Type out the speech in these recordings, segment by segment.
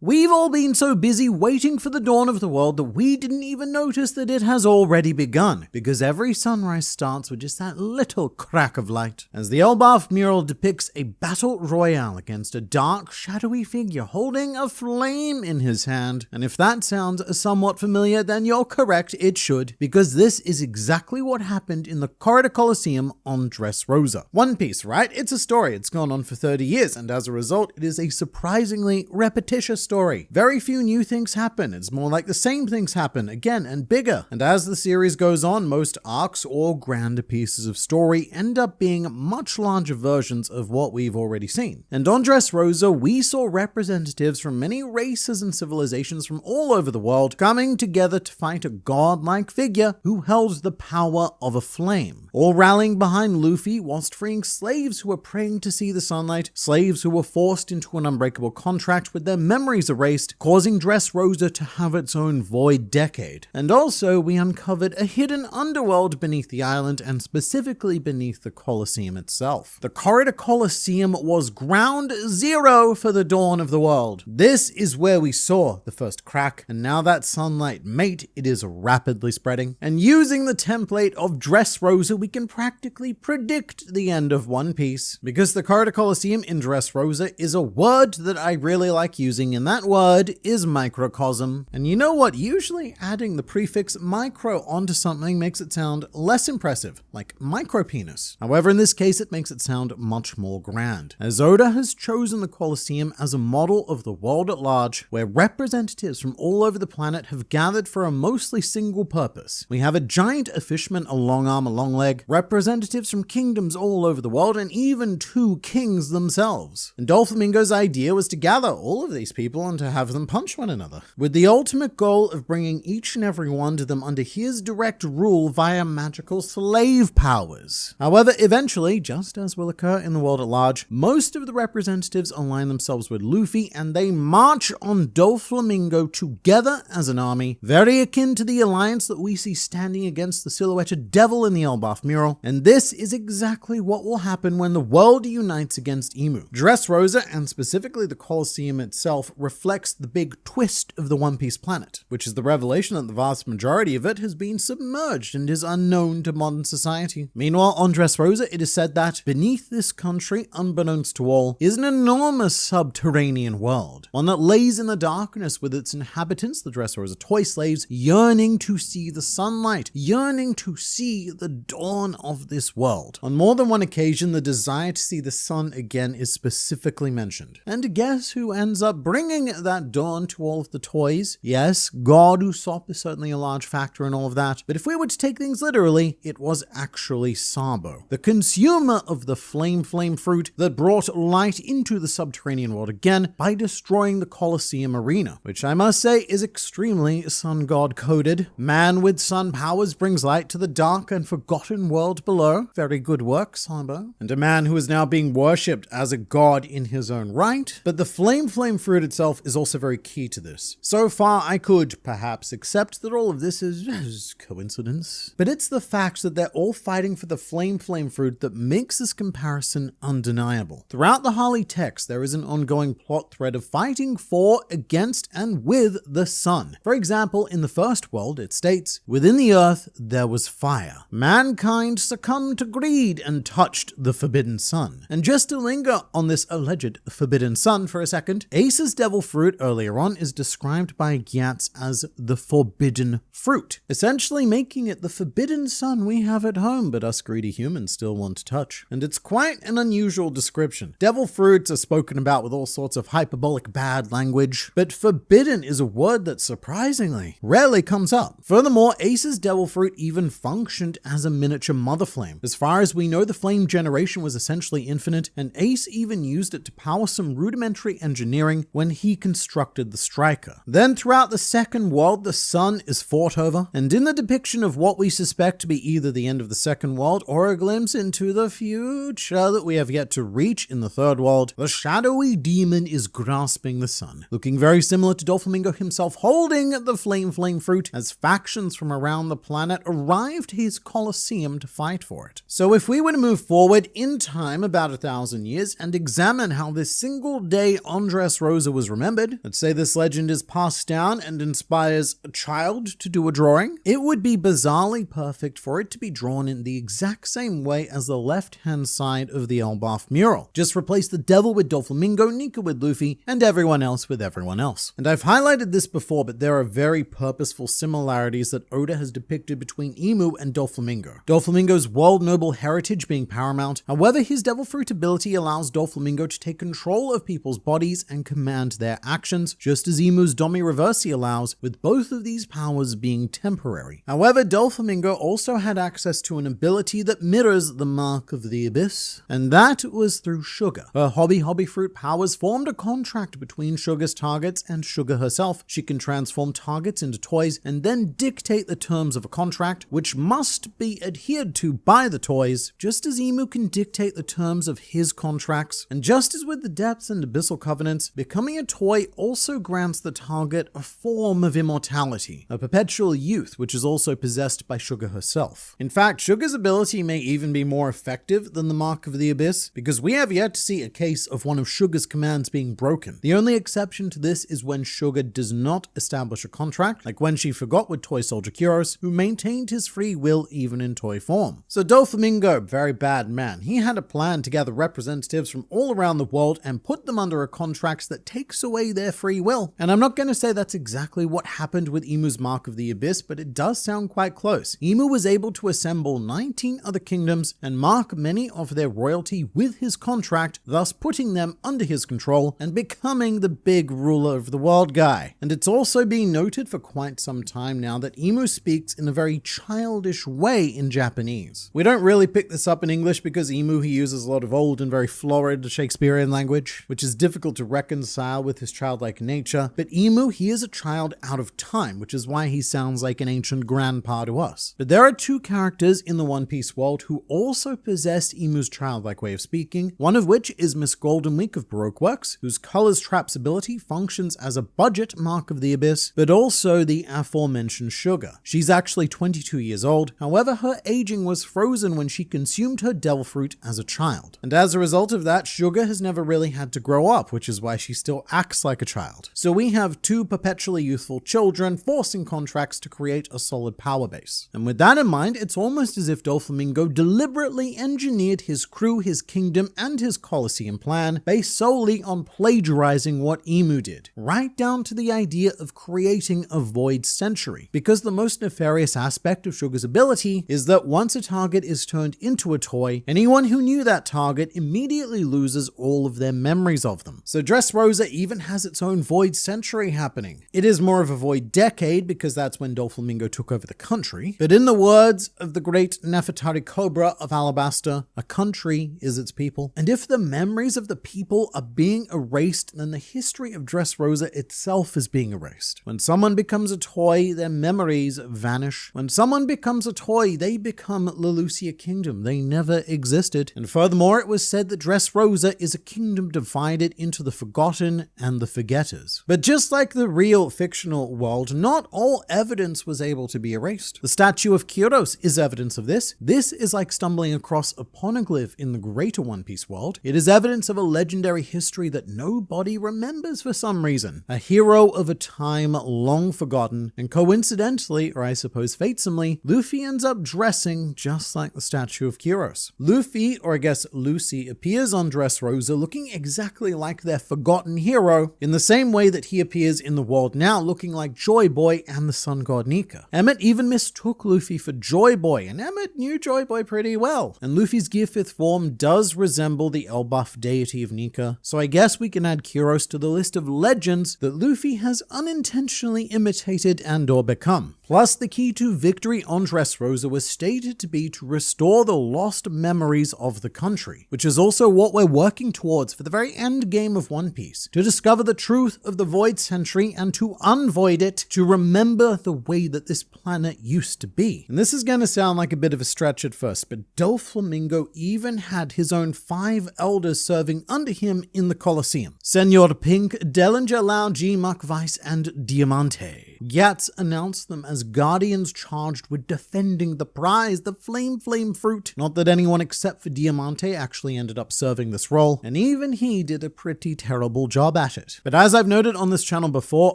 We've all been so busy waiting for the dawn of the world that we didn't even notice that it has already begun, because every sunrise starts with just that little crack of light. As the Elbaf mural depicts a battle royale against a dark, shadowy figure holding a flame in his hand. And if that sounds somewhat familiar, then you're correct, it should, because this is exactly what happened in the Corridor Coliseum on Dressrosa. One Piece, right? It's a story. It's gone on for 30 years, and as a result, it is a surprisingly repetitious story. Very few new things happen. It's more like the same things happen again and bigger. And as the series goes on, most arcs or grander pieces of story end up being much larger versions of what we've already seen. And on Dressrosa, we saw representatives from many races and civilizations from all over the world coming together to fight a godlike figure who held the power of a flame, all rallying behind Luffy whilst freeing slaves who were praying to see the sunlight, slaves who were forced into an unbreakable contract with their memories erased, causing Dressrosa to have its own void decade. And also, we uncovered a hidden underworld beneath the island, and specifically beneath the Colosseum itself. The Corridor Coliseum was ground zero for the dawn of the world. This is where we saw the first crack, and now that sunlight mate, it is rapidly spreading. And using the template of Dressrosa, we can practically predict the end of One Piece, because the Corridor Coliseum in Dressrosa is a word that I really like using, and that word is microcosm. And you know what? Usually adding the prefix micro onto something makes it sound less impressive, like micropenis. However, in this case, it makes it sound much more grand, as Oda has chosen the Colosseum as a model of the world at large, where representatives from all over the planet have gathered for a mostly single purpose. We have a giant, a fishman, a long arm, a long leg, representatives from kingdoms all over the world, and even two kings themselves. And Doflamingo's idea was to gather all of these people and to have them punch one another, with the ultimate goal of bringing each and every one to them under his direct rule via magical slave powers. However, eventually, just as will occur in the world at large, most of the representatives align themselves with Luffy, and they march on Doflamingo together as an army, very akin to the alliance that we see standing against the silhouetted devil in the Elbaf mural. And this is exactly what will happen when the world unites against Emu. Dressrosa, and specifically the Colosseum itself, reflects the big twist of the One Piece planet, which is the revelation that the vast majority of it has been submerged and is unknown to modern society. Meanwhile, on Dressrosa, it is said that beneath this country, unbeknownst to all, is an enormous subterranean world, one that lays in the darkness with its inhabitants, the Dressrosa toy slaves, yearning to see the sunlight, yearning to see the dawn of this world. On more than one occasion, the desire to see the sun again is specifically mentioned. And guess who ends up bringing that dawn to all of the toys? Yes, God Usopp is certainly a large factor in all of that, but if we were to take things literally, it was actually Sabo, the consumer of the flame fruit that brought light into the subterranean world again by destroying the Colosseum arena, which I must say is extremely sun god coded. Man with sun powers brings light to the dark and forgotten world below. Very good work, Sabo. And a man who is now being worshipped as a god in his own right. But the flame fruit itself is also very key to this. So far, I could perhaps accept that all of this is coincidence, but it's the fact that they're all fighting for the flame fruit that makes this comparison undeniable. Throughout the Harley text, there is an ongoing plot thread of fighting for, against, and with the sun. For example, in the first world, it states, "Within the earth there was fire. Mankind succumbed to greed and touched the forbidden sun." And just to linger on this alleged forbidden sun for a second, Ace's devil fruit earlier on is described by Gyatso as the forbidden fruit, essentially making it the forbidden sun we have at home, but us greedy humans still want to touch. And it's quite an unusual description. Devil fruits are spoken about with all sorts of hyperbolic bad language, but forbidden is a word that surprisingly rarely comes up. Furthermore, Ace's devil fruit even functioned as a miniature mother flame. As far as we know, the flame generation was essentially infinite, and Ace even used it to power some rudimentary engineering when he constructed the striker. Then throughout the second world, the sun is fought over, and in the depiction of what we suspect to be either the end of the second world or a glimpse into the future that we have yet to reach in the third world, the shadowy demon is grasping the sun, looking very similar to Doflamingo himself holding the flame fruit as factions from around the planet arrive to his Colosseum to fight for it. So if we were to move forward in time about 1,000 years and examine how this single day on Dressrosa was is remembered. Let's say this legend is passed down and inspires a child to do a drawing. It would be bizarrely perfect for it to be drawn in the exact same way as the left-hand side of the Elbaf mural. Just replace the devil with Doflamingo, Nika with Luffy, and everyone else with everyone else. And I've highlighted this before, but there are very purposeful similarities that Oda has depicted between Emu and Doflamingo. Doflamingo's world noble heritage being paramount, however, his devil fruit ability allows Doflamingo to take control of people's bodies and command their actions, just as Emu's Domi Reversi allows, with both of these powers being temporary. However, Doflamingo also had access to an ability that mirrors the Mark of the Abyss, and that was through Sugar. Her Hobby Fruit powers formed a contract between Sugar's targets and Sugar herself. She can transform targets into toys and then dictate the terms of a contract, which must be adhered to by the toys, just as Emu can dictate the terms of his contracts. And just as with the Depths and Abyssal Covenants, becoming a toy also grants the target a form of immortality, a perpetual youth, which is also possessed by Sugar herself. In fact, Sugar's ability may even be more effective than the Mark of the Abyss, because we have yet to see a case of one of Sugar's commands being broken. The only exception to this is when Sugar does not establish a contract, like when she forgot with Toy Soldier Kyros, who maintained his free will even in toy form. So Doflamingo, very bad man, he had a plan to gather representatives from all around the world and put them under a contract that takes away their free will. And I'm not going to say that's exactly what happened with Emu's Mark of the Abyss, but it does sound quite close. Emu was able to assemble 19 other kingdoms and mark many of their royalty with his contract, thus putting them under his control and becoming the big ruler of the world guy. And it's also been noted for quite some time now that Emu speaks in a very childish way in Japanese. We don't really pick this up in English because Emu, he uses a lot of old and very florid Shakespearean language, which is difficult to reconcile with his childlike nature. But Emu, he is a child out of time, which is why he sounds like an ancient grandpa to us. But there are two characters in the One Piece world who also possess Emu's childlike way of speaking, one of which is Miss Golden Week of Baroque Works, whose Colors Traps ability functions as a budget Mark of the Abyss, but also the aforementioned Sugar. She's actually 22 years old, however her aging was frozen when she consumed her devil fruit as a child. And as a result of that, Sugar has never really had to grow up, which is why she still acts like a child. So we have two perpetually youthful children forcing contracts to create a solid power base. And with that in mind, it's almost as if Doflamingo deliberately engineered his crew, his kingdom, and his Colosseum plan based solely on plagiarizing what Emu did, right down to the idea of creating a void century. Because the most nefarious aspect of Sugar's ability is that once a target is turned into a toy, anyone who knew that target immediately loses all of their memories of them. So Dressrosa even has its own void century happening. It is more of a void decade because that's when Doflamingo took over the country. But in the words of the great Nefertari Cobra of Alabasta, a country is its people. And if the memories of the people are being erased, then the history of Dressrosa itself is being erased. When someone becomes a toy, their memories vanish. When someone becomes a toy, they become Lelucia Kingdom. They never existed. And furthermore, it was said that Dressrosa is a kingdom divided into the forgotten and the forgetters. But just like the real fictional world, not all evidence was able to be erased. The statue of Kyros is evidence of this. This is like stumbling across a poneglyph in the greater One Piece world. It is evidence of a legendary history that nobody remembers for some reason. A hero of a time long forgotten, and coincidentally, or I suppose fatesomely, Luffy ends up dressing just like the statue of Kyros. Luffy, or I guess Lucy, appears on Dressrosa looking exactly like their forgotten hero, in the same way that he appears in the world now looking like Joy Boy and the sun god Nika. Emmet even mistook Luffy for Joy Boy, and Emmet knew Joy Boy pretty well. And Luffy's Gear 5th form does resemble the Elbaf deity of Nika, so I guess we can add Kyros to the list of legends that Luffy has unintentionally imitated and or become. Plus, the key to victory on Dressrosa was stated to be to restore the lost memories of the country, which is also what we're working towards for the very end game of One Piece, to discover the truth of the Void Century and to unvoid it, to remember the way that this planet used to be. And this is going to sound like a bit of a stretch at first, but Doflamingo even had his own 5 elders serving under him in the Colosseum: Senor Pink, Dellinger, Lao, G, Muck Weiss, and Diamante. Gyat announced them as guardians charged with defending the prize, the flame fruit. Not that anyone except for Diamante actually ended up serving this role, and even he did a pretty terrible job at it. But as I've noted on this channel before,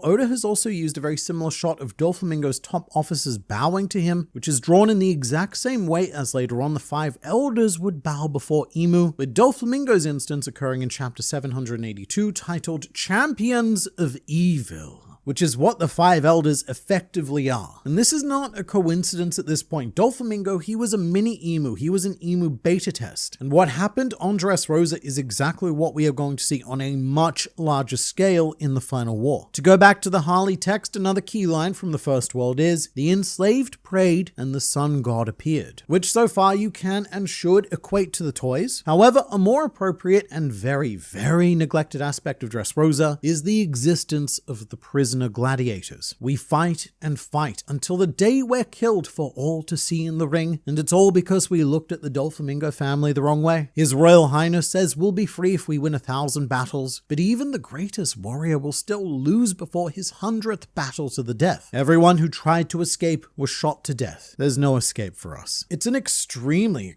Oda has also used a very similar shot of Doflamingo's top officers bowing to him, which is drawn in the exact same way as later on the 5 elders would bow before Emu, with Doflamingo's instance occurring in chapter 782 titled Champions of Evil, which is what the 5 elders effectively are. And this is not a coincidence at this point. Doflamingo, he was a mini emu. He was an emu beta test. And what happened on Dressrosa is exactly what we are going to see on a much larger scale in the final war. To go back to the Harley text, another key line from the First World is, the enslaved prayed and the sun god appeared, which so far you can and should equate to the toys. However, a more appropriate and very, very neglected aspect of Dressrosa is the existence of the prisoner gladiators. We fight and fight until the day we're killed for all to see in the ring, and it's all because we looked at the Doflamingo family the wrong way. His Royal Highness says we'll be free if we win 1,000 battles, but even the greatest warrior will still lose before his 100th battle to the death. Everyone who tried to escape was shot to death. There's no escape for us. It's an extremely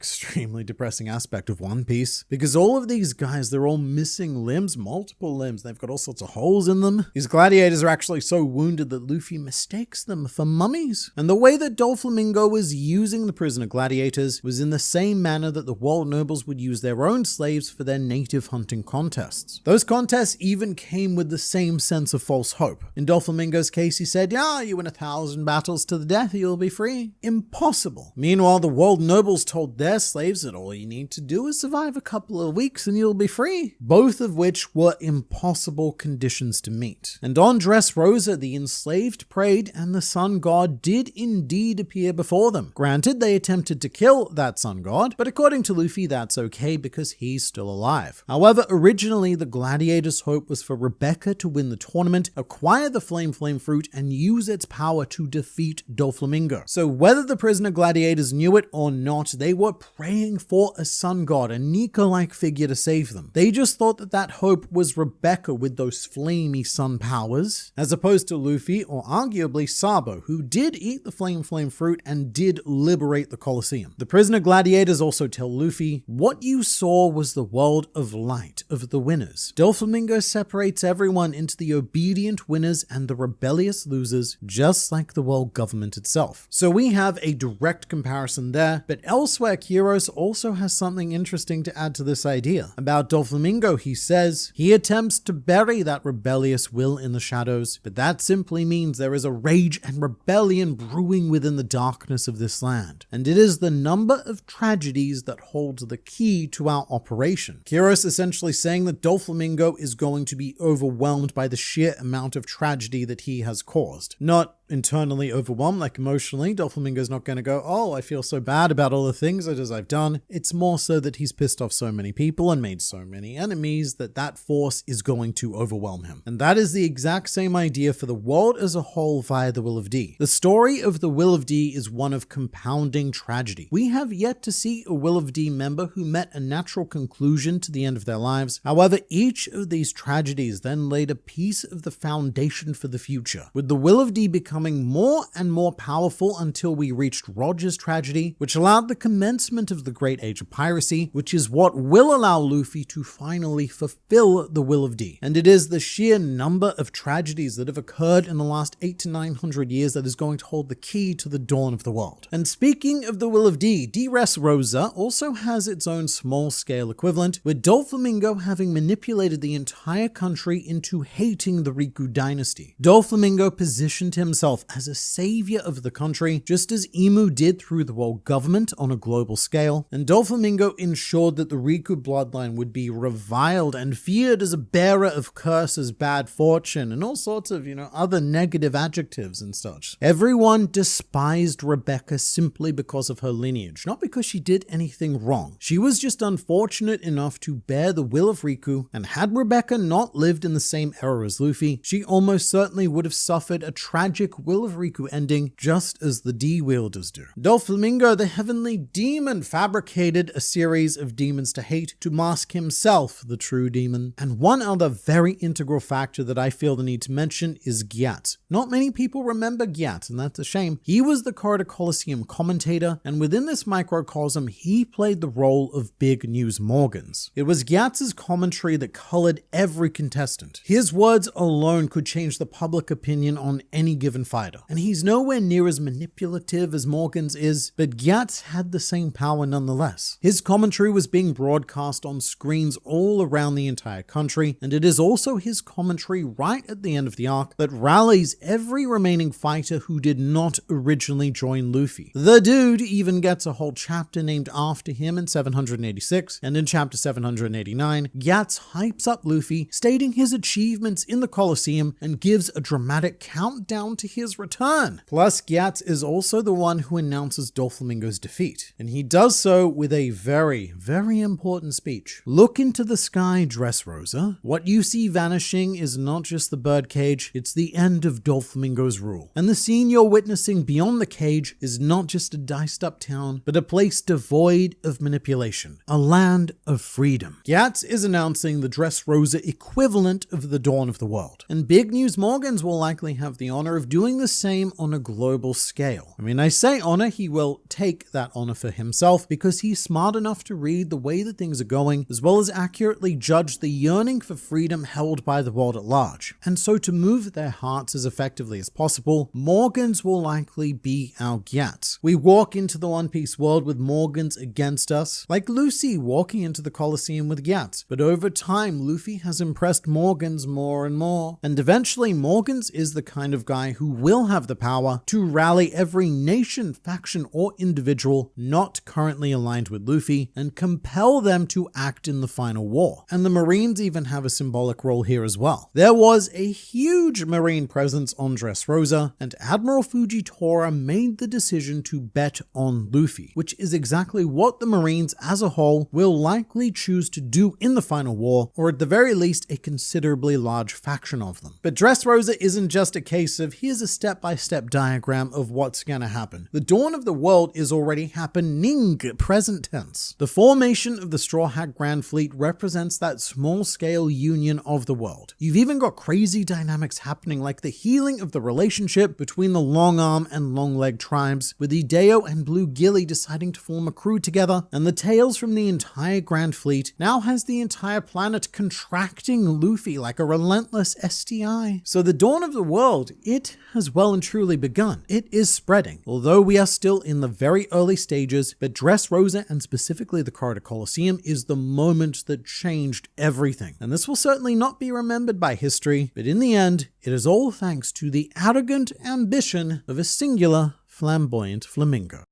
depressing aspect of One Piece, because all of these guys, they're all missing limbs, multiple limbs. They've got all sorts of holes in them. These gladiators are actually so wounded that Luffy mistakes them for mummies. And the way that Doflamingo was using the prisoner gladiators was in the same manner that the world nobles would use their own slaves for their native hunting contests. Those contests even came with the same sense of false hope. In Doflamingo's case, he said, yeah, you win 1,000 battles to the death, you'll be free. Impossible. Meanwhile, the world nobles told their slaves that all you need to do is survive a couple of weeks and you'll be free. Both of which were impossible conditions to meet. And on Dressrosa, the enslaved prayed and the sun god did indeed appear before them. Granted, they attempted to kill that sun god, but according to Luffy, that's okay because he's still alive. However, originally the gladiators' hope was for Rebecca to win the tournament, acquire the flame fruit, and use its power to defeat Doflamingo. So whether the prisoner gladiators knew it or not, they were praying for a sun god, a Nika-like figure to save them. They just thought that that hope was Rebecca with those flamey sun powers, as opposed to Luffy or arguably Sabo, who did eat the flame fruit and did liberate the Colosseum. The prisoner gladiators also tell Luffy, what you saw was the world of light of the winners. Doflamingo separates everyone into the obedient winners and the rebellious losers, just like the world government itself. So we have a direct comparison there, but elsewhere Quiros also has something interesting to add to this idea. About Doflamingo, he says, he attempts to bury that rebellious will in the shadows, but that simply means there is a rage and rebellion brewing within the darkness of this land, and it is the number of tragedies that holds the key to our operation. Quiros essentially saying that Doflamingo is going to be overwhelmed by the sheer amount of tragedy that he has caused. Not internally overwhelmed, like emotionally. Doflamingo's not going to go, oh, I feel so bad about all the things that I've done. It's more so that he's pissed off so many people and made so many enemies that that force is going to overwhelm him. And that is the exact same idea for the world as a whole via the Will of D. The story of the Will of D is one of compounding tragedy. We have yet to see a Will of D member who met a natural conclusion to the end of their lives. However, each of these tragedies then laid a piece of the foundation for the future, with the Will of D becoming more and more powerful until we reached Roger's tragedy, which allowed the commencement of the Great Age of Piracy, which is what will allow Luffy to finally fulfill the Will of D. And it is the sheer number of tragedies that have occurred in the last 800 to 900 years that is going to hold the key to the dawn of the world. And speaking of the Will of D, Dressrosa also has its own small-scale equivalent, with Doflamingo having manipulated the entire country into hating the Riku dynasty. Doflamingo positioned himself as a savior of the country, just as Emu did through the world government on a global scale, and Doflamingo ensured that the Riku bloodline would be reviled and feared as a bearer of curses, bad fortune, and all sorts of, other negative adjectives and such. Everyone despised Rebecca simply because of her lineage, not because she did anything wrong. She was just unfortunate enough to bear the will of Riku, and had Rebecca not lived in the same era as Luffy, she almost certainly would have suffered a tragic Will of Riku ending, just as the D-wielders do. Doflamingo, the heavenly demon, fabricated a series of demons to hate to mask himself, the true demon. And one other very integral factor that I feel the need to mention is Gyat. Not many people remember Gyat, and that's a shame. He was the Corridor Coliseum commentator, and within this microcosm, he played the role of Big News Morgans. It was Gyat's commentary that colored every contestant. His words alone could change the public opinion on any given fighter. And he's nowhere near as manipulative as Morgans is, but Gyat had the same power nonetheless. His commentary was being broadcast on screens all around the entire country, and it is also his commentary right at the end of the arc that rallies every remaining fighter who did not originally join Luffy. The dude even gets a whole chapter named after him in 786, and in chapter 789, Gyat hypes up Luffy, stating his achievements in the Colosseum and gives a dramatic countdown to his return. Plus, Gyat is also the one who announces Doflamingo's defeat, and he does so with a very, very important speech. Look into the sky, Dressrosa. What you see vanishing is not just the birdcage, it's the end of Doflamingo's rule. And the scene you're witnessing beyond the cage is not just a diced up town, but a place devoid of manipulation, a land of freedom. Gyat is announcing the Dressrosa equivalent of the dawn of the world, and Big News Morgans will likely have the honor of doing the same on a global scale. I mean, I say honor, he will take that honor for himself because he's smart enough to read the way that things are going, as well as accurately judge the yearning for freedom held by the world at large. And so to move their hearts as effectively as possible, Morgans will likely be our Gyat. We walk into the One Piece world with Morgans against us, like Lucy walking into the Colosseum with Gyat. But over time, Luffy has impressed Morgans more and more, and eventually Morgans is the kind of guy who will have the power to rally every nation, faction, or individual not currently aligned with Luffy and compel them to act in the final war. And the Marines even have a symbolic role here as well. There was a huge Marine presence on Dressrosa, and Admiral Fujitora made the decision to bet on Luffy, which is exactly what the Marines as a whole will likely choose to do in the final war, or at the very least a considerably large faction of them. But Dressrosa isn't just a case of here's a step-by-step diagram of what's gonna happen. The dawn of the world is already happening, present tense. The formation of the Straw Hat Grand Fleet represents that small-scale union of the world. You've even got crazy dynamics happening like the healing of the relationship between the Long Arm and Long Leg tribes, with Ideo and Blue Gilly deciding to form a crew together, and the tales from the entire Grand Fleet now has the entire planet contracting Luffy like a relentless STI. So the dawn of the world, it has well and truly begun. It is spreading, although we are still in the very early stages, but Dressrosa and specifically the Corridor Coliseum is the moment that changed everything. And this will certainly not be remembered by history, but in the end, it is all thanks to the arrogant ambition of a singular flamboyant flamingo.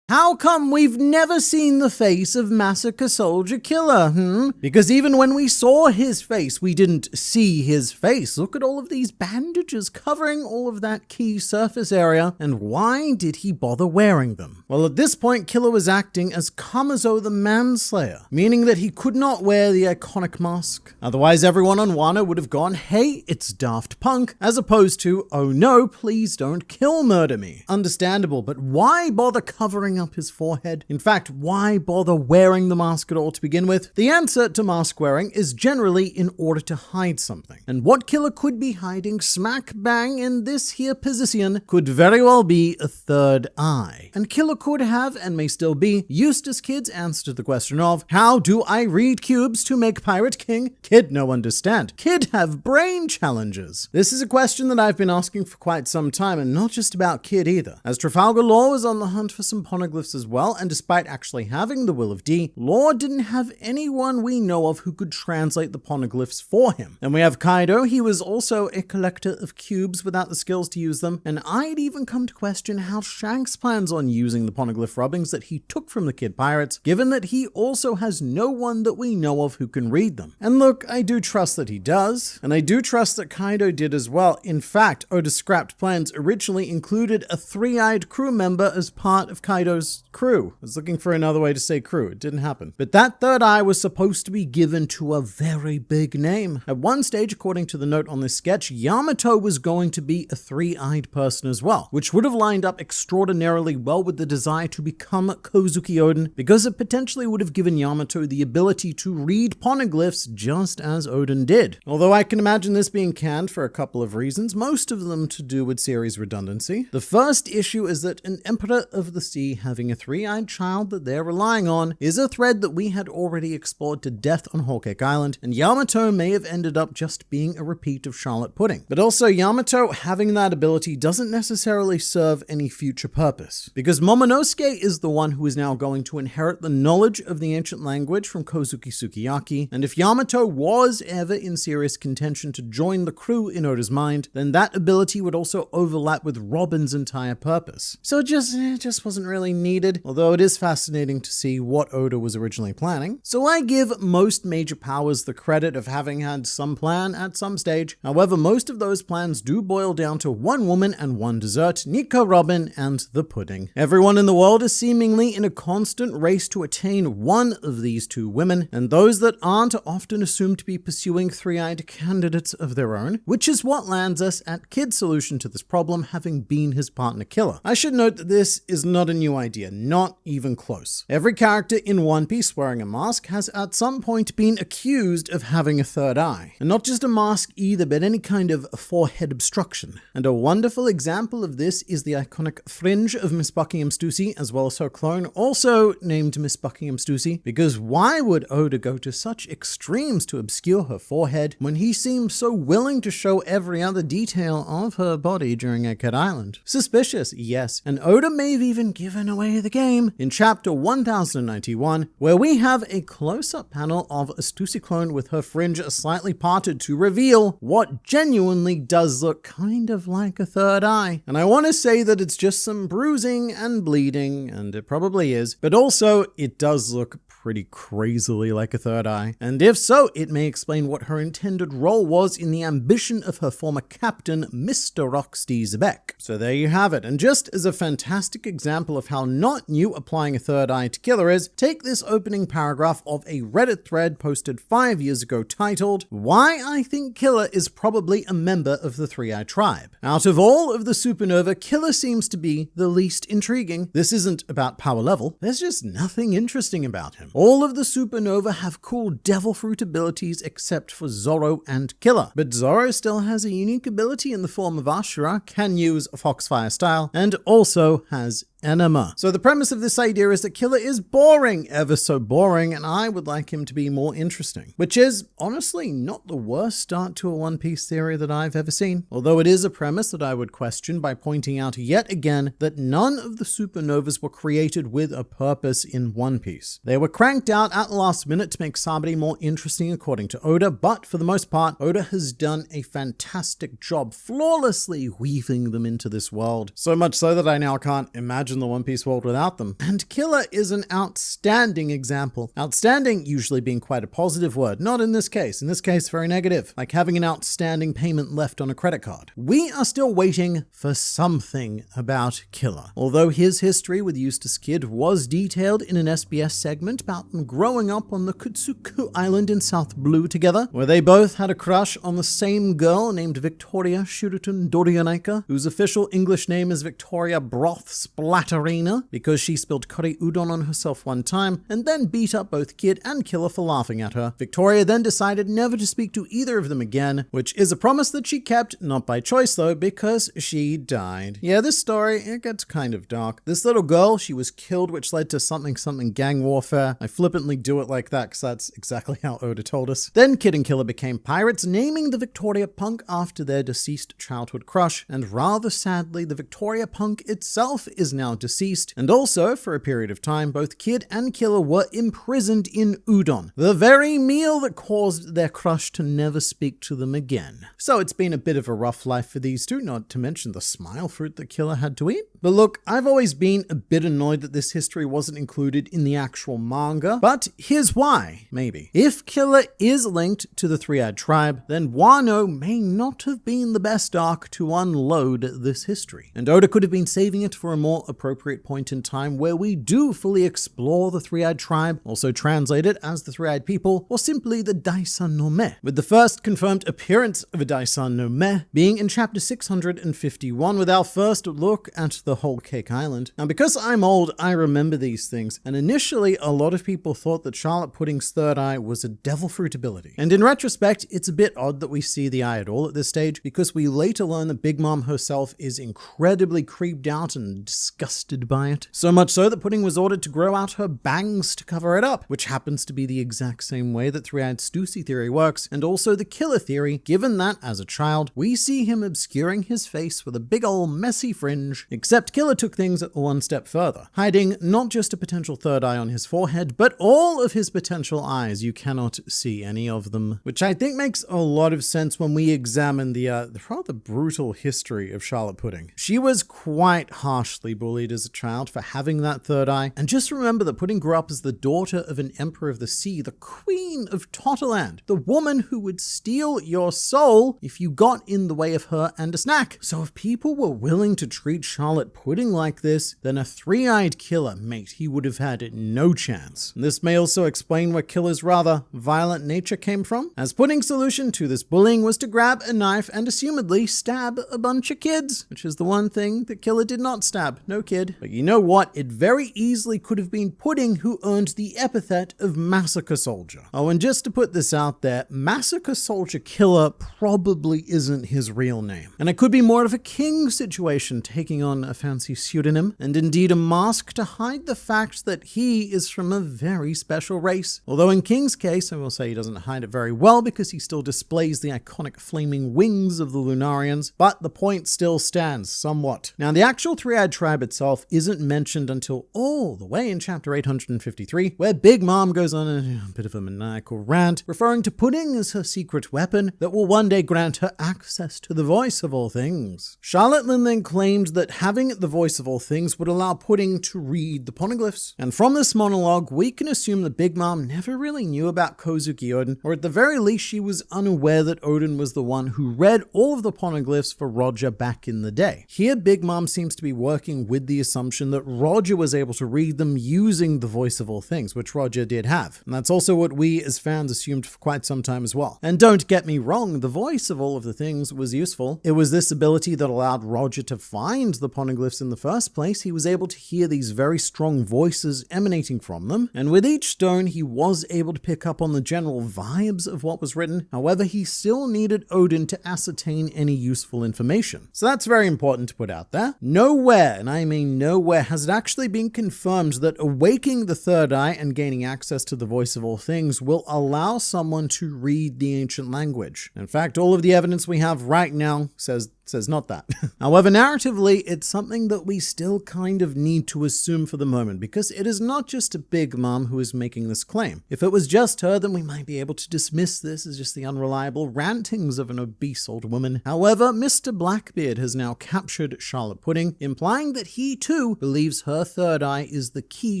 How come we've never seen the face of Massacre Soldier Killer, Because even when we saw his face, we didn't see his face. Look at all of these bandages covering all of that key surface area, and why did he bother wearing them? Well, at this point, Killer was acting as Kamazo the Manslayer, meaning that he could not wear the iconic mask. Otherwise, everyone on Wano would have gone, hey, it's Daft Punk, as opposed to, oh no, please don't kill murder me. Understandable, but why bother covering up his forehead? In fact, why bother wearing the mask at all to begin with? The answer to mask wearing is generally in order to hide something. And what Killer could be hiding smack bang in this here position could very well be a third eye. And Killer could have, and may still be, Eustace Kid's answer to the question of, how do I read cubes to make Pirate King? Kid no understand. Kid have brain challenges. This is a question that I've been asking for quite some time, and not just about Kid either. As Trafalgar Law was on the hunt for some poneglyphs as well, and despite actually having the Will of D, Law didn't have anyone we know of who could translate the poneglyphs for him. And we have Kaido, he was also a collector of cubes without the skills to use them, and I'd even come to question how Shanks plans on using the poneglyph rubbings that he took from the Kid Pirates, given that he also has no one that we know of who can read them. And look, I do trust that he does, and I do trust that Kaido did as well. In fact, Oda's scrapped plans originally included a three-eyed crew member as part of Kaido's Yamato's crew. I was looking for another way to say crew. It didn't happen. But that third eye was supposed to be given to a very big name. At one stage, according to the note on this sketch, Yamato was going to be a three-eyed person as well, which would have lined up extraordinarily well with the desire to become Kozuki Oden, because it potentially would have given Yamato the ability to read poneglyphs just as Oden did. Although I can imagine this being canned for a couple of reasons, most of them to do with series redundancy. The first issue is that an Emperor of the Sea having a three-eyed child that they're relying on is a thread that we had already explored to death on Whole Cake Island, and Yamato may have ended up just being a repeat of Charlotte Pudding. But also, Yamato having that ability doesn't necessarily serve any future purpose, because Momonosuke is the one who is now going to inherit the knowledge of the ancient language from Kozuki Sukiyaki, and if Yamato was ever in serious contention to join the crew in Oda's mind, then that ability would also overlap with Robin's entire purpose. So it just wasn't really needed, although it is fascinating to see what Oda was originally planning. So I give most major powers the credit of having had some plan at some stage. However, most of those plans do boil down to one woman and one dessert, Nico Robin and the pudding. Everyone in the world is seemingly in a constant race to attain one of these two women, and those that aren't are often assumed to be pursuing three-eyed candidates of their own, which is what lands us at Kid's solution to this problem having been his partner killer. I should note that this is not a new idea, not even close. Every character in One Piece wearing a mask has at some point been accused of having a third eye. And not just a mask either, but any kind of forehead obstruction. And a wonderful example of this is the iconic fringe of Miss Buckingham Stussy, as well as her clone, also named Miss Buckingham Stussy, because why would Oda go to such extremes to obscure her forehead when he seems so willing to show every other detail of her body during Egghead Island? Suspicious, yes, and Oda may have even given away the game in chapter 1091, where we have a close-up panel of a Stussy clone with her fringe slightly parted to reveal what genuinely does look kind of like a third eye. And I want to say that it's just some bruising and bleeding, and it probably is, but also it does look pretty crazily like a third eye. And if so, it may explain what her intended role was in the ambition of her former captain, Mr. Roxty Zebek. So there you have it. And just as a fantastic example of how not new applying a third eye to Killer is, take this opening paragraph of a Reddit thread posted 5 years ago titled, "Why I Think Killer is Probably a Member of the Three-Eye Tribe." Out of all of the supernova, Killer seems to be the least intriguing. This isn't about power level. There's just nothing interesting about him. All of the supernova have cool devil fruit abilities except for Zoro and Killer. But Zoro still has a unique ability in the form of Ashura, can use Foxfire style, and also has enema. So the premise of this idea is that Killer is boring, ever so boring, and I would like him to be more interesting. Which is, honestly, not the worst start to a One Piece theory that I've ever seen. Although it is a premise that I would question by pointing out yet again that none of the supernovas were created with a purpose in One Piece. They were cranked out at the last minute to make Sabaody more interesting according to Oda, but for the most part, Oda has done a fantastic job flawlessly weaving them into this world. So much so that I now can't imagine the One Piece world without them. And Killer is an outstanding example. Outstanding usually being quite a positive word, not in this case. In this case, very negative, like having an outstanding payment left on a credit card. We are still waiting for something about Killer. Although his history with Eustace Kid was detailed in an SBS segment about them growing up on the Kutsuku Island in South Blue together, where they both had a crush on the same girl named Victoria Shurutun Dorionaika, whose official English name is Victoria Broth Splatterina, because she spilled curry udon on herself one time and then beat up both Kid and Killer for laughing at her. Victoria then decided never to speak to either of them again, which is a promise that she kept, not by choice though, because she died. Yeah, this story, it gets kind of dark. This little girl, she was killed, which led to something gang warfare. I flippantly do it like that because that's exactly how Oda told us. Then Kid and Killer became pirates, naming the Victoria Punk after their deceased childhood crush, and rather sadly, the Victoria Punk itself is now deceased, and also, for a period of time, both Kid and Killer were imprisoned in udon, the very meal that caused their crush to never speak to them again. So it's been a bit of a rough life for these two, not to mention the smile fruit that Killer had to eat. But look, I've always been a bit annoyed that this history wasn't included in the actual manga manga, but here's why, maybe. If Killer is linked to the Three-Eyed Tribe, then Wano may not have been the best arc to unload this history. And Oda could have been saving it for a more appropriate point in time where we do fully explore the Three-Eyed Tribe, also translated as the Three-Eyed People, or simply the Daisan no Me, with the first confirmed appearance of a Daisan no Me being in chapter 651 with our first look at the whole Cake Island. Now, because I'm old, I remember these things, and initially a lot of people thought that Charlotte Pudding's third eye was a devil fruit ability. And in retrospect, it's a bit odd that we see the eye at all at this stage, because we later learn that Big Mom herself is incredibly creeped out and disgusted by it. So much so that Pudding was ordered to grow out her bangs to cover it up, which happens to be the exact same way that Three-Eyed Stussy theory works, and also the Killer theory, given that, as a child, we see him obscuring his face with a big ol' messy fringe, except Killer took things one step further, hiding not just a potential third eye on his forehead, but all of his potential eyes. You cannot see any of them, which I think makes a lot of sense when we examine the rather brutal history of Charlotte Pudding. She was quite harshly bullied as a child for having that third eye, and just remember that Pudding grew up as the daughter of an Emperor of the Sea, the Queen of Totterland, the woman who would steal your soul if you got in the way of her and a snack. So if people were willing to treat Charlotte Pudding like this, then a three-eyed Killer, mate, he would have had no chance. And this may also explain where Killer's rather violent nature came from, as Pudding's solution to this bullying was to grab a knife and assumedly stab a bunch of kids, which is the one thing that Killer did not stab. No kid. But you know what? It very easily could have been Pudding who earned the epithet of Massacre Soldier. Oh, and just to put this out there, Massacre Soldier Killer probably isn't his real name. And it could be more of a King situation, taking on a fancy pseudonym, and indeed a mask to hide the fact that he is from a very special race. Although in King's case, I will say he doesn't hide it very well because he still displays the iconic flaming wings of the Lunarians, but the point still stands somewhat. Now, the actual Three-Eyed Tribe itself isn't mentioned until all the way in chapter 853, where Big Mom goes on a bit of a maniacal rant, referring to Pudding as her secret weapon that will one day grant her access to the voice of all things. Charlotte Lynn then claimed that having the voice of all things would allow Pudding to read the poneglyphs. And from this monologue, we can assume that Big Mom never really knew about Kozuki Oden, or at the very least she was unaware that Oden was the one who read all of the poneglyphs for Roger back in the day. Here, Big Mom seems to be working with the assumption that Roger was able to read them using the voice of all things, which Roger did have. And that's also what we as fans assumed for quite some time as well. And don't get me wrong, the voice of all of the things was useful. It was this ability that allowed Roger to find the poneglyphs in the first place. He was able to hear these very strong voices emanating from them, and with each stone he was able to pick up on the general vibes of what was written. However, he still needed Oden to ascertain any useful information. So that's very important to put out there. Nowhere, and I mean nowhere, has it actually been confirmed that awakening the third eye and gaining access to the voice of all things will allow someone to read the ancient language. In fact, all of the evidence we have right now says not that. However, narratively, it's something that we still kind of need to assume for the moment, because it is not just a Big Mom who is making this claim. If it was just her, then we might be able to dismiss this as just the unreliable rantings of an obese old woman. However, Mr. Blackbeard has now captured Charlotte Pudding, implying that he too believes her third eye is the key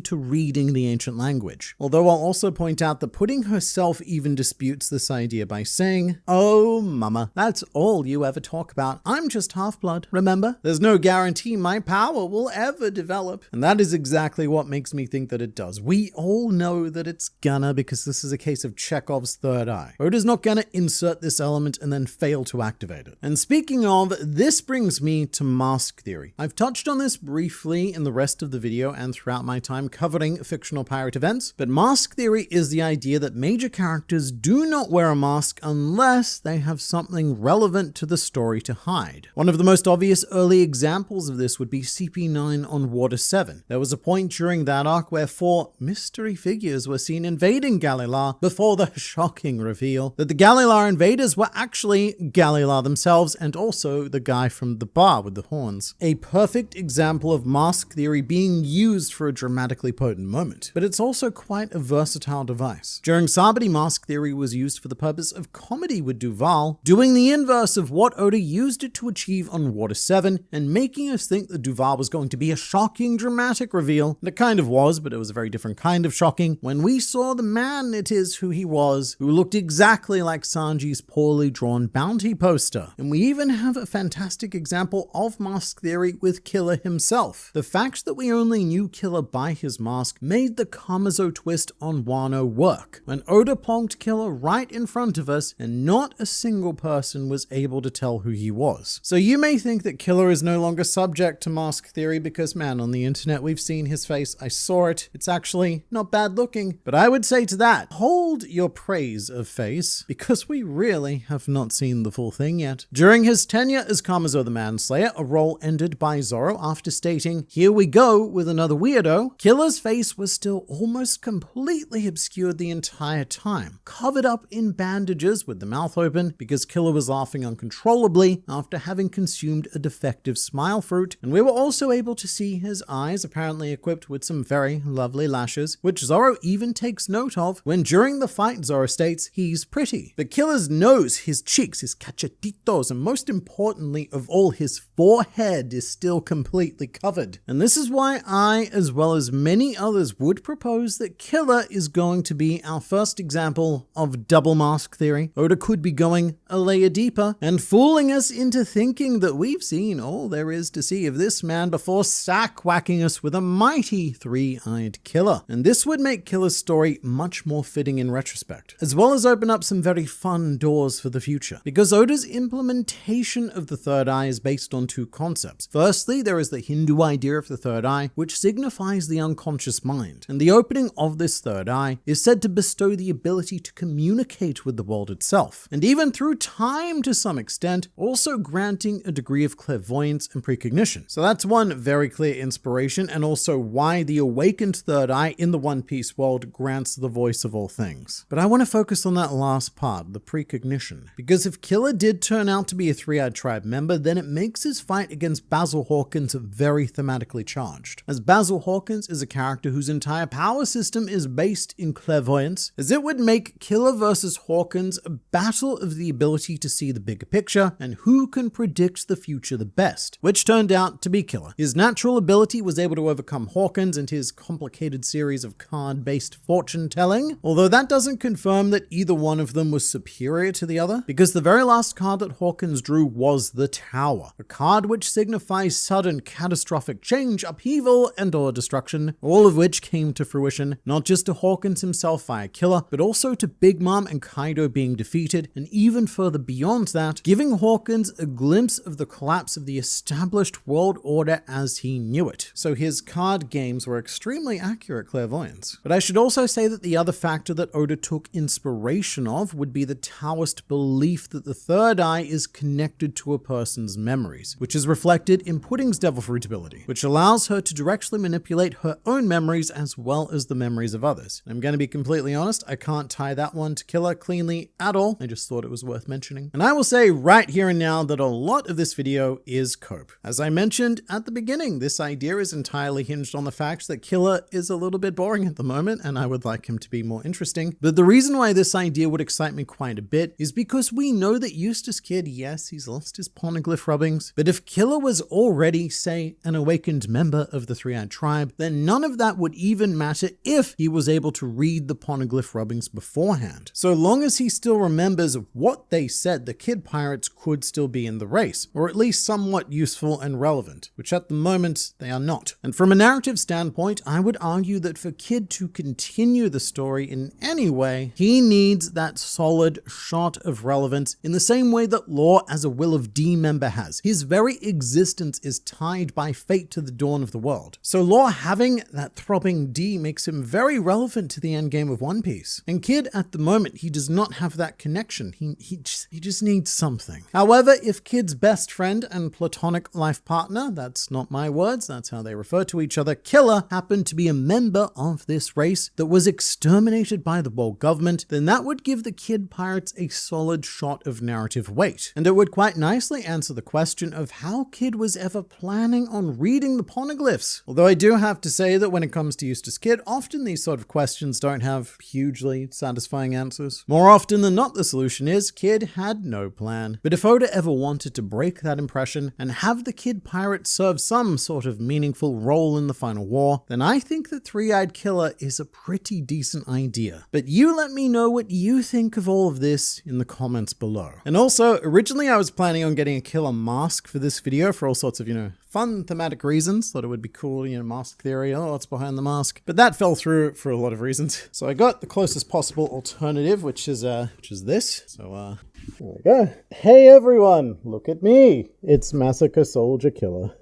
to reading the ancient language. Although I'll also point out that Pudding herself even disputes this idea by saying, "Oh, mama, that's all you ever talk about. I'm just half-blood, remember? There's no guarantee my power will ever develop." And that is exactly what makes me think that it does. We all know that it's gonna, because this is a case of Chekhov's third eye. Oda's not gonna insert this element and then fail to activate it. And speaking of, this brings me to mask theory. I've touched on this briefly in the rest of the video and throughout my time covering fictional pirate events, but mask theory is the idea that major characters do not wear a mask unless they have something relevant to the story to hide. One of the most obvious early examples of this would be CP9 on Water 7. There was a point during that arc where 4 mystery figures were seen invading Galilar before the shocking reveal that the Galilar invaders were actually Galilar themselves, and also the guy from the bar with the horns. A perfect example of mask theory being used for a dramatically potent moment. But it's also quite a versatile device. During Sabati, mask theory was used for the purpose of comedy with Duval, doing the inverse of what Oda used it it to achieve on Water 7, and making us think that Duval was going to be a shocking, dramatic reveal. And it kind of was, but it was a very different kind of shocking when we saw the man it is who he was, who looked exactly like Sanji's poorly drawn bounty poster. And we even have a fantastic example of mask theory with Killer himself. The fact that we only knew Killer by his mask made the Kamazo twist on Wano work, when Oda plonked Killer right in front of us and not a single person was able to tell who he was. So you may think that Killer is no longer subject to mask theory because, man, on the internet we've seen his face, I saw it, it's actually not bad looking. But I would say to that, hold your praise of face, because we really have not seen the full thing yet. During his tenure as Kamazo the Manslayer, a role ended by Zoro after stating, "Here we go with another weirdo," Killer's face was still almost completely obscured the entire time, covered up in bandages with the mouth open because Killer was laughing uncontrollably after having consumed a defective smile fruit. And we were also able to see his eyes, apparently equipped with some very lovely lashes, which Zoro even takes note of when during the fight Zoro states he's pretty. But Killer's nose, his cheeks, his cachetitos, and most importantly of all, his forehead is still completely covered. And this is why I, as well as many others, would propose that Killer is going to be our first example of double mask theory. Oda could be going a layer deeper and fooling us into thinking that we've seen all there is to see of this man before sack whacking us with a mighty three-eyed killer. And this would make Killer's story much more fitting in retrospect, as well as open up some very fun doors for the future. Because Oda's implementation of the third eye is based on two concepts. Firstly, there is the Hindu idea of the third eye, which signifies the unconscious mind. And the opening of this third eye is said to bestow the ability to communicate with the world itself, and even through time to some extent, also granting a degree of clairvoyance and precognition. So that's one very clear inspiration, and also why the awakened third eye in the One Piece world grants the voice of all things. But I want to focus on that last part, the precognition, because if Killer did turn out to be a three-eyed tribe member, then it makes his fight against Basil Hawkins very thematically charged, as Basil Hawkins is a character whose entire power system is based in clairvoyance, as it would make Killer versus Hawkins a battle of the ability to see the bigger picture and who can predict the future the best, which turned out to be Killer. His natural ability was able to overcome Hawkins and his complicated series of card-based fortune telling, although that doesn't confirm that either one of them was superior to the other, because the very last card that Hawkins drew was the Tower, a card which signifies sudden catastrophic change, upheaval, and or destruction, all of which came to fruition, not just to Hawkins himself via Killer, but also to Big Mom and Kaido being defeated, and even further beyond that, giving Hawkins a glimpse of the collapse of the established world order as he knew it. So his card games were extremely accurate clairvoyance. But I should also say that the other factor that Oda took inspiration of would be the Taoist belief that the third eye is connected to a person's memories, which is reflected in Pudding's devil fruit ability, which allows her to directly manipulate her own memories as well as the memories of others. I'm going to be completely honest, I can't tie that one to Killer cleanly at all. I just thought it was worth mentioning. And I will say right here and now that a lot of this video is cope. As I mentioned at the beginning, this idea is entirely hinged on the fact that Killer is a little bit boring at the moment, and I would like him to be more interesting. But the reason why this idea would excite me quite a bit is because we know that Eustace Kid, yes, he's lost his poneglyph rubbings, but if Killer was already, say, an awakened member of the Three-Eyed Tribe, then none of that would even matter if he was able to read the poneglyph rubbings beforehand. So long as he still remembers what they said, the Kid Pirates could still be in the race, or at least somewhat useful and relevant, which at the moment they are not. And from a narrative standpoint, I would argue that for Kid to continue the story in any way, he needs that solid shot of relevance in the same way that Law as a Will of D member has. His very existence is tied by fate to the dawn of the world. So Law having that throbbing D makes him very relevant to the endgame of One Piece. And Kid, at the moment, he does not have that connection. He just needs something. However, if Kid's best friend and platonic life partner, that's not my words, that's how they refer to each other, Killer, happened to be a member of this race that was exterminated by the world government, then that would give the Kid Pirates a solid shot of narrative weight. And it would quite nicely answer the question of how Kid was ever planning on reading the poneglyphs. Although I do have to say that when it comes to Eustace Kid, often these sort of questions don't have hugely satisfying answers. More often than not, the solution is Kid had no plan. But if Oda ever wanted to break that impression and have the kid pirate serve some sort of meaningful role in the final war, then I think that Three-Eyed Killer is a pretty decent idea. But you let me know what you think of all of this in the comments below. And also, originally I was planning on getting a killer mask for this video for all sorts of, fun thematic reasons. Thought it would be cool, mask theory, oh, what's behind the mask? But that fell through for a lot of reasons. So I got the closest possible alternative, which is this. So, there we go. Hey everyone, look at me. It's Massacre Soldier Killer.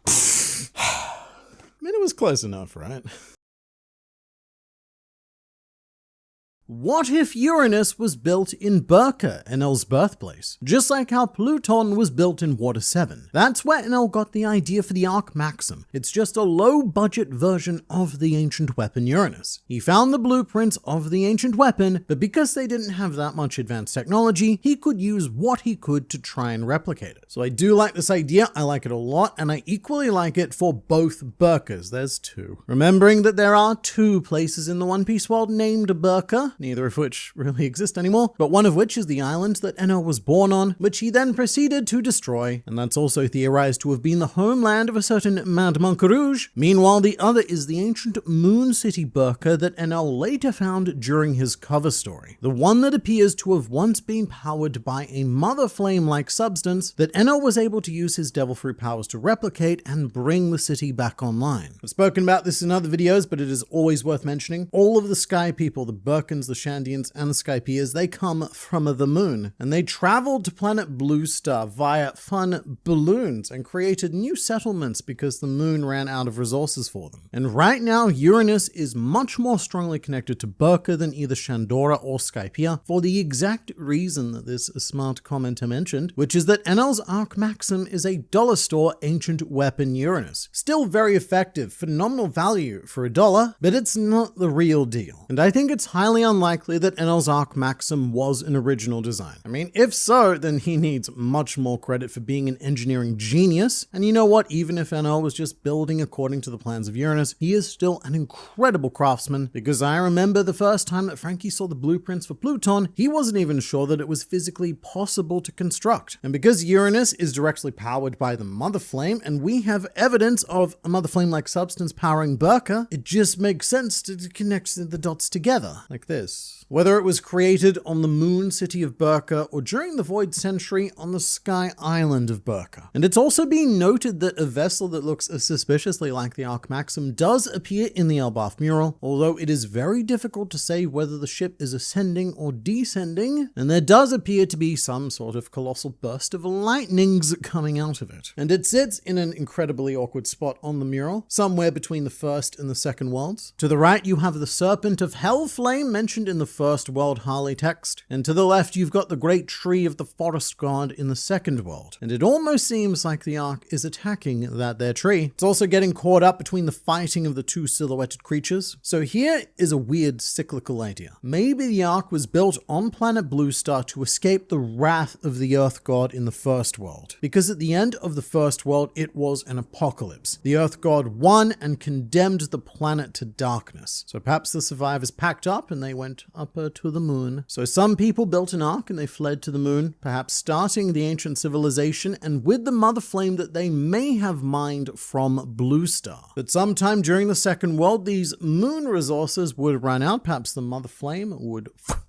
I mean, it was close enough, right? What if Uranus was built in Birka, Enel's birthplace? Just like how Pluton was built in Water 7. That's where Enel got the idea for the Arc Maxim. It's just a low-budget version of the ancient weapon Uranus. He found the blueprints of the ancient weapon, but because they didn't have that much advanced technology, he could use what he could to try and replicate it. So I do like this idea, I like it a lot, and I equally like it for both Birkas. There's two. Remembering that there are two places in the One Piece world named Birka, neither of which really exist anymore, but one of which is the island that Enel was born on, which he then proceeded to destroy, and that's also theorized to have been the homeland of a certain Mad Monk Rouge. Meanwhile, the other is the ancient Moon City Birka that Enel later found during his cover story, the one that appears to have once been powered by a mother flame-like substance that Enel was able to use his devil fruit powers to replicate and bring the city back online. I've spoken about this in other videos, but it is always worth mentioning. All of the Sky People, the Birkans, the Shandians, and the Skypias, they come from the moon, and they traveled to planet Blue Star via fun balloons and created new settlements because the moon ran out of resources for them. And right now, Uranus is much more strongly connected to Birka than either Shandora or Skypia for the exact reason that this smart commenter mentioned, which is that Enel's Arc Maxim is a dollar store ancient weapon Uranus. Still very effective, phenomenal value for $1, but it's not the real deal. And I think it's highly unlikely that Enel's Arc Maxim was an original design. I mean, if so, then he needs much more credit for being an engineering genius. And you know what? Even if Enel was just building according to the plans of Uranus, he is still an incredible craftsman, because I remember the first time that Frankie saw the blueprints for Pluton, he wasn't even sure that it was physically possible to construct. And because Uranus is directly powered by the Mother Flame, and we have evidence of a Mother Flame-like substance powering Birka, it just makes sense to connect the dots together, like this. Whether it was created on the moon city of Birka or during the Void Century on the Sky Island of Birka. And it's also been noted that a vessel that looks suspiciously like the Arc Maxim does appear in the Elbaf mural, although it is very difficult to say whether the ship is ascending or descending, and there does appear to be some sort of colossal burst of lightnings coming out of it. And it sits in an incredibly awkward spot on the mural, somewhere between the first and the second worlds. To the right, you have the Serpent of Hell Flame mentioned in the First World Harley text, and to the left you've got the great tree of the forest god in the Second World, and it almost seems like the Ark is attacking that there tree. It's also getting caught up between the fighting of the two silhouetted creatures. So here is a weird cyclical idea. Maybe the Ark was built on planet Blue Star to escape the wrath of the Earth god in the First World, because at the end of the First World it was an apocalypse. The Earth god won and condemned the planet to darkness. So perhaps the survivors packed up and they went up to the moon. So some people built an ark and they fled to the moon, perhaps starting the ancient civilization, and with the Mother Flame that they may have mined from Blue Star. But sometime during the Second World, these moon resources would run out. Perhaps the Mother Flame would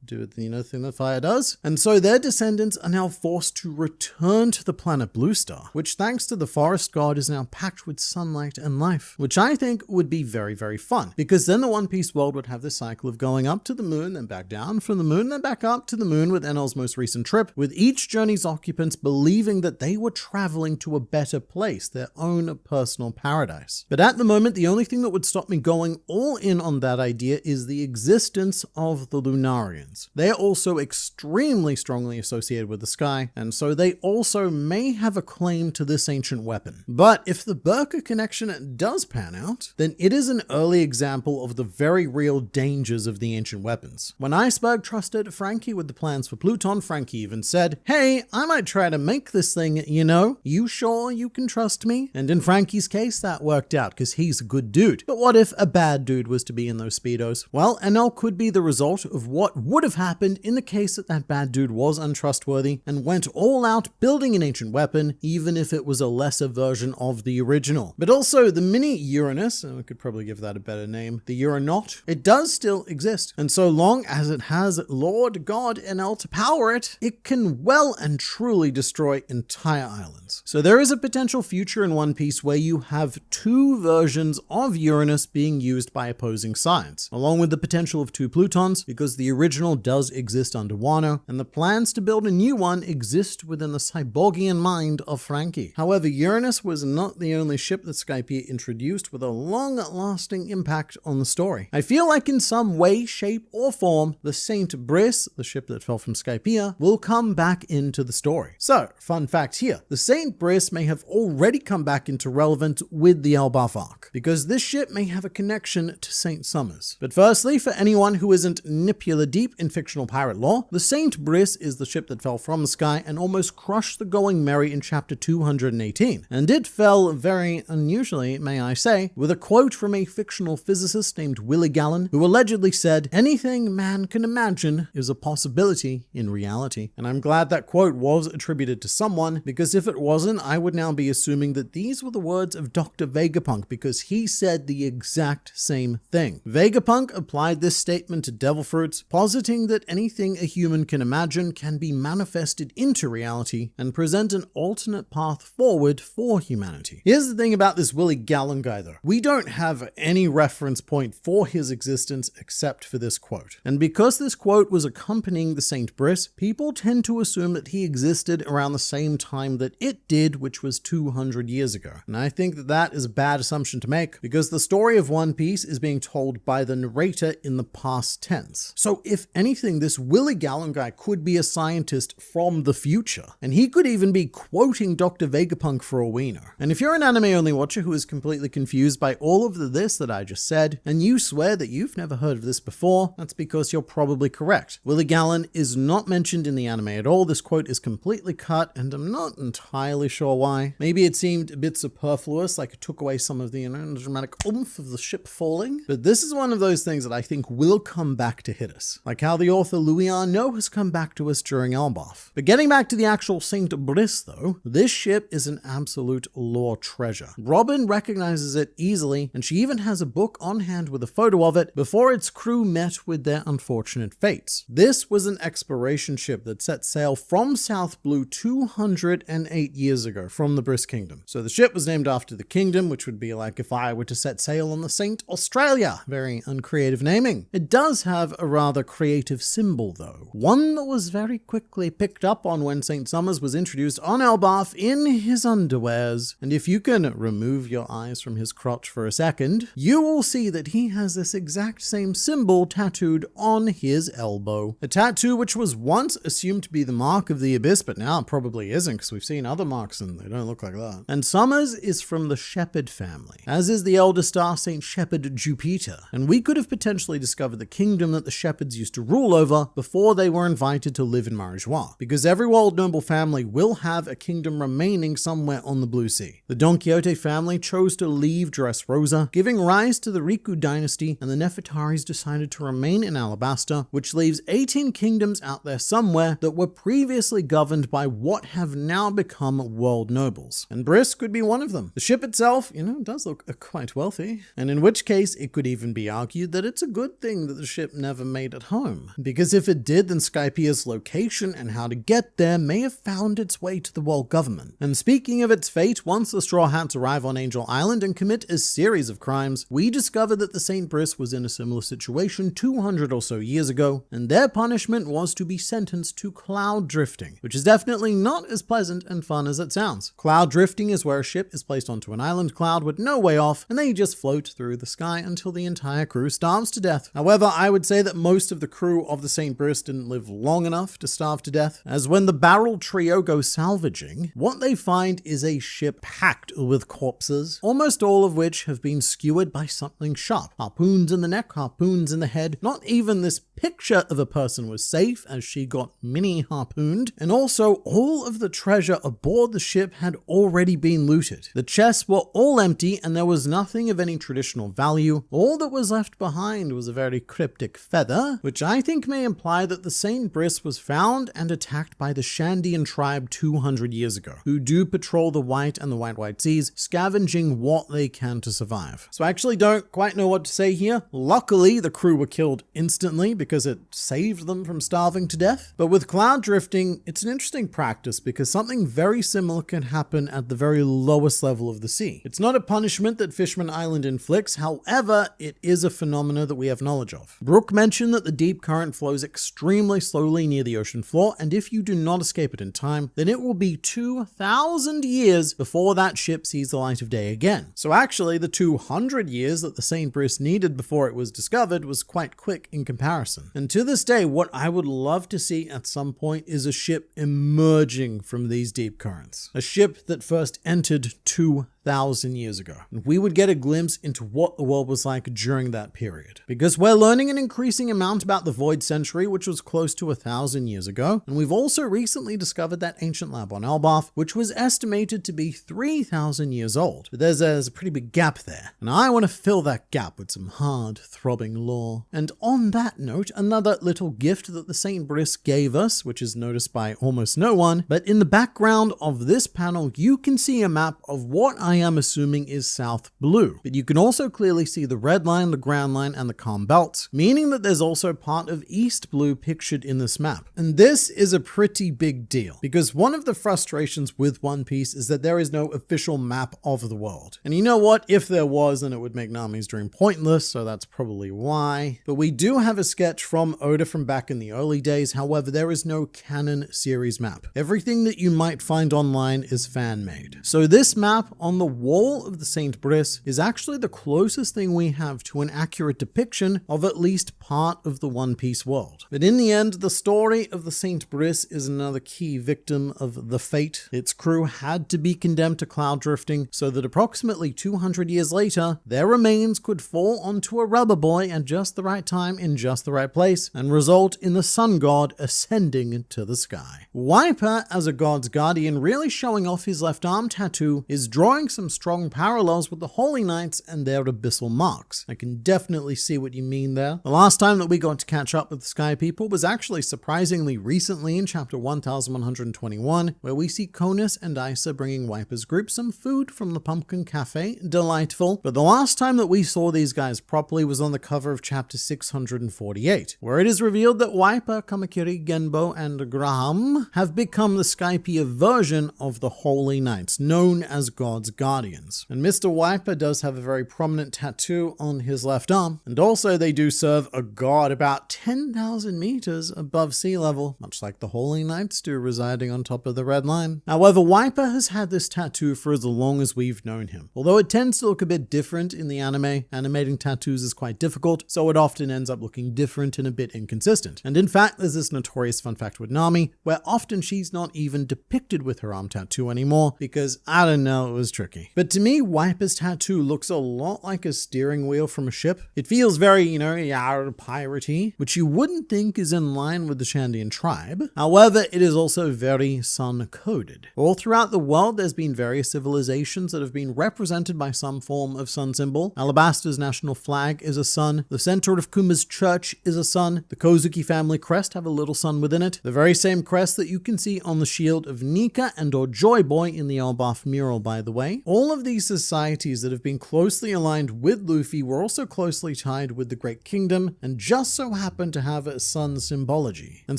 do the thing that fire does. And so their descendants are now forced to return to the planet Blue Star, which thanks to the forest god is now packed with sunlight and life, which I think would be very, very fun, because then the One Piece world would have this cycle of going up to the moon, then back down from the moon, then back up to the moon with Enel's most recent trip, with each journey's occupants believing that they were traveling to a better place, their own personal paradise. But at the moment, the only thing that would stop me going all in on that idea is the existence of the Lunarians. They are also extremely strongly associated with the sky, and so they also may have a claim to this ancient weapon. But if the Birka connection does pan out, then it is an early example of the very real dangers of the ancient weapons. When Iceberg trusted Frankie with the plans for Pluton, Frankie even said, "Hey, I might try to make this thing, you sure you can trust me?" And in Frankie's case, that worked out because he's a good dude. But what if a bad dude was to be in those speedos? Well, Enel could be the result of what would have have happened in the case that that bad dude was untrustworthy and went all out building an ancient weapon, even if it was a lesser version of the original. But also the mini Uranus, and we could probably give that a better name, the Uranaut, it does still exist. And so long as it has Lord God Enel to power it, it can well and truly destroy entire islands. So there is a potential future in One Piece where you have two versions of Uranus being used by opposing sides, along with the potential of two Plutons, because the original does exist under Wano, and the plans to build a new one exist within the cyborgian mind of Frankie. However, Uranus was not the only ship that Skypiea introduced with a long-lasting impact on the story. I feel like in some way, shape, or form, the Saint Briss, the ship that fell from Skypiea, will come back into the story. So, fun fact here, the Saint Briss may have already come back into relevance with the Elbaf arc, because this ship may have a connection to Saint Summers. But firstly, for anyone who isn't nipula deep in fictional pirate lore, the Saint Briss is the ship that fell from the sky and almost crushed the Going Merry in chapter 218. And it fell very unusually, may I say, with a quote from a fictional physicist named Willie Gallen, who allegedly said, "Anything man can imagine is a possibility in reality." And I'm glad that quote was attributed to someone, because if it wasn't, I would now be assuming that these were the words of Dr. Vegapunk, because he said the exact same thing. Vegapunk applied this statement to devil fruits, positing that anything a human can imagine can be manifested into reality and present an alternate path forward for humanity. Here's the thing about this Willie Gallen guy though. We don't have any reference point for his existence except for this quote. And because this quote was accompanying the Saint Briss, people tend to assume that he existed around the same time that it did, which was 200 years ago. And I think that that is a bad assumption to make, because the story of One Piece is being told by the narrator in the past tense. So if anything, this Willie Gallen guy could be a scientist from the future, and he could even be quoting Dr. Vegapunk for all we know. And if you're an anime-only watcher who is completely confused by all of this that I just said, and you swear that you've never heard of this before, that's because you're probably correct. Willie Gallen is not mentioned in the anime at all. This quote is completely cut, and I'm not entirely sure why. Maybe it seemed a bit superfluous, like it took away some of the dramatic oomph of the ship falling. But this is one of those things that I think will come back to hit us, like how the author Louis Arnaud has come back to us during Elbaf. But getting back to the actual Saint Briss though, this ship is an absolute lore treasure. Robin recognizes it easily, and she even has a book on hand with a photo of it before its crew met with their unfortunate fates. This was an exploration ship that set sail from South Blue 208 years ago from the Briss Kingdom. So the ship was named after the kingdom, which would be like if I were to set sail on the Saint Australia. Very uncreative naming. It does have a rather creative symbol though. One that was very quickly picked up on when Saint Summers was introduced on Elbaf in his underwears. And if you can remove your eyes from his crotch for a second, you will see that he has this exact same symbol tattooed on his elbow. A tattoo which was once assumed to be the mark of the Abyss, but now it probably isn't, because we've seen other marks and they don't look like that. And Summers is from the Shepherd family, as is the elder star Saint Shepherd Jupiter. And we could have potentially discovered the kingdom that the Shepherds used to rule over before they were invited to live in Marijois, because every world noble family will have a kingdom remaining somewhere on the Blue Sea. The Don Quixote family chose to leave Dressrosa, giving rise to the Riku dynasty, and the Nefertaris decided to remain in Alabasta, which leaves 18 kingdoms out there somewhere that were previously governed by what have now become world nobles. And Briss could be one of them. The ship itself, does look quite wealthy, and in which case it could even be argued that it's a good thing that the ship never made it home, because if it did, then Skypiea's location and how to get there may have found its way to the world government. And speaking of its fate, once the Straw Hats arrive on Angel Island and commit a series of crimes, we discover that the Saint Briss was in a similar situation 200 or so years ago, and their punishment was to be sentenced to cloud drifting, which is definitely not as pleasant and fun as it sounds. Cloud drifting is where a ship is placed onto an island cloud with no way off, and they just float through the sky until the entire crew starves to death. However, I would say that most of the crew of the Saint Briss didn't live long enough to starve to death, as when the Barrel Trio go salvaging, what they find is a ship packed with corpses, almost all of which have been skewered by something sharp. Harpoons in the neck, harpoons in the head, not even this picture of a person was safe as she got mini harpooned, and also all of the treasure aboard the ship had already been looted. The chests were all empty and there was nothing of any traditional value. All that was left behind was a very cryptic feather, which I think may imply that the Saint Briss was found and attacked by the Shandian tribe 200 years ago, who do patrol the White and the White Seas, scavenging what they can to survive. So I actually don't quite know what to say here. Luckily, the crew were killed instantly because it saved them from starving to death. But with cloud drifting, it's an interesting practice because something very similar can happen at the very lowest level of the sea. It's not a punishment that Fishman Island inflicts, however, it is a phenomena that we have knowledge of. Brooke mentioned that the deep current flows extremely slowly near the ocean floor, and if you do not escape it in time, then it will be 2,000 years before that ship sees the light of day again. So actually, the 200 years that the Saint Briss needed before it was discovered was quite quick in comparison. And to this day, what I would love to see at some point is a ship emerging from these deep currents. A ship that first entered 2,000 years ago. And we would get a glimpse into what the world was like during that period. Because we're learning an increasing amount about the Void Century, which was close to 1,000 years ago. And we've also recently discovered that ancient lab on Elbaf, which was estimated to be 3,000 years old. But there's a pretty big gap there. And I want to fill that gap with some hard, throbbing lore. And on that note, another little gift that the Saint Briss gave us, which is noticed by almost no one, but in the background of this panel, you can see a map of what I am assuming is South Blue. But you can also clearly see the red line, the ground line, and the calm belt, meaning that there's also part of East Blue pictured in this map. And this is a pretty big deal, because one of the frustrations with One Piece is that there is no official map of the world. And you know what? If there was, then it would make Nami's dream pointless, so that's probably why. But we do have a sketch from Oda from back in the early days, however, there is no canon series map. Everything that you might find online is fan-made. So this map on the wall of the Saint Briss is actually the closest thing we have to an accurate depiction of at least part of the One Piece world. But in the end, the story of the Saint Briss is another key victim of the fate. Its crew had to be condemned to cloud drifting so that approximately 200 years later, their remains could fall onto a rubber buoy at just the right time in just the right place and result in the sun god ascending to the sky. Wiper, as a god's guardian, really showing off his left arm tattoo, is drawing some strong parallels with the Holy Knights and their abyssal marks. I can definitely see what you mean there. The last time that we got to catch up with the Sky People was actually surprisingly recently in chapter 1121, where we see Conus and Isa bringing Wiper's group some food from the Pumpkin Cafe. Delightful. But the last time that we saw these guys properly was on the cover of chapter 648, where it is revealed that Wiper, Kamakiri, Genbo, and Graham have become the Skypiea version of the Holy Knights, known as God's Guardians. And Mr. Wiper does have a very prominent tattoo on his left arm, and also they do serve a god about 10,000 meters above sea level, much like the Holy Knights do, residing on top of the red line. However, Wiper has had this tattoo for as long as we've known him. Although it tends to look a bit different in the anime, animating tattoos is quite difficult, so it often ends up looking different and a bit inconsistent. And in fact, there's this notorious fun fact with Nami, where often she's not even depicted with her arm tattoo anymore, because, I don't know, it was tricky. But to me, Wiper's tattoo looks a lot like a steering wheel from a ship. It feels very, piratey, which you wouldn't think is in line with the Shandian tribe. However, it is also very sun-coded. All throughout the world, there's been various civilizations that have been represented by some form of sun symbol. Alabaster's national flag is a sun. The center of Kuma's church is a sun. The Kozuki family crest have a little sun within it. The very same crest that you can see on the shield of Nika and or Joy Boy in the Elbaf mural, by the way. All of these societies that have been closely aligned with Luffy were also closely tied with the Great Kingdom and just so happen to have a sun symbology. And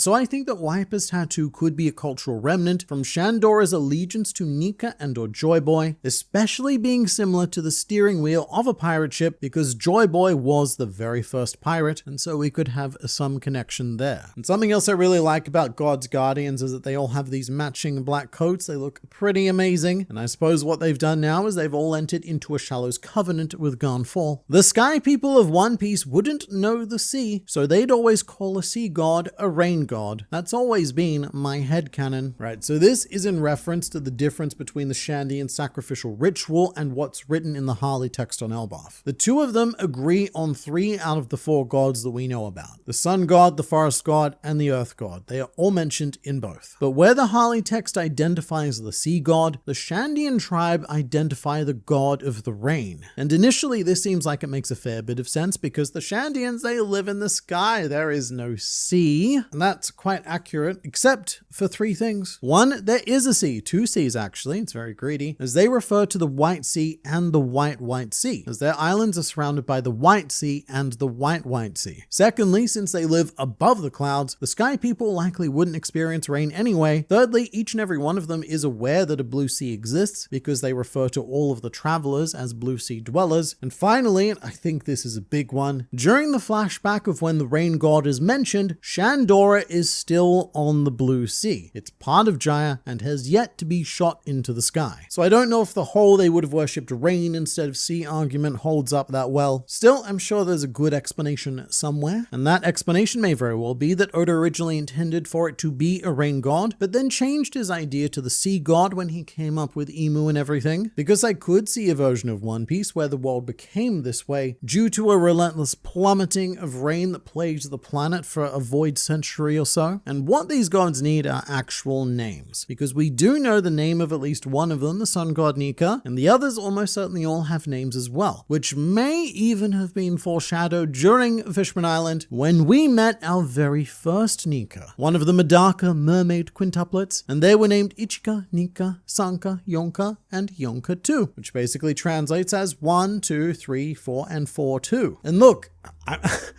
so I think that Wiper's tattoo could be a cultural remnant from Shandora's allegiance to Nika and or Joy Boy, especially being similar to the steering wheel of a pirate ship because Joy Boy was the very first pirate, and so we could have some connection there. And something else I really like about God's Guardians is that they all have these matching black coats. They look pretty amazing, and I suppose what they've done concern now is they've all entered into a Shallow's covenant with Gunfall. The sky people of One Piece wouldn't know the sea, so they'd always call a sea god a rain god. That's always been my headcanon. Right, so this is in reference to the difference between the Shandian sacrificial ritual and what's written in the Harley text on Elbaf. The two of them agree on 3 out of the 4 gods that we know about. The sun god, the forest god, and the earth god. They are all mentioned in both. But where the Harley text identifies the sea god, the Shandian tribe identify the god of the rain. And initially this seems like it makes a fair bit of sense because the Shandians, they live in the sky. There is no sea. And that's quite accurate, except for 3 things. 1, there is a sea. 2 seas actually. It's very greedy, as they refer to the White Sea and the White Sea, as their islands are surrounded by the White Sea and the White Sea. Secondly, since they live above the clouds, the sky people likely wouldn't experience rain anyway. Thirdly, each and every one of them is aware that a blue sea exists because they refer to all of the travelers as blue sea dwellers. And finally, and I think this is a big one, during the flashback of when the rain god is mentioned, Shandora is still on the blue sea. It's part of Jaya and has yet to be shot into the sky. So I don't know if the whole they would have worshipped rain instead of sea argument holds up that well. Still, I'm sure there's a good explanation somewhere, and that explanation may very well be that Oda originally intended for it to be a rain god, but then changed his idea to the sea god when he came up with Emu and everything, because I could see a version of One Piece where the world became this way due to a relentless plummeting of rain that plagued the planet for a void century or so. And what these gods need are actual names, because we do know the name of at least one of them, the sun god Nika, and the others almost certainly all have names as well, which may even have been foreshadowed during Fishman Island when we met our very first Nika, one of the Medaka mermaid quintuplets, and they were named Ichika, Nika, Sanka, Yonka, and Yonka 2, which basically translates as 1, 2, 3, 4, and 4, 2. And look,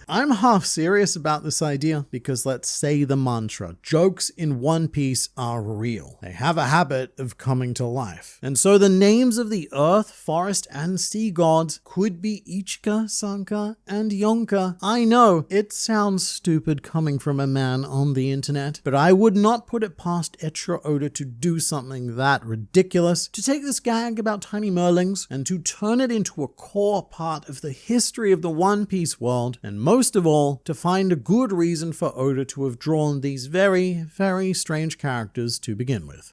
I'm half serious about this idea because let's say the mantra, jokes in One Piece are real. They have a habit of coming to life. And so the names of the earth, forest, and sea gods could be Ichika, Sanka, and Yonka. I know, it sounds stupid coming from a man on the internet, but I would not put it past Eiichiro Oda to do something that ridiculous, to take this gag about tiny merlings and to turn it into a core part of the history of the One Piece world, and most of all, to find a good reason for Oda to have drawn these very, very strange characters to begin with.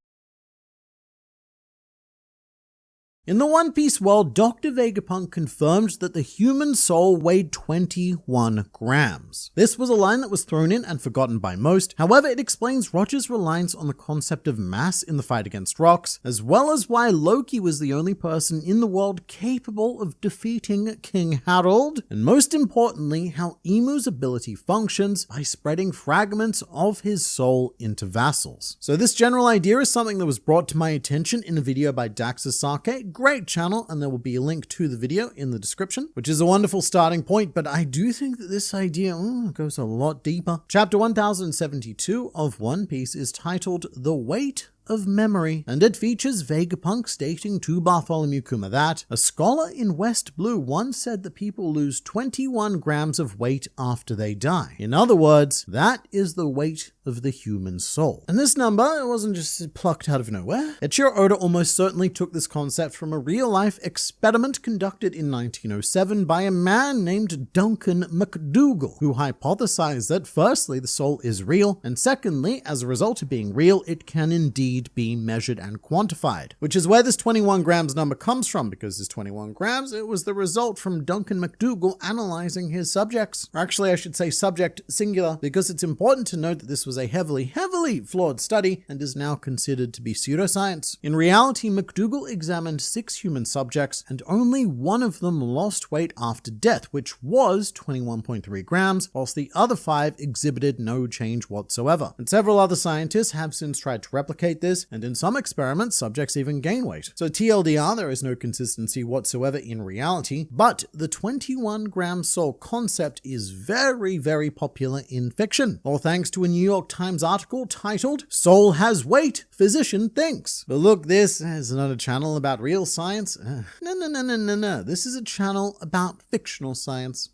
In the One Piece world, Dr. Vegapunk confirmed that the human soul weighed 21 grams. This was a line that was thrown in and forgotten by most. However, it explains Roger's reliance on the concept of mass in the fight against rocks, as well as why Loki was the only person in the world capable of defeating King Harold, and most importantly, how Emu's ability functions by spreading fragments of his soul into vassals. So this general idea is something that was brought to my attention in a video by Daxasake. Great channel, and there will be a link to the video in the description, which is a wonderful starting point, but I do think that this idea goes a lot deeper. Chapter 1072 of One Piece is titled The Weight of Memory, and it features Vegapunk stating to Bartholomew Kuma that a scholar in West Blue once said that people lose 21 grams of weight after they die. In other words, that is the weight of the human soul. And this number wasn't just plucked out of nowhere. Eiichiro Oda almost certainly took this concept from a real-life experiment conducted in 1907 by a man named Duncan McDougall, who hypothesized that firstly, the soul is real, and secondly, as a result of being real, it can indeed be measured and quantified, which is where this 21 grams number comes from, because this 21 grams, it was the result from Duncan McDougall analyzing his subjects. Or actually, I should say subject singular, because it's important to note that this was a heavily flawed study and is now considered to be pseudoscience. In reality, McDougall examined 6 human subjects, and only one of them lost weight after death, which was 21.3 grams, whilst the other 5 exhibited no change whatsoever. And several other scientists have since tried to replicate this, and in some experiments, subjects even gain weight. So TLDR, there is no consistency whatsoever in reality, but the 21 gram soul concept is very popular in fiction, all thanks to a New York Times article titled, "Soul Has Weight, Physician Thinks." But look, this is not a channel about real science. No. This is a channel about fictional science.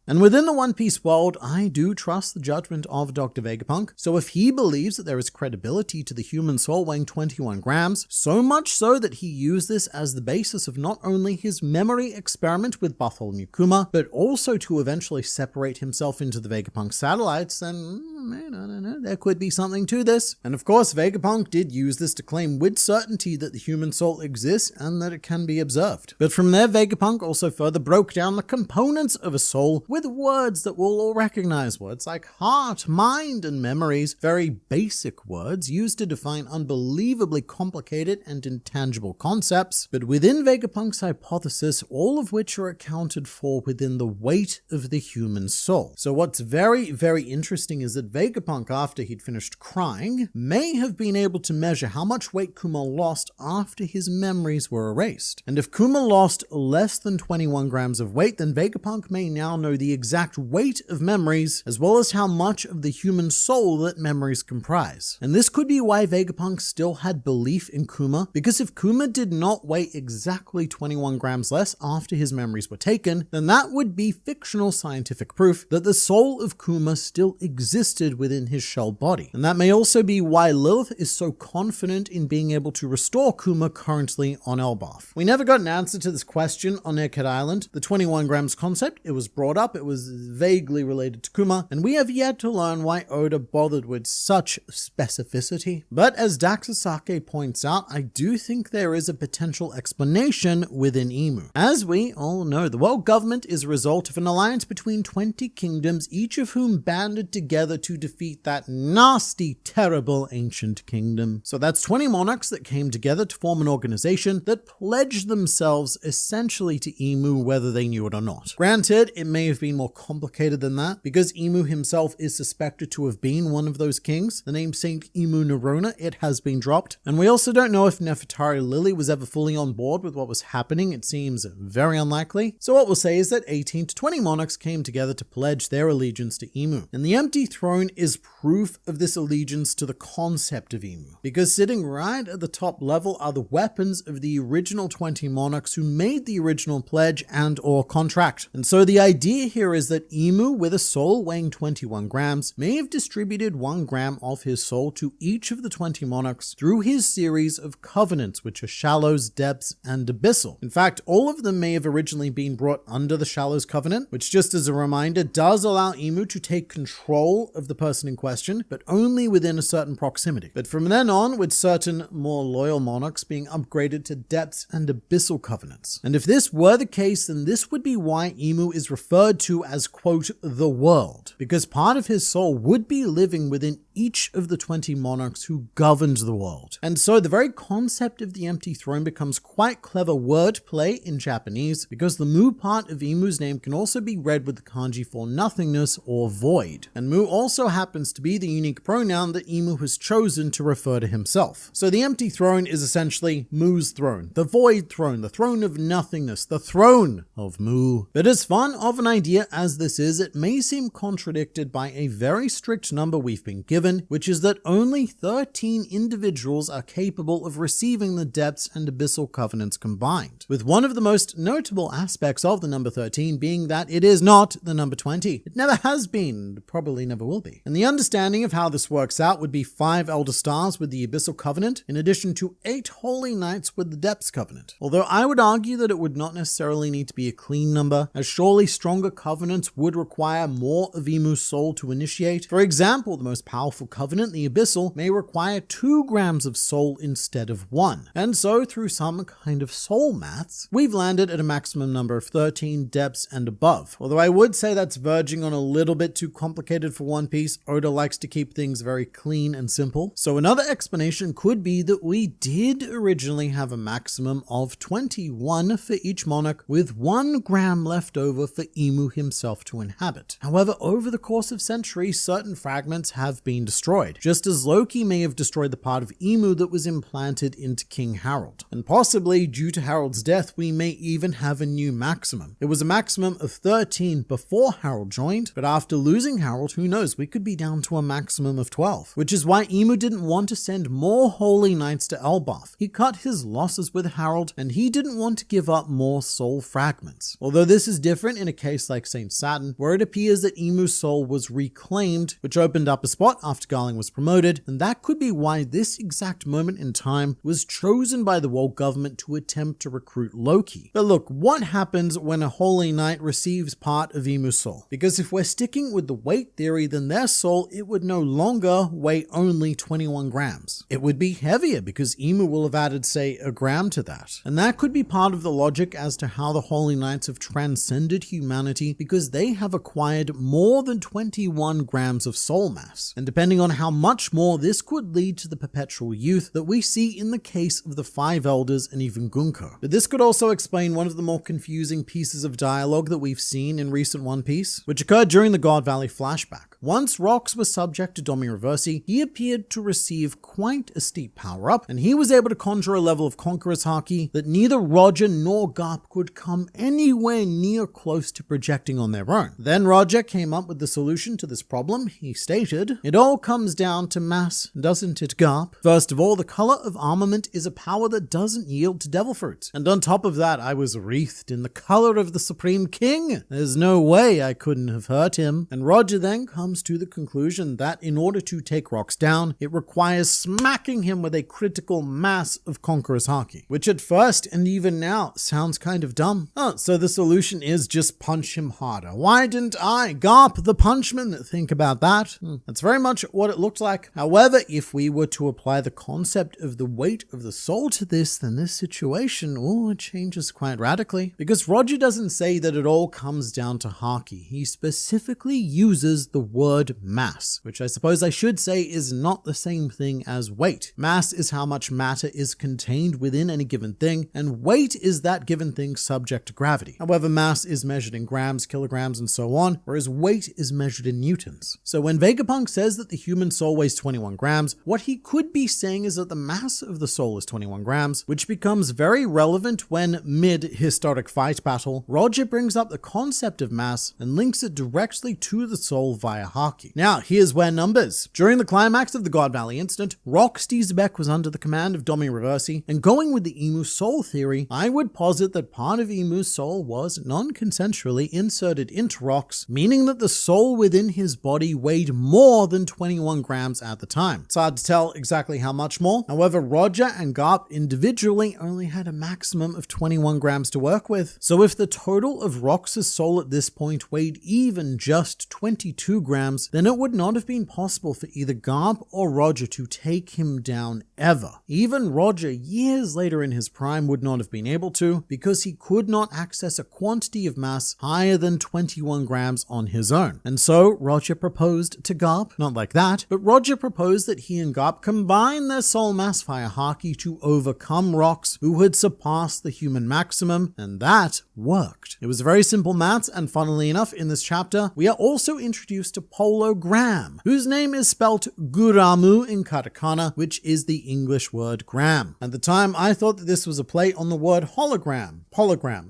And within the One Piece world, I do trust the judgment of Dr. Vegapunk, so if he believes that there is credibility to the human soul weighing 21 grams, so much so that he used this as the basis of not only his memory experiment with Bartholomew Kuma, but also to eventually separate himself into the Vegapunk satellites, then I don't know, there could be something to this. And of course, Vegapunk did use this to claim with certainty that the human soul exists and that it can be observed. But from there, Vegapunk also further broke down the components of a soul with words that we'll all recognize, words like heart, mind, and memories, very basic words used to define unbelievably complicated and intangible concepts, but within Vegapunk's hypothesis, all of which are accounted for within the weight of the human soul. So what's very, very interesting is that Vegapunk, after he'd finished crying, may have been able to measure how much weight Kuma lost after his memories were erased. And if Kuma lost less than 21 grams of weight, then Vegapunk may now know the exact weight of memories, as well as how much of the human soul that memories comprise. And this could be why Vegapunk still had belief in Kuma, because if Kuma did not weigh exactly 21 grams less after his memories were taken, then that would be fictional scientific proof that the soul of Kuma still existed within his shell body. And that may also be why Lilith is so confident in being able to restore Kuma currently on Elbaf. We never got an answer to this question on Egghead Island. The 21 grams concept, it was brought up, it was vaguely related to Kuma, and we have yet to learn why Oda bothered with such specificity. But as Daxasake points out, I do think there is a potential explanation within Emu. As we all know, the world government is a result of an alliance between 20 kingdoms, each of whom banded together to defeat that nasty, terrible ancient kingdom. So that's 20 monarchs that came together to form an organization that pledged themselves essentially to Emu, whether they knew it or not. Granted, it may have been more complicated than that, because Emu himself is suspected to have been one of those kings. The name Saint Emu Nerona, it has been dropped. And we also don't know if Nefertari Lily was ever fully on board with what was happening. It seems very unlikely. So what we'll say is that 18 to 20 monarchs came together to pledge their allegiance to Emu. And the empty throne is proof of this allegiance to the concept of Emu, because sitting right at the top level are the weapons of the original 20 monarchs who made the original pledge and or contract. And so the idea here is that Emu, with a soul weighing 21 grams, may have distributed 1 gram of his soul to each of the 20 monarchs through his series of covenants, which are Shallows, Depths, and Abyssal. In fact, all of them may have originally been brought under the Shallows covenant, which, just as a reminder, does allow Emu to take control of the person in question, but only within a certain proximity. But from then on, with certain more loyal monarchs being upgraded to Depths and Abyssal covenants. And if this were the case, then this would be why Emu is referred to as, quote, the world, because part of his soul would be living within each of the 20 monarchs who governed the world. And so the very concept of the empty throne becomes quite clever wordplay in Japanese, because the Mu part of Emu's name can also be read with the kanji for nothingness or void. And Mu also happens to be the unique pronoun that Emu has chosen to refer to himself. So the empty throne is essentially Mu's throne, the void throne, the throne of nothingness, the throne of Mu. But as fun of an idea as this is, it may seem contradicted by a very strict number we've been given, which is that only 13 individuals are capable of receiving the Depths and Abyssal covenants combined, with one of the most notable aspects of the number 13 being that it is not the number 20. It never has been, probably never will be. And the understanding of how this works out would be 5 Elder Stars with the Abyssal Covenant, in addition to 8 Holy Knights with the Depths Covenant. Although I would argue that it would not necessarily need to be a clean number, as surely stronger covenants would require more of Emu's soul to initiate. For example, the most powerful covenant, the Abyssal, may require 2 grams of soul instead of 1. And so, through some kind of soul maths, we've landed at a maximum number of 13 Depths and above. Although I would say that's verging on a little bit too complicated for One Piece. Oda likes to keep things very clean and simple. So another explanation could be that we did originally have a maximum of 21 for each monarch, with 1 gram left over for Emu himself to inhabit. However, over the course of centuries, certain fragments have been been destroyed, just as Loki may have destroyed the part of Emu that was implanted into King Harold. And possibly, due to Harold's death, we may even have a new maximum. It was a maximum of 13 before Harold joined, but after losing Harold, who knows, we could be down to a maximum of 12. Which is why Emu didn't want to send more Holy Knights to Elbaf. He cut his losses with Harold, and he didn't want to give up more soul fragments. Although this is different in a case like Saint Saturn, where it appears that Emu's soul was reclaimed, which opened up a spot after Garling was promoted, and that could be why this exact moment in time was chosen by the world government to attempt to recruit Loki. But look, what happens when a Holy Knight receives part of Emu's soul? Because if we're sticking with the weight theory, then their soul, it would no longer weigh only 21 grams. It would be heavier because Emu will have added, say, a gram to that. And that could be part of the logic as to how the Holy Knights have transcended humanity, because they have acquired more than 21 grams of soul mass. And depending on how much more, this could lead to the perpetual youth that we see in the case of the Five Elders and even Gunko. But this could also explain one of the more confusing pieces of dialogue that we've seen in recent One Piece, which occurred during the God Valley flashback. Once Rox was subject to Domi Reversi, he appeared to receive quite a steep power-up, and he was able to conjure a level of Conqueror's Haki that neither Roger nor Garp could come anywhere near close to projecting on their own. Then Roger came up with the solution to this problem. He stated, "It all comes down to mass, doesn't it, Garp? First of all, the color of armament is a power that doesn't yield to devil fruit. And on top of that, I was wreathed in the color of the Supreme King. There's no way I couldn't have hurt him." And Roger then comes to the conclusion that in order to take Rox down, it requires smacking him with a critical mass of Conqueror's Haki, which at first and even now sounds kind of dumb. Oh, so the solution is just punch him harder. Why didn't I, Garp the Punchman, think about that? That's very much what it looked like. However, if we were to apply the concept of the weight of the soul to this, then this situation, it changes quite radically. Because Roger doesn't say that it all comes down to Haki. He specifically uses the word mass, which I suppose I should say is not the same thing as weight. Mass is how much matter is contained within any given thing, and weight is that given thing subject to gravity. However, mass is measured in grams, kilograms, and so on, whereas weight is measured in newtons. So when Vegapunk says that the human soul weighs 21 grams, what he could be saying is that the mass of the soul is 21 grams, which becomes very relevant when mid-historic fight battle, Roger brings up the concept of mass and links it directly to the soul via Haki. Now, here's where numbers. During the climax of the God Valley incident, Rox Diesbeck was under the command of Domi Reversi, and going with the Emu soul theory, I would posit that part of Emu's soul was non-consensually inserted into Rox, meaning that the soul within his body weighed more than 21 grams at the time. It's hard to tell exactly how much more. However, Roger and Garp individually only had a maximum of 21 grams to work with. So if the total of Rox's soul at this point weighed even just 22 grams, then it would not have been possible for either Garp or Roger to take him down ever. Even Roger, years later in his prime, would not have been able to, because he could not access a quantity of mass higher than 21 grams on his own. And so Roger proposed to Garp, not like that, but Roger proposed that he and Garp combine their soul mass via Haki to overcome Rox, who had surpassed the human maximum, and that worked. It was very simple maths, and funnily enough, in this chapter, we are also introduced to Polo Gram, whose name is spelt Guramu in katakana, which is the English word gram. At the time, I thought that this was a play on the word hologram,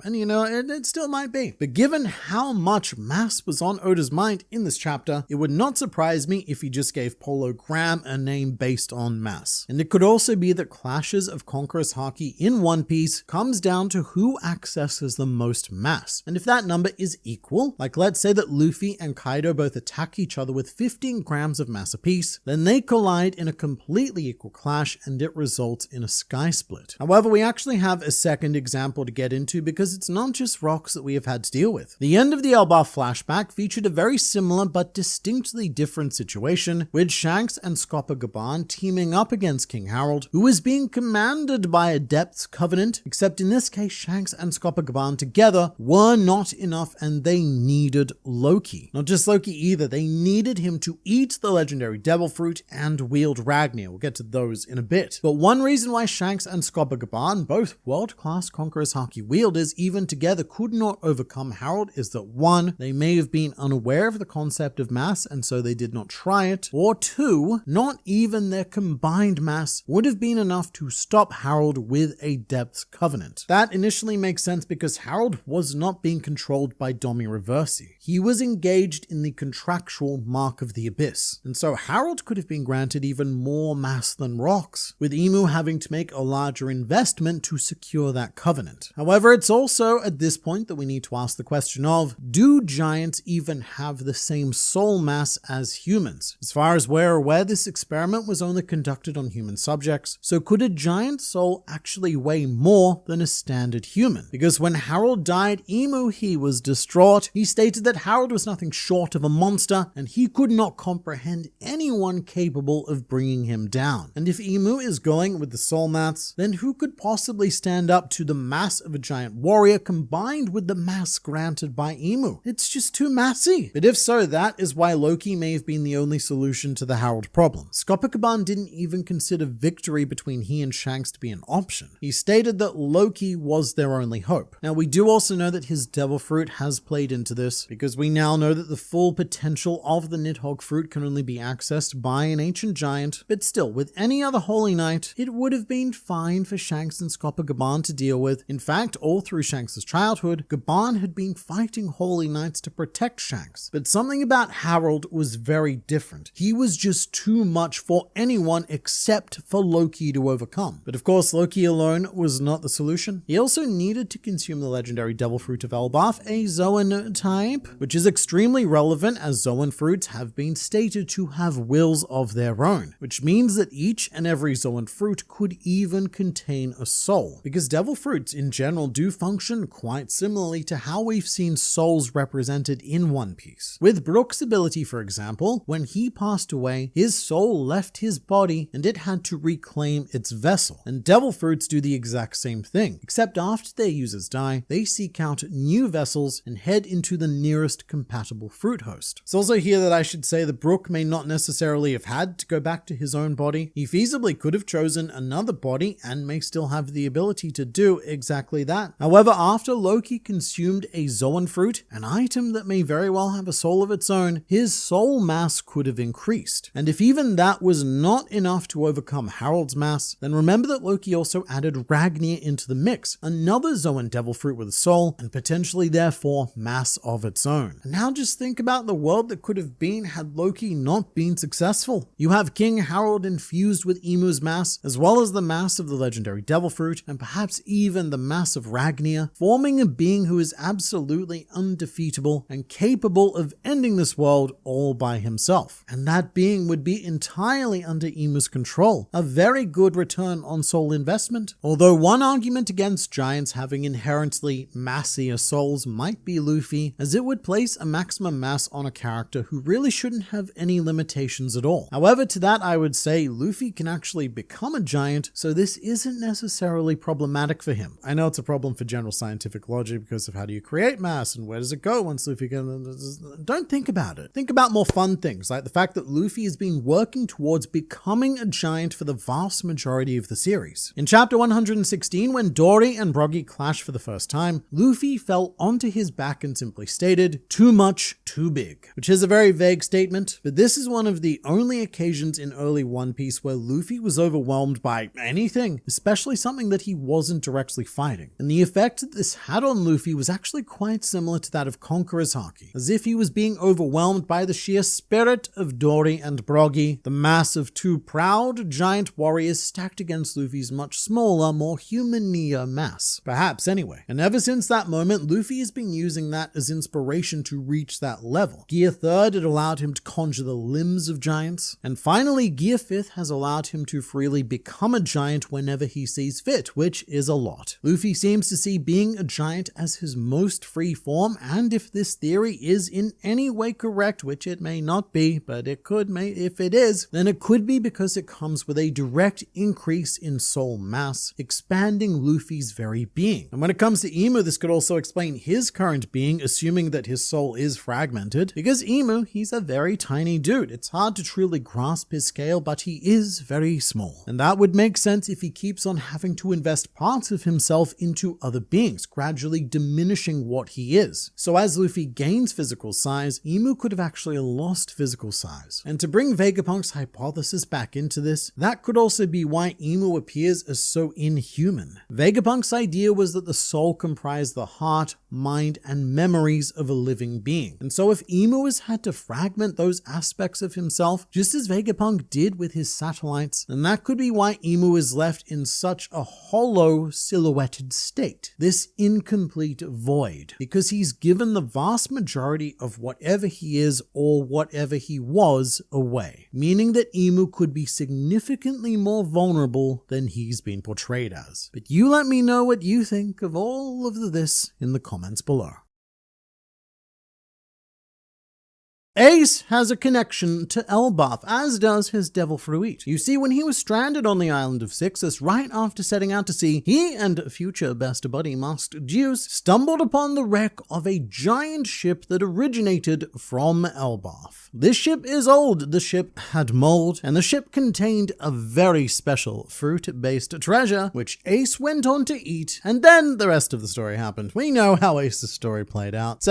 and it still might be. But given how much mass was on Oda's mind in this chapter, it would not surprise me if he just gave Polo Gram a name based on mass. And it could also be that clashes of Conqueror's Haki in One Piece comes down to who accesses the most mass. And if that number is equal, like let's say that Luffy and Kaido both attack each other with 15 grams of mass apiece, then they collide in a completely equal clash and it results in a sky split. However, we actually have a second example to get into because it's not just Rox that we have had to deal with. The end of the Elbaf flashback featured a very similar but distinctly different situation, with Shanks and Scopa-Gaban teaming up against King Harold, who was being commanded by a Depth's Covenant, except in this case Shanks and Scopa-Gaban together were not enough and they needed Loki. Not just Loki either, they needed him to eat the legendary devil fruit and wield Ragnia. We'll get to those in a bit. But one reason why Shanks and Scoba, both world-class Conqueror's Haki wielders, even together could not overcome Harold is that 1, they may have been unaware of the concept of mass and so they did not try it, or 2, not even their combined mass would have been enough to stop Harold with a Depths Covenant. That initially makes sense because Harold was not being controlled by Domi Reversi. He was engaged in the contractual Mark of the Abyss, and so Harold could have been granted even more mass than Rocks, with Emu having to make a larger investment to secure that covenant. However, it's also at this point that we need to ask the question of, do giants even have the same soul mass as humans? As far as we're aware, this experiment was only conducted on human subjects, so could a giant soul actually weigh more than a standard human? Because when Harold died, Emu, he was distraught. He stated that Harold was nothing short of a monster, and he could not comprehend anyone capable of bringing him down. And if Emu is going with the soul mass, then who could possibly stand up to the mass of a giant warrior combined with the mass granted by Emu? It's just too massy. But if so, that is why Loki may have been the only solution to the Harold problem. Scopa didn't even consider victory between he and Shanks to be an option. He stated that Loki was their only hope. Now, we do also know that his devil fruit has played into this, because we now know that the full potential of the Nidhogg fruit can only be accessed by an ancient giant, but still, with any other Holy Knight, it would have been fine for Shanks and Scopa to deal with. In fact, all through Shanks' childhood, Gaban had been fighting Holy Knights to protect Shanks. But something about Harold was very different. He was just too much for anyone except for Loki to overcome. But of course, Loki alone was not the solution. He also needed to consume the legendary devil fruit of Elbaf, a Zoan type, which is extremely relevant as Zoan fruits have been stated to have wills of their own, which means that each and every Zoan fruit could even contain a soul, because devil fruits in general do function quite similarly to how we've seen souls represented in One Piece. With Brook's ability, for example, when he passed away, his soul left his body and it had to reclaim its vessel. And devil fruits do the exact same thing, except after their users die, they seek out new vessels and head into the nearest compatible fruit host. It's also here that I should say that Brook may not necessarily have had to go back to his own body. He feasibly could have chosen another body and may still have the ability to do exactly that. However, after Loki consumed a Zoan fruit, an item that may very well have a soul of its own, his soul mass could have increased. And if even that was not enough to overcome Harold's mass, then remember that Loki also added Ragnia into the mix, another Zoan devil fruit with a soul, and potentially therefore mass of its own. And now just think about the world that could have been had Loki not been successful. You have King Harold infused with Emu's mass, as well as the mass of the legendary devil fruit, and perhaps even the mass of Ragnia, forming a being who is absolutely undefeatable and capable of ending this world all by himself. And that being would be entirely under Emu's control. A very good return on soul investment. Although one argument against giants having inherently massier souls might be Luffy, as it would place a maximum mass on a character who really shouldn't have any limitations at all. However, to that I would say Luffy can actually become a giant, so this isn't necessarily problematic for him. I know it's a problem for general scientific logic because of how do you create mass and where does it go once Luffy can... Don't think about it. Think about more fun things, like the fact that Luffy has been working towards becoming a giant for the vast majority of the series. In chapter 116, when Dory and Broggy clash for the first time, Luffy fell onto his back and simply stated, "Too much, too big," which is a very vague statement, but this is one of the only occasions in early One Piece where Luffy was overwhelmed by anything, especially something that he wasn't directly fighting. And the effect that this had on Luffy was actually quite similar to that of Conqueror's Haki, as if he was being overwhelmed by the sheer spirit of Dory and Broggy, the mass of two proud giant warriors stacked against Luffy's much smaller, more humanier mass. Perhaps anyway. And ever since that moment, Luffy has been using that as inspiration to reach that level. Gear 3rd had allowed him to conjure the limbs of giants, and finally Gear 5th has allowed him to freely become a giant whenever he sees fit, which is a lot. Luffy seems to see being a giant as his most free form, and if this theory is in any way correct, which it may not be, but it could, if it is, then it could be because it comes with a direct increase in soul mass, expanding Luffy's very being. And when it comes to Emu, this could also explain his current being, assuming that his soul is fragmented, because is Emu, he's a very tiny dude. It's hard to truly grasp his scale, but he is very small. And that would make sense if he keeps on having to invest parts of himself into other beings, gradually diminishing what he is. So as Luffy gains physical size, Emu could have actually lost physical size. And to bring Vegapunk's hypothesis back into this, that could also be why Emu appears as so inhuman. Vegapunk's idea was that the soul comprised the heart, mind, and memories of a living being. And so if Emu has had to fragment those aspects of himself, just as Vegapunk did with his satellites, then that could be why Emu is left in such a hollow, silhouetted state. This incomplete void. Because he's given the vast majority of whatever he is or whatever he was away. Meaning that Emu could be significantly more vulnerable than he's been portrayed as. But you let me know what you think of all of this in the comments below. Ace has a connection to Elbaf, as does his devil fruit. You see, when he was stranded on the island of Sixus right after setting out to sea, he and future best buddy Master Deuce stumbled upon the wreck of a giant ship that originated from Elbaf. This ship is old, the ship had mold, and the ship contained a very special fruit-based treasure, which Ace went on to eat, and then the rest of the story happened. We know how Ace's story played out. It's,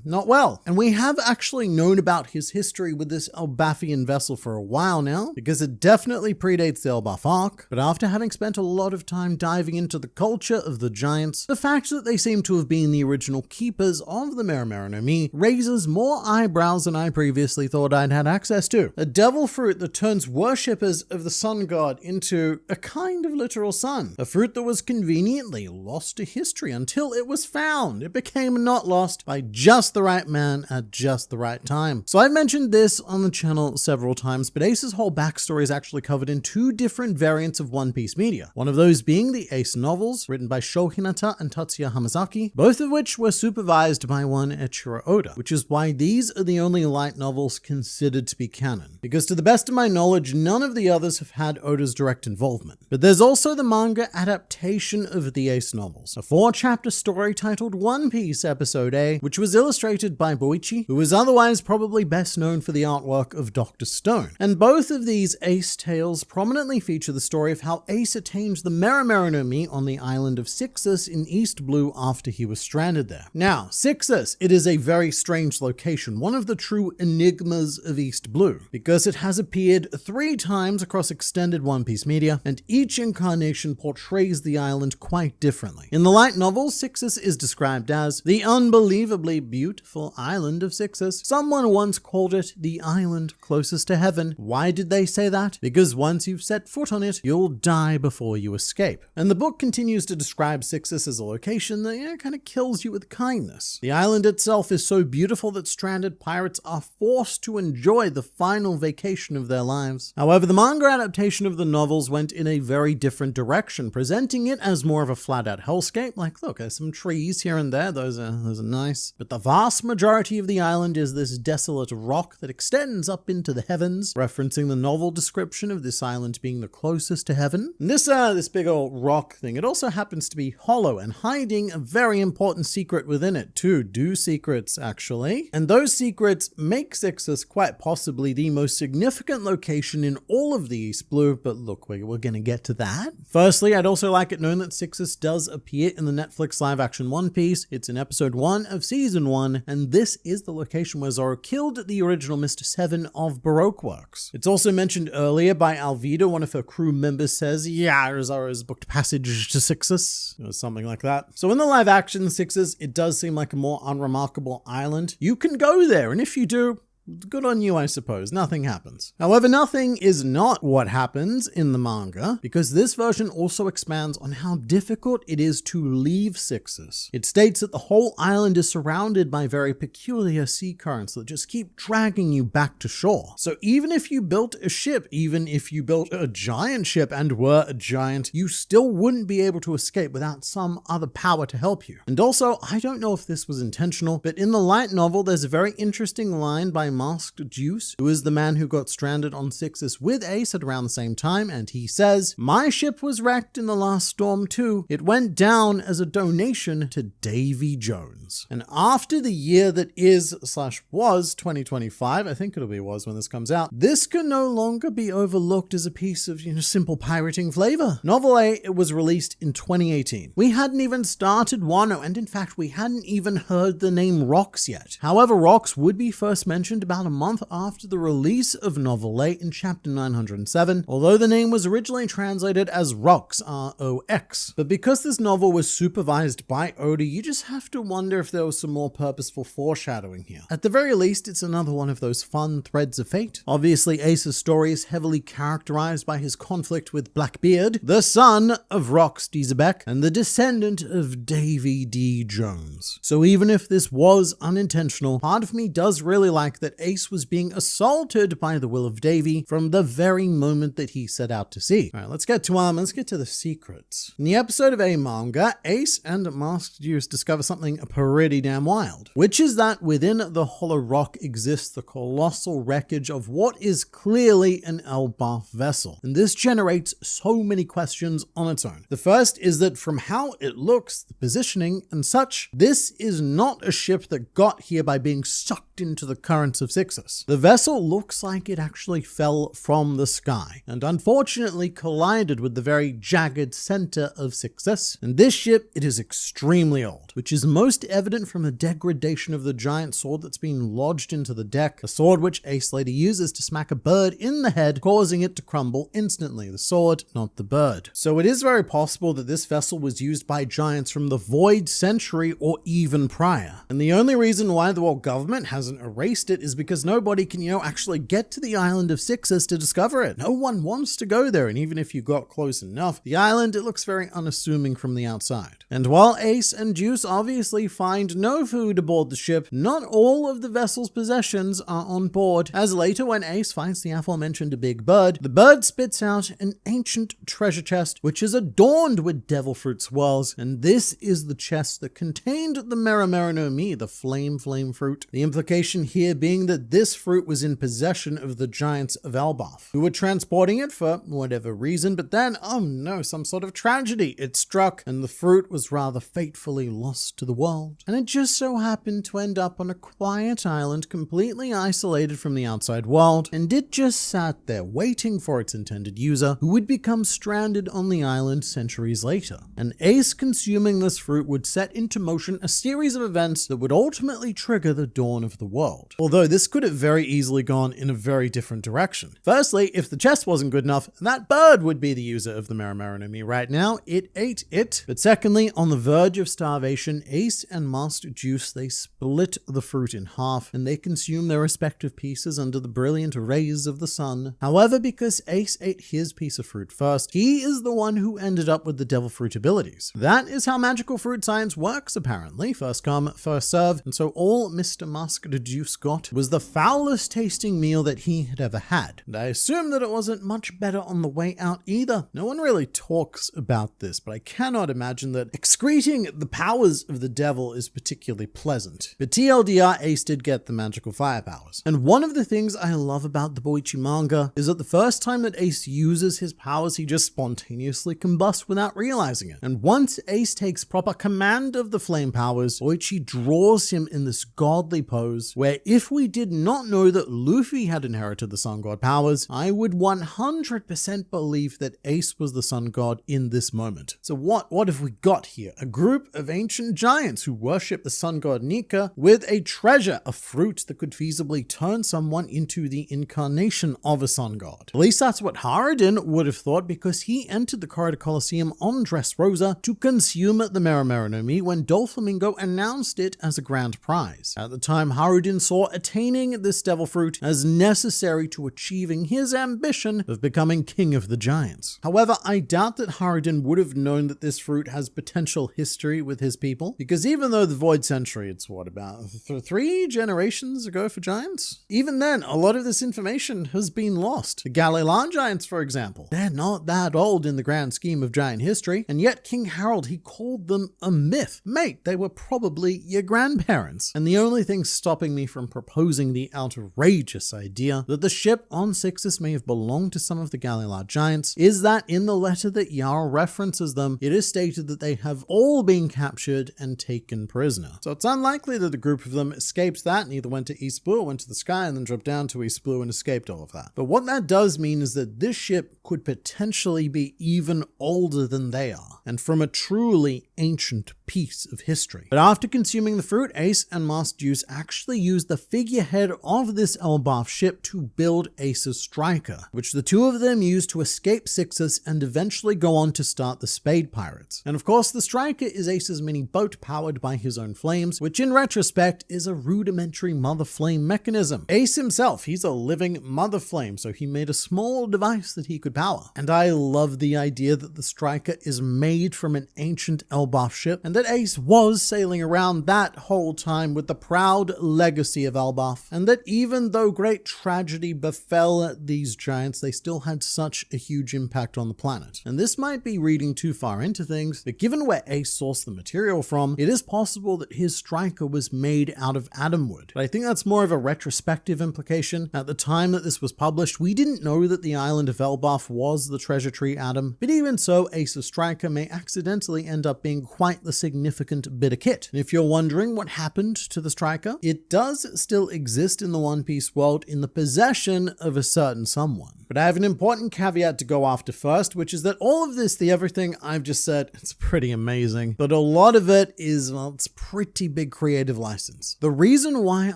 not well. And we have actually known about his history with this Elbafian vessel for a while now, because it definitely predates the Elbaf arc, but after having spent a lot of time diving into the culture of the giants, the fact that they seem to have been the original keepers of the Mera no Mi raises more eyebrows than I previously thought I'd had access to. A devil fruit that turns worshippers of the sun god into a kind of literal sun. A fruit that was conveniently lost to history until it was found. It became not lost by just the right man at just the right time. So I've mentioned this on the channel several times, but Ace's whole backstory is actually covered in two different variants of One Piece media. One of those being the Ace novels, written by Sho Hinata and Tatsuya Hamazaki, both of which were supervised by one Eiichiro Oda, which is why these are the only light novels considered to be canon. Because to the best of my knowledge, none of the others have had Oda's direct involvement. But there's also the manga adaptation of the Ace novels, a 4-chapter story titled One Piece Episode A, which was illustrated by Boichi, who was otherwise probably best known for the artwork of Dr. Stone. And both of these Ace tales prominently feature the story of how Ace attained the Mera no Mi on the island of Sixus in East Blue after he was stranded there. Now, Sixus, it is a very strange location, one of the true enigmas of East Blue, because it has appeared 3 times across extended One Piece media, and each incarnation portrays the island quite differently. In the light novel, Sixus is described as the unbelievably beautiful island of Sixus. Someone once called it the island closest to heaven. Why did they say that? Because once you've set foot on it, you'll die before you escape. And the book continues to describe Sixus as a location that kind of kills you with kindness. The island itself is so beautiful that stranded pirates are forced to enjoy the final vacation of their lives. However, the manga adaptation of the novels went in a very different direction, presenting it as more of a flat-out hellscape. Like, look, there's some trees here and there, those are nice. But the vast majority of the island is this desolate rock that extends up into the heavens, referencing the novel description of this island being the closest to heaven. And this big old rock thing, it also happens to be hollow and hiding a very important secret within it. 2 secrets, actually. And those secrets make Sixus quite possibly the most significant location in all of the East Blue, but look, we're gonna get to that. Firstly, I'd also like it known that Sixus does appear in the Netflix live-action One Piece. It's in episode 1 of season 1, and this is the location where Zoro killed the original Mr. 7 of Baroque Works. It's also mentioned earlier by Alvida. One of her crew members says, yeah, Zoro's booked passage to Sixus, or something like that. So in the live action Sixus, it does seem like a more unremarkable island. You can go there, and if you do, good on you, I suppose. Nothing happens. However, nothing is not what happens in the manga, because this version also expands on how difficult it is to leave Sixus. It states that the whole island is surrounded by very peculiar sea currents that just keep dragging you back to shore. So even if you built a ship, even if you built a giant ship and were a giant, you still wouldn't be able to escape without some other power to help you. And also, I don't know if this was intentional, but in the light novel, there's a very interesting line by Masked Juice, who is the man who got stranded on Sixus with Ace at around the same time, and he says, "My ship was wrecked in the last storm too. It went down as a donation to Davy Jones." And after the year that is/was 2025, I think it'll be was when this comes out, this can no longer be overlooked as a piece of, simple pirating flavor. Novel A, it was released in 2018. We hadn't even started Wano, and in fact, we hadn't even heard the name Rocks yet. However, Rocks would be first mentioned about a month after the release of Novel A in chapter 907, although the name was originally translated as Rocks, R-O-X. But because this novel was supervised by Oda, you just have to wonder if there was some more purposeful foreshadowing here. At the very least, it's another one of those fun threads of fate. Obviously, Ace's story is heavily characterized by his conflict with Blackbeard, the son of Rocks Dizabek and the descendant of Davy D. Jones. So even if this was unintentional, part of me does really like that Ace was being assaulted by the will of Davy from the very moment that he set out to sea. All right, let's get to the secrets. In the episode of A manga, Ace and Masked Juice discover something pretty damn wild, which is that within the hollow rock exists the colossal wreckage of what is clearly an Elbaf vessel. And this generates so many questions on its own. The first is that from how it looks, the positioning and such, this is not a ship that got here by being sucked into the currents of Sixus. The vessel looks like it actually fell from the sky and unfortunately collided with the very jagged center of Sixus. And this ship, it is extremely old, which is most evident from the degradation of the giant sword that's been lodged into the deck, a sword which Ace later uses to smack a bird in the head, causing it to crumble instantly. The sword, not the bird. So it is very possible that this vessel was used by giants from the Void Century or even prior. And the only reason why the world government hasn't erased it is because nobody can, actually get to the island of Sixus to discover it. No one wants to go there, and even if you got close enough, the island, it looks very unassuming from the outside. And while Ace and Juice obviously find no food aboard the ship, not all of the vessel's possessions are on board, as later when Ace finds the aforementioned big bird, the bird spits out an ancient treasure chest which is adorned with devil fruit swirls, and this is the chest that contained the Meramera no Mi, the flame fruit. The implication here being that this fruit was in possession of the giants of Elbaf, who were transporting it for whatever reason, but then, oh no, some sort of tragedy. It struck, and the fruit was rather fatefully lost to the world. And it just so happened to end up on a quiet island completely isolated from the outside world, and it just sat there waiting for its intended user, who would become stranded on the island centuries later. And Ace consuming this fruit would set into motion a series of events that would ultimately trigger the dawn of the world. Although this could have very easily gone in a very different direction. Firstly, if the chest wasn't good enough, that bird would be the user of the Meramera no Mi right now. It ate it. But secondly, on the verge of starvation, Ace and Masked Juice, they split the fruit in half and they consume their respective pieces under the brilliant rays of the sun. However, because Ace ate his piece of fruit first, he is the one who ended up with the devil fruit abilities. That is how magical fruit science works, apparently. First come, first serve. And so all Mr. Masked Juice got was the foulest tasting meal that he had ever had. And I assume that it wasn't much better on the way out either. No one really talks about this, but I cannot imagine that excreting the powers of the devil is particularly pleasant. But TLDR, Ace did get the magical fire powers. And one of the things I love about the Boichi manga is that the first time that Ace uses his powers, he just spontaneously combusts without realizing it. And once Ace takes proper command of the flame powers, Boichi draws him in this godly pose where if we did not know that Luffy had inherited the sun god powers, I would 100% believe that Ace was the sun god in this moment. So what have we got here? A group of ancient giants who worship the sun god Nika with a treasure, a fruit that could feasibly turn someone into the incarnation of a sun god. At least that's what Haruden would have thought, because he entered the Corridor Coliseum on Dressrosa to consume the Meramera no Mi when Doflamingo announced it as a grand prize. At the time, Haruden saw attaining this devil fruit as necessary to achieving his ambition of becoming king of the giants. However, I doubt that Haruden would have known that this fruit has potential history with his people, because even though the Void Century, it's what, about 3 generations ago for giants? Even then, a lot of this information has been lost. The Galilean giants, for example, they're not that old in the grand scheme of giant history, and yet King Harold, he called them a myth. Mate, they were probably your grandparents. And the only thing stopping me from proposing proposing the outrageous idea that the ship on Sixus may have belonged to some of the Gallilar giants is that in the letter that Jarl references them, it is stated that they have all been captured and taken prisoner. So it's unlikely that a group of them escaped that and either went to East Blue or went to the sky and then dropped down to East Blue and escaped all of that. But what that does mean is that this ship could potentially be even older than they are, and from a truly ancient piece of history. But after consuming the fruit, Ace and Master Juice actually used the figurehead of this Elbaf ship to build Ace's striker, which the two of them used to escape Sixus and eventually go on to start the Spade Pirates. And of course, the striker is Ace's mini boat powered by his own flames, which in retrospect is a rudimentary mother flame mechanism. Ace himself, he's a living mother flame, so he made a small device that he could power. And I love the idea that the striker is made from an ancient Elbaf ship, and that Ace was sailing around that whole time with the proud legacy of Elbaf, and that even though great tragedy befell these giants, they still had such a huge impact on the planet. And this might be reading too far into things, but given where Ace sourced the material from, it is possible that his striker was made out of Adam wood. But I think that's more of a retrospective implication. At the time that this was published, we didn't know that the island of Elbaf was the treasure tree Adam, but even so, Ace's striker may accidentally end up being quite the significant bit of kit. And if you're wondering what happened to the striker, it does still exist in the One Piece world in the possession of a certain someone. But I have an important caveat to go after first, which is that all of this, everything I've just said, it's pretty amazing, but a lot of it is, well, it's pretty big creative license. The reason why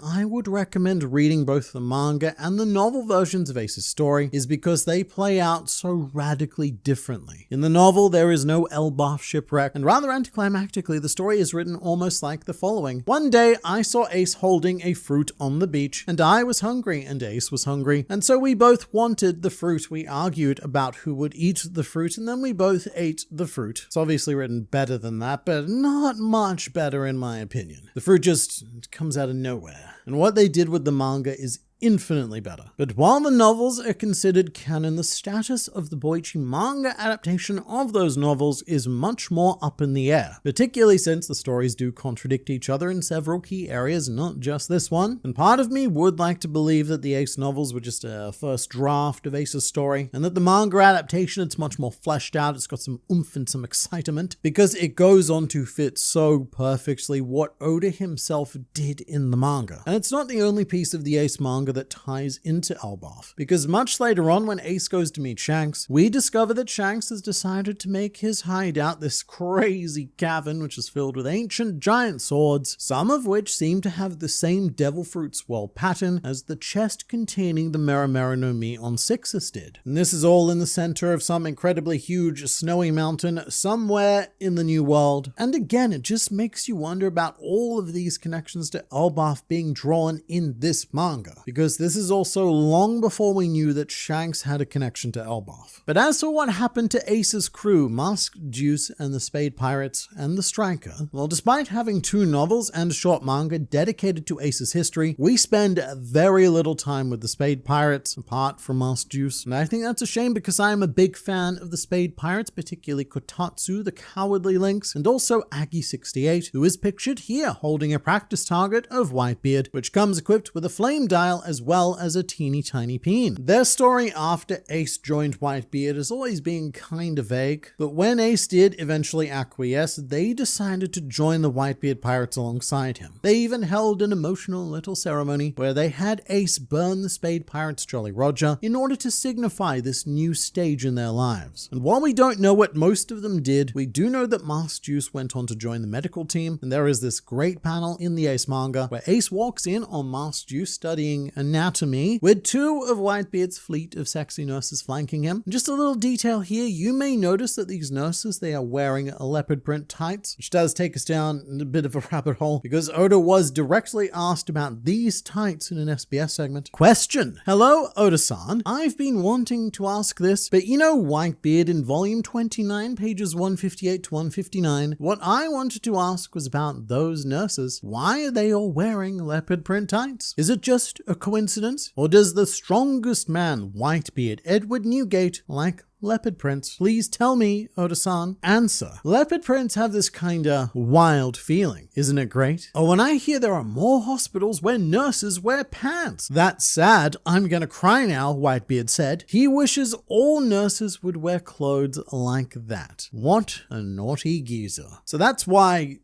I would recommend reading both the manga and the novel versions of Ace's story is because they play out so radically differently. In the novel, there is no Elbaf shipwreck, and rather anticlimactically, the story is written almost like the following. One day, I saw Ace holding a fruit on the beach, and I was hungry, and Ace was hungry, and so we both wanted the fruit. We argued about who would eat the fruit, and then we both ate the fruit. It's obviously written better than that, but not much better in my opinion. The fruit just comes out of nowhere. And what they did with the manga is infinitely better. But while the novels are considered canon, the status of the Boichi manga adaptation of those novels is much more up in the air, particularly since the stories do contradict each other in several key areas, not just this one. And part of me would like to believe that the Ace novels were just a first draft of Ace's story, and that the manga adaptation, it's much more fleshed out, it's got some oomph and some excitement, because it goes on to fit so perfectly what Oda himself did in the manga. And it's not the only piece of the Ace manga that ties into Elbaf, because much later on when Ace goes to meet Shanks, we discover that Shanks has decided to make his hideout this crazy cavern which is filled with ancient giant swords, some of which seem to have the same devil fruit swirl pattern as the chest containing the Merimera no Mi on Sixus did. And this is all in the center of some incredibly huge snowy mountain somewhere in the New World. And again, it just makes you wonder about all of these connections to Elbaf being drawn in this manga, because this is also long before we knew that Shanks had a connection to Elbaf. But as for what happened to Ace's crew, Mask, Juice, and the Spade Pirates, and the Striker, well, despite having 2 novels and a short manga dedicated to Ace's history, we spend very little time with the Spade Pirates, apart from Mask Juice. And I think that's a shame, because I am a big fan of the Spade Pirates, particularly Kotatsu, the Cowardly Lynx, and also Aggie68, who is pictured here holding a practice target of Whitebeard, which comes equipped with a flame dial as well as a teeny tiny peen. Their story after Ace joined Whitebeard has always been kind of vague, but when Ace did eventually acquiesce, they decided to join the Whitebeard Pirates alongside him. They even held an emotional little ceremony where they had Ace burn the Spade Pirates' Jolly Roger in order to signify this new stage in their lives. And while we don't know what most of them did, we do know that Mask Juice went on to join the medical team, and there is this great panel in the Ace manga where Ace walks in on Mask Juice studying anatomy with 2 of Whitebeard's fleet of sexy nurses flanking him. And just a little detail here, you may notice that these nurses, they are wearing a leopard print tights, which does take us down a bit of a rabbit hole, because Oda was directly asked about these tights in an SBS segment. Question: hello, Oda-san. I've been wanting to ask this, but you know Whitebeard in volume 29, pages 158 to 159. What I wanted to ask was about those nurses. Why are they all wearing leopard print tights? Is it just a coincidence? Or does the strongest man, Whitebeard Edward Newgate, like Leopard Prince? Please tell me, Oda-san. Answer. Leopard Prince have this kinda wild feeling. Isn't it great? Oh, when I hear there are more hospitals where nurses wear pants. That's sad. I'm gonna cry now, Whitebeard said. He wishes all nurses would wear clothes like that. What a naughty geezer. So that's why.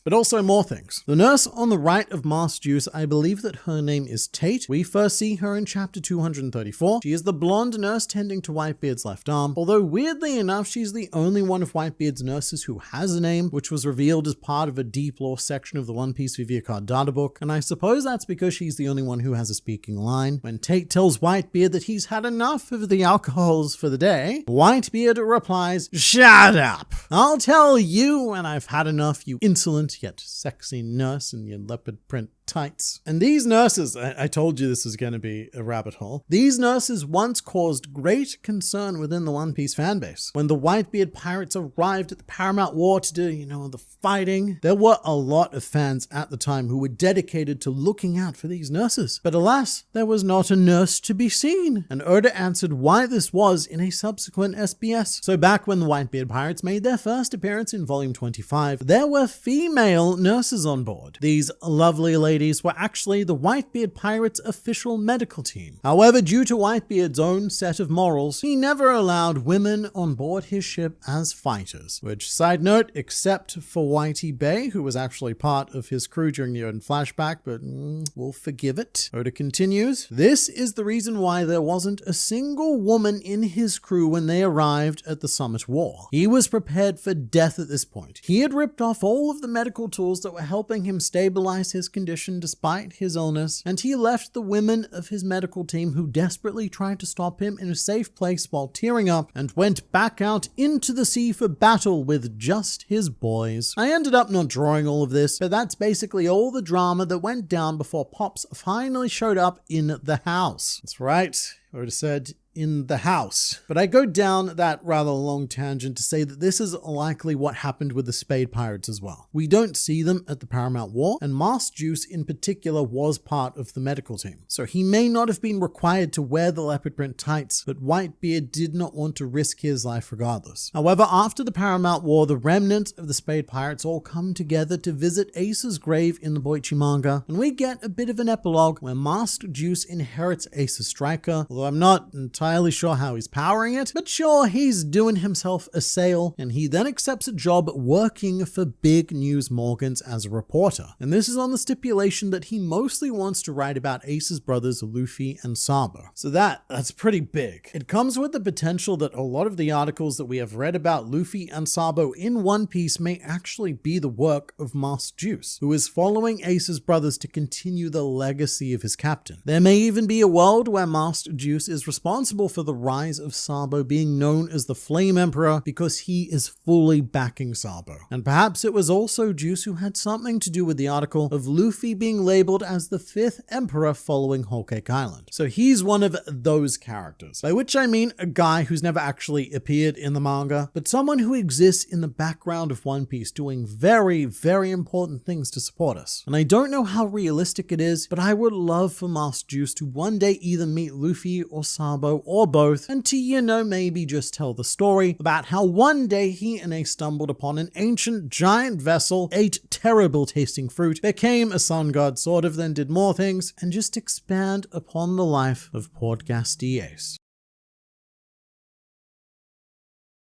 But also more things. The nurse on the right of Master Juice, I believe that her name is Tate. We first see her in chapter 234. She is the blonde nurse tending to Whitebeard's left arm, although weirdly enough, she's the only one of Whitebeard's nurses who has a name, which was revealed as part of a deep lore section of the One Piece Vivia Card databook, and I suppose that's because she's the only one who has a speaking line. When Tate tells Whitebeard that he's had enough of the alcohols for the day, Whitebeard replies, "Shut up! I'll tell you when I've had enough, you insolent yet sexy nurse in your leopard print tights." And these nurses, I told you this was going to be a rabbit hole. These nurses once caused great concern within the One Piece fanbase. When the Whitebeard pirates arrived at the Paramount War to do, the fighting, there were a lot of fans at the time who were dedicated to looking out for these nurses. But alas, there was not a nurse to be seen. And Oda answered why this was in a subsequent SBS. So back when the Whitebeard pirates made their first appearance in volume 25, there were female nurses on board. These lovely ladies were actually the Whitebeard pirates' official medical team. However, due to Whitebeard's own set of morals, he never allowed women on board his ship as fighters. Which, side note, except for Whitey Bay, who was actually part of his crew during the Odin flashback, but we'll forgive it. Oda continues, this is the reason why there wasn't a single woman in his crew when they arrived at the Summit War. He was prepared for death at this point. He had ripped off all of the medical tools that were helping him stabilize his condition despite his illness, and he left the women of his medical team who desperately tried to stop him in a safe place while tearing up, and went back out into the sea for battle with just his boys. I ended up not drawing all of this, but that's basically all the drama that went down before Pops finally showed up in the house. That's right, Oda said, in the house. But I go down that rather long tangent to say that this is likely what happened with the Spade Pirates as well. We don't see them at the Paramount War, and Master Juice in particular was part of the medical team. So he may not have been required to wear the leopard print tights, but Whitebeard did not want to risk his life regardless. However, after the Paramount War, the remnants of the Spade Pirates all come together to visit Ace's grave in the Boichi manga, and we get a bit of an epilogue where Master Juice inherits Ace's striker, although I'm not entirely sure how he's powering it, but sure, he's doing himself a sale, and he then accepts a job working for Big News Morgans as a reporter. And this is on the stipulation that he mostly wants to write about Ace's brothers Luffy and Sabo. So that's pretty big. It comes with the potential that a lot of the articles that we have read about Luffy and Sabo in One Piece may actually be the work of Master Juice, who is following Ace's brothers to continue the legacy of his captain. There may even be a world where Master Juice is responsible for the rise of Sabo being known as the Flame Emperor because he is fully backing Sabo. And perhaps it was also Juice who had something to do with the article of Luffy being labeled as the 5th Emperor following Whole Cake Island. So he's one of those characters, by which I mean a guy who's never actually appeared in the manga, but someone who exists in the background of One Piece doing very, very important things to support us. And I don't know how realistic it is, but I would love for Master Juice to one day either meet Luffy or Sabo or both, and to, maybe just tell the story about how one day he and Ace stumbled upon an ancient giant vessel, ate terrible tasting fruit, became a sun god sort of, then did more things, and just expand upon the life of Portgasty Ace.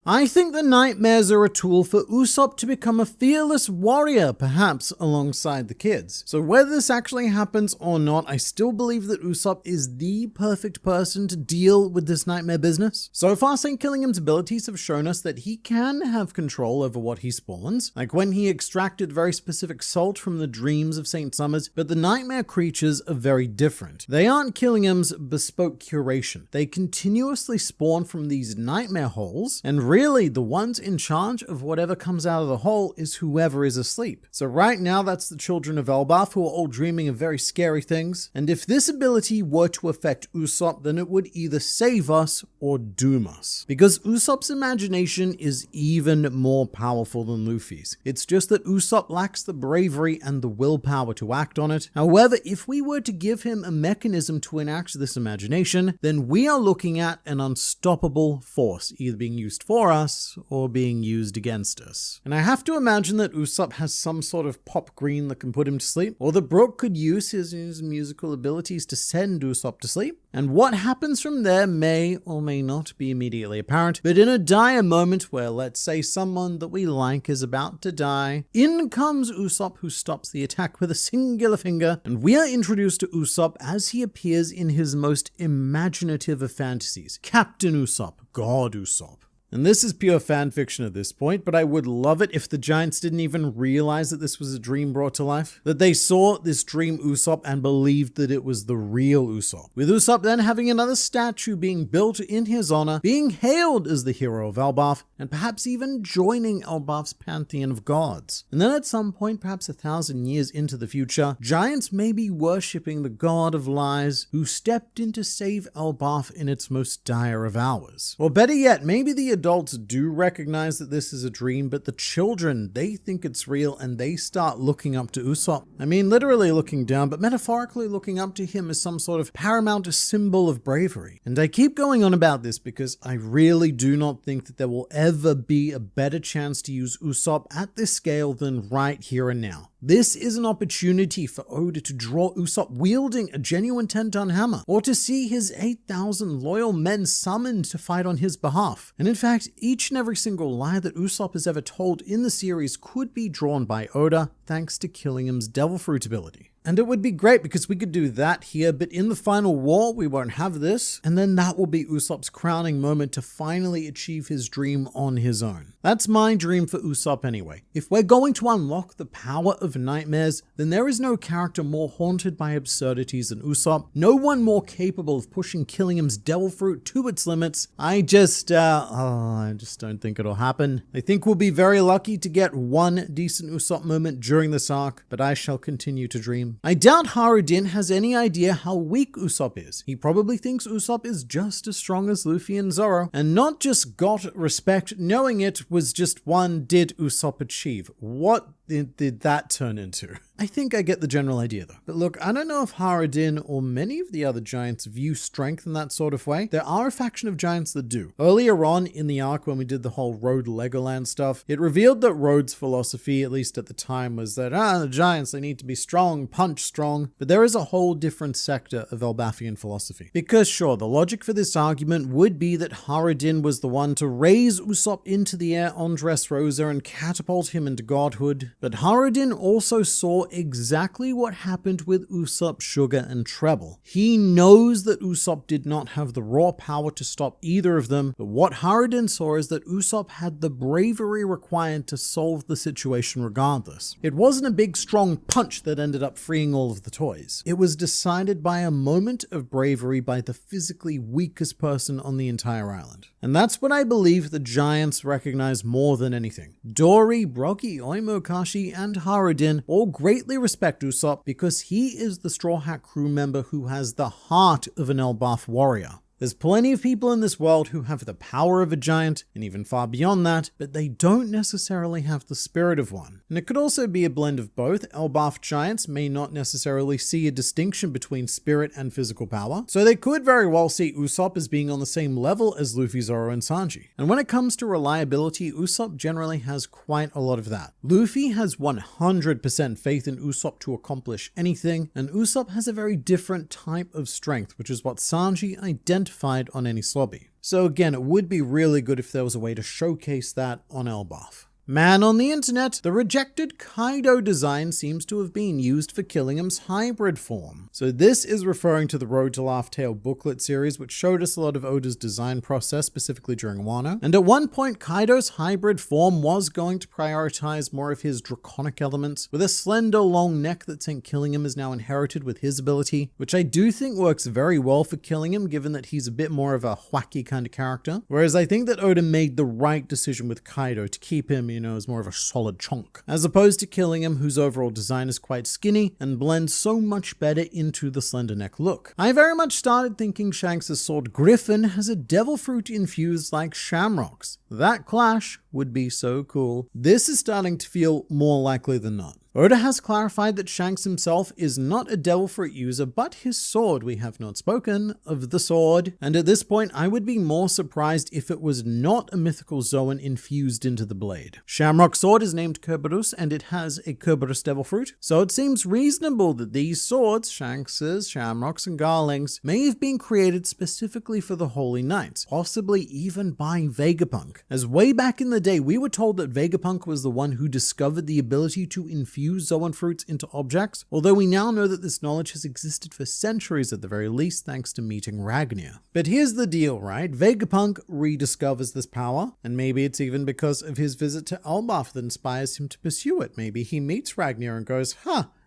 I think the nightmares are a tool for Usopp to become a fearless warrior, perhaps alongside the kids. So whether this actually happens or not, I still believe that Usopp is the perfect person to deal with this nightmare business. So far, St. Killingham's abilities have shown us that he can have control over what he spawns, like when he extracted very specific salt from the dreams of St. Summers, but the nightmare creatures are very different. They aren't Killingham's bespoke curation. They continuously spawn from these nightmare holes and really, the ones in charge of whatever comes out of the hole is whoever is asleep. So right now, that's the children of Elbaf who are all dreaming of very scary things. And if this ability were to affect Usopp, then it would either save us or doom us. Because Usopp's imagination is even more powerful than Luffy's. It's just that Usopp lacks the bravery and the willpower to act on it. However, if we were to give him a mechanism to enact this imagination, then we are looking at an unstoppable force, either being used for us or being used against us. And I have to imagine that Usopp has some sort of pop green that can put him to sleep, or that Brook could use his musical abilities to send Usopp to sleep. And what happens from there may or may not be immediately apparent, but in a dire moment where, let's say, someone that we like is about to die, in comes Usopp, who stops the attack with a singular finger, and we are introduced to Usopp as he appears in his most imaginative of fantasies, Captain Usopp, God Usopp. And this is pure fan fiction at this point, but I would love it if the Giants didn't even realize that this was a dream brought to life. That they saw this dream Usopp and believed that it was the real Usopp. With Usopp then having another statue being built in his honor, being hailed as the hero of Elbaf, and perhaps even joining Elbaf's pantheon of gods. And then at some point, perhaps 1,000 years into the future, Giants may be worshipping the god of lies who stepped in to save Elbaf in its most dire of hours. Or better yet, maybe the adults do recognize that this is a dream, but the children, they think it's real and they start looking up to Usopp. I mean, literally looking down, but metaphorically looking up to him as some sort of paramount symbol of bravery. And I keep going on about this because I really do not think that there will ever be a better chance to use Usopp at this scale than right here and now. This is an opportunity for Oda to draw Usopp wielding a genuine 10-ton hammer, or to see his 8,000 loyal men summoned to fight on his behalf. And in fact, each and every single lie that Usopp has ever told in the series could be drawn by Oda thanks to Killingham's Devil Fruit ability. And it would be great because we could do that here, but in the final war, we won't have this. And then that will be Usopp's crowning moment to finally achieve his dream on his own. That's my dream for Usopp anyway. If we're going to unlock the power of nightmares, then there is no character more haunted by absurdities than Usopp. No one more capable of pushing Killingham's Devil Fruit to its limits. I just don't think it'll happen. I think we'll be very lucky to get one decent Usopp moment during this arc, but I shall continue to dream. I doubt Harudin has any idea how weak Usopp is. He probably thinks Usopp is just as strong as Luffy and Zoro, and not just got respect, knowing it was just one did Usopp achieve. What did that turn into? I think I get the general idea though. But look, I don't know if Harudin or many of the other giants view strength in that sort of way. There are a faction of giants that do. Earlier on in the arc when we did the whole Road Legoland stuff, it revealed that Road's philosophy, at least at the time, was that the giants, they need to be strong, punch strong. But there is a whole different sector of Elbafian philosophy. Because sure, the logic for this argument would be that Harudin was the one to raise Usopp into the air on Dressrosa and catapult him into godhood. But Harudin also saw exactly what happened with Usopp, Sugar, and Treble. He knows that Usopp did not have the raw power to stop either of them, but what Harudin saw is that Usopp had the bravery required to solve the situation regardless. It wasn't a big strong punch that ended up freeing all of the toys. It was decided by a moment of bravery by the physically weakest person on the entire island. And that's what I believe the giants recognize more than anything. Dory, Brocky, Oimokashi, and Harudin all greatly respect Usopp because he is the Straw Hat crew member who has the heart of an Elbaf warrior. There's plenty of people in this world who have the power of a giant, and even far beyond that, but they don't necessarily have the spirit of one. And it could also be a blend of both. Elbaf giants may not necessarily see a distinction between spirit and physical power, so they could very well see Usopp as being on the same level as Luffy, Zoro, and Sanji. And when it comes to reliability, Usopp generally has quite a lot of that. Luffy has 100% faith in Usopp to accomplish anything, and Usopp has a very different type of strength, which is what Sanji identified on any slobby. So again, it would be really good if there was a way to showcase that on Elbaf. Man on the internet, the rejected Kaido design seems to have been used for Killingham's hybrid form. So this is referring to the Road to Laugh Tale booklet series, which showed us a lot of Oda's design process, specifically during Wano. And at one point, Kaido's hybrid form was going to prioritize more of his draconic elements, with a slender long neck that St. Killingham is now inherited with his ability, which I do think works very well for Killingham, given that he's a bit more of a wacky kind of character. Whereas I think that Oda made the right decision with Kaido to keep him, as more of a solid chunk, as opposed to Killingham, whose overall design is quite skinny and blends so much better into the slender neck look. I very much started thinking Shanks' sword Griffin has a devil fruit infused like Shamrock's. That clash would be so cool. This is starting to feel more likely than not. Oda has clarified that Shanks himself is not a devil fruit user, but his sword. We have not spoken of the sword. And at this point, I would be more surprised if it was not a mythical Zoan infused into the blade. Shamrock's sword is named Kerberos, and it has a Kerberos devil fruit. So it seems reasonable that these swords, Shanks's, Shamrock's, and Garling's, may have been created specifically for the Holy Knights, possibly even by Vegapunk. As way back in the day, we were told that Vegapunk was the one who discovered the ability to infuse Zoan fruits into objects, although we now know that this knowledge has existed for centuries at the very least, thanks to meeting Ragnar. But here's the deal, right? Vegapunk rediscovers this power, and maybe it's even because of his visit to Elbaf that inspires him to pursue it. Maybe he meets Ragnar and goes,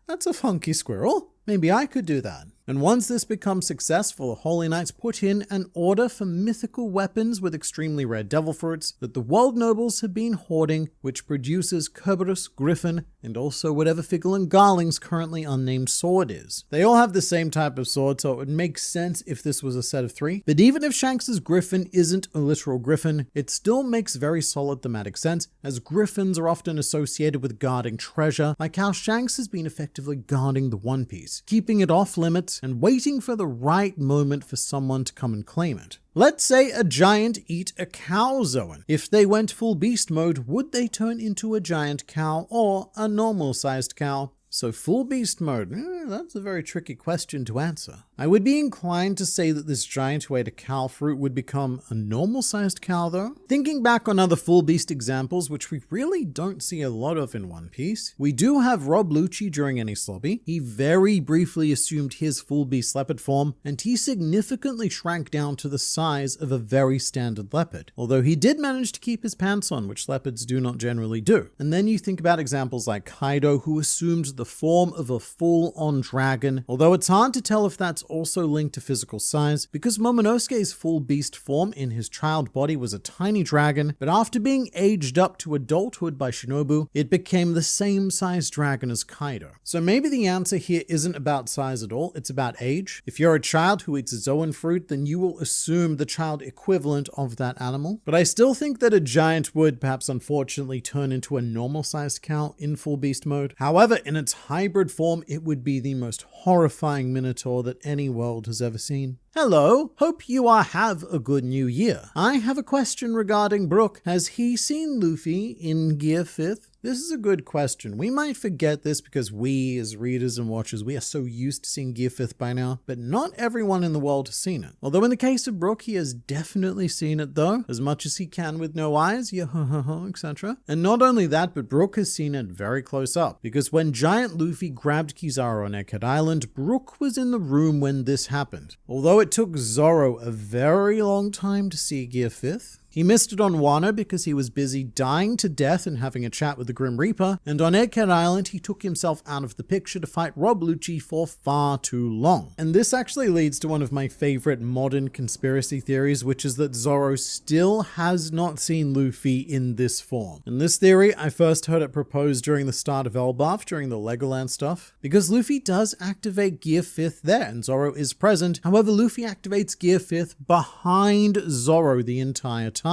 that's a funky squirrel. Maybe I could do that. And once this becomes successful, the Holy Knights put in an order for mythical weapons with extremely rare devil fruits that the world nobles have been hoarding, which produces Kerberos, Griffin, and also whatever Figgle and Garling's currently unnamed sword is. They all have the same type of sword, so it would make sense if this was a set of 3. But even if Shanks' Griffin isn't a literal griffin, it still makes very solid thematic sense, as griffins are often associated with guarding treasure, like how Shanks has been effectively guarding the One Piece, keeping it off limits and waiting for the right moment for someone to come and claim it. Let's say a giant eat a cow Zoan. If they went full beast mode, would they turn into a giant cow or a normal sized cow? So full beast mode, that's a very tricky question to answer. I would be inclined to say that this giant who ate a cow fruit would become a normal sized cow though. Thinking back on other full beast examples, which we really don't see a lot of in One Piece, we do have Rob Lucci during Enies Lobby. He very briefly assumed his full beast leopard form, and he significantly shrank down to the size of a very standard leopard, although he did manage to keep his pants on, which leopards do not generally do. And then you think about examples like Kaido, who assumed the form of a full-on dragon, although it's hard to tell if that's also linked to physical size, because Momonosuke's full beast form in his child body was a tiny dragon, but after being aged up to adulthood by Shinobu, it became the same size dragon as Kaido. So maybe the answer here isn't about size at all, it's about age. If you're a child who eats Zoan fruit, then you will assume the child equivalent of that animal. But I still think that a giant would, perhaps unfortunately, turn into a normal sized cow in full beast mode. However, in its hybrid form, it would be the most horrifying minotaur that any world has ever seen. Hello, hope you have a good new year. I have a question regarding Brook. Has he seen Luffy in Gear 5th? This is a good question. We might forget this because we, as readers and watchers, we are so used to seeing Gear 5th by now, but not everyone in the world has seen it. Although in the case of Brook, he has definitely seen it though, as much as he can with no eyes, etc. And not only that, but Brook has seen it very close up, because when Giant Luffy grabbed Kizaru on Egghead Island, Brook was in the room when this happened. Although it took Zoro a very long time to see Gear 5th, he missed it on Wano because he was busy dying to death and having a chat with the Grim Reaper, and on Egghead Island he took himself out of the picture to fight Rob Lucci for far too long. And this actually leads to one of my favorite modern conspiracy theories, which is that Zoro still has not seen Luffy in this form. And this theory, I first heard it proposed during the start of Elbaf, during the Legoland stuff, because Luffy does activate Gear 5th there, and Zoro is present. However, Luffy activates Gear 5th behind Zoro the entire time.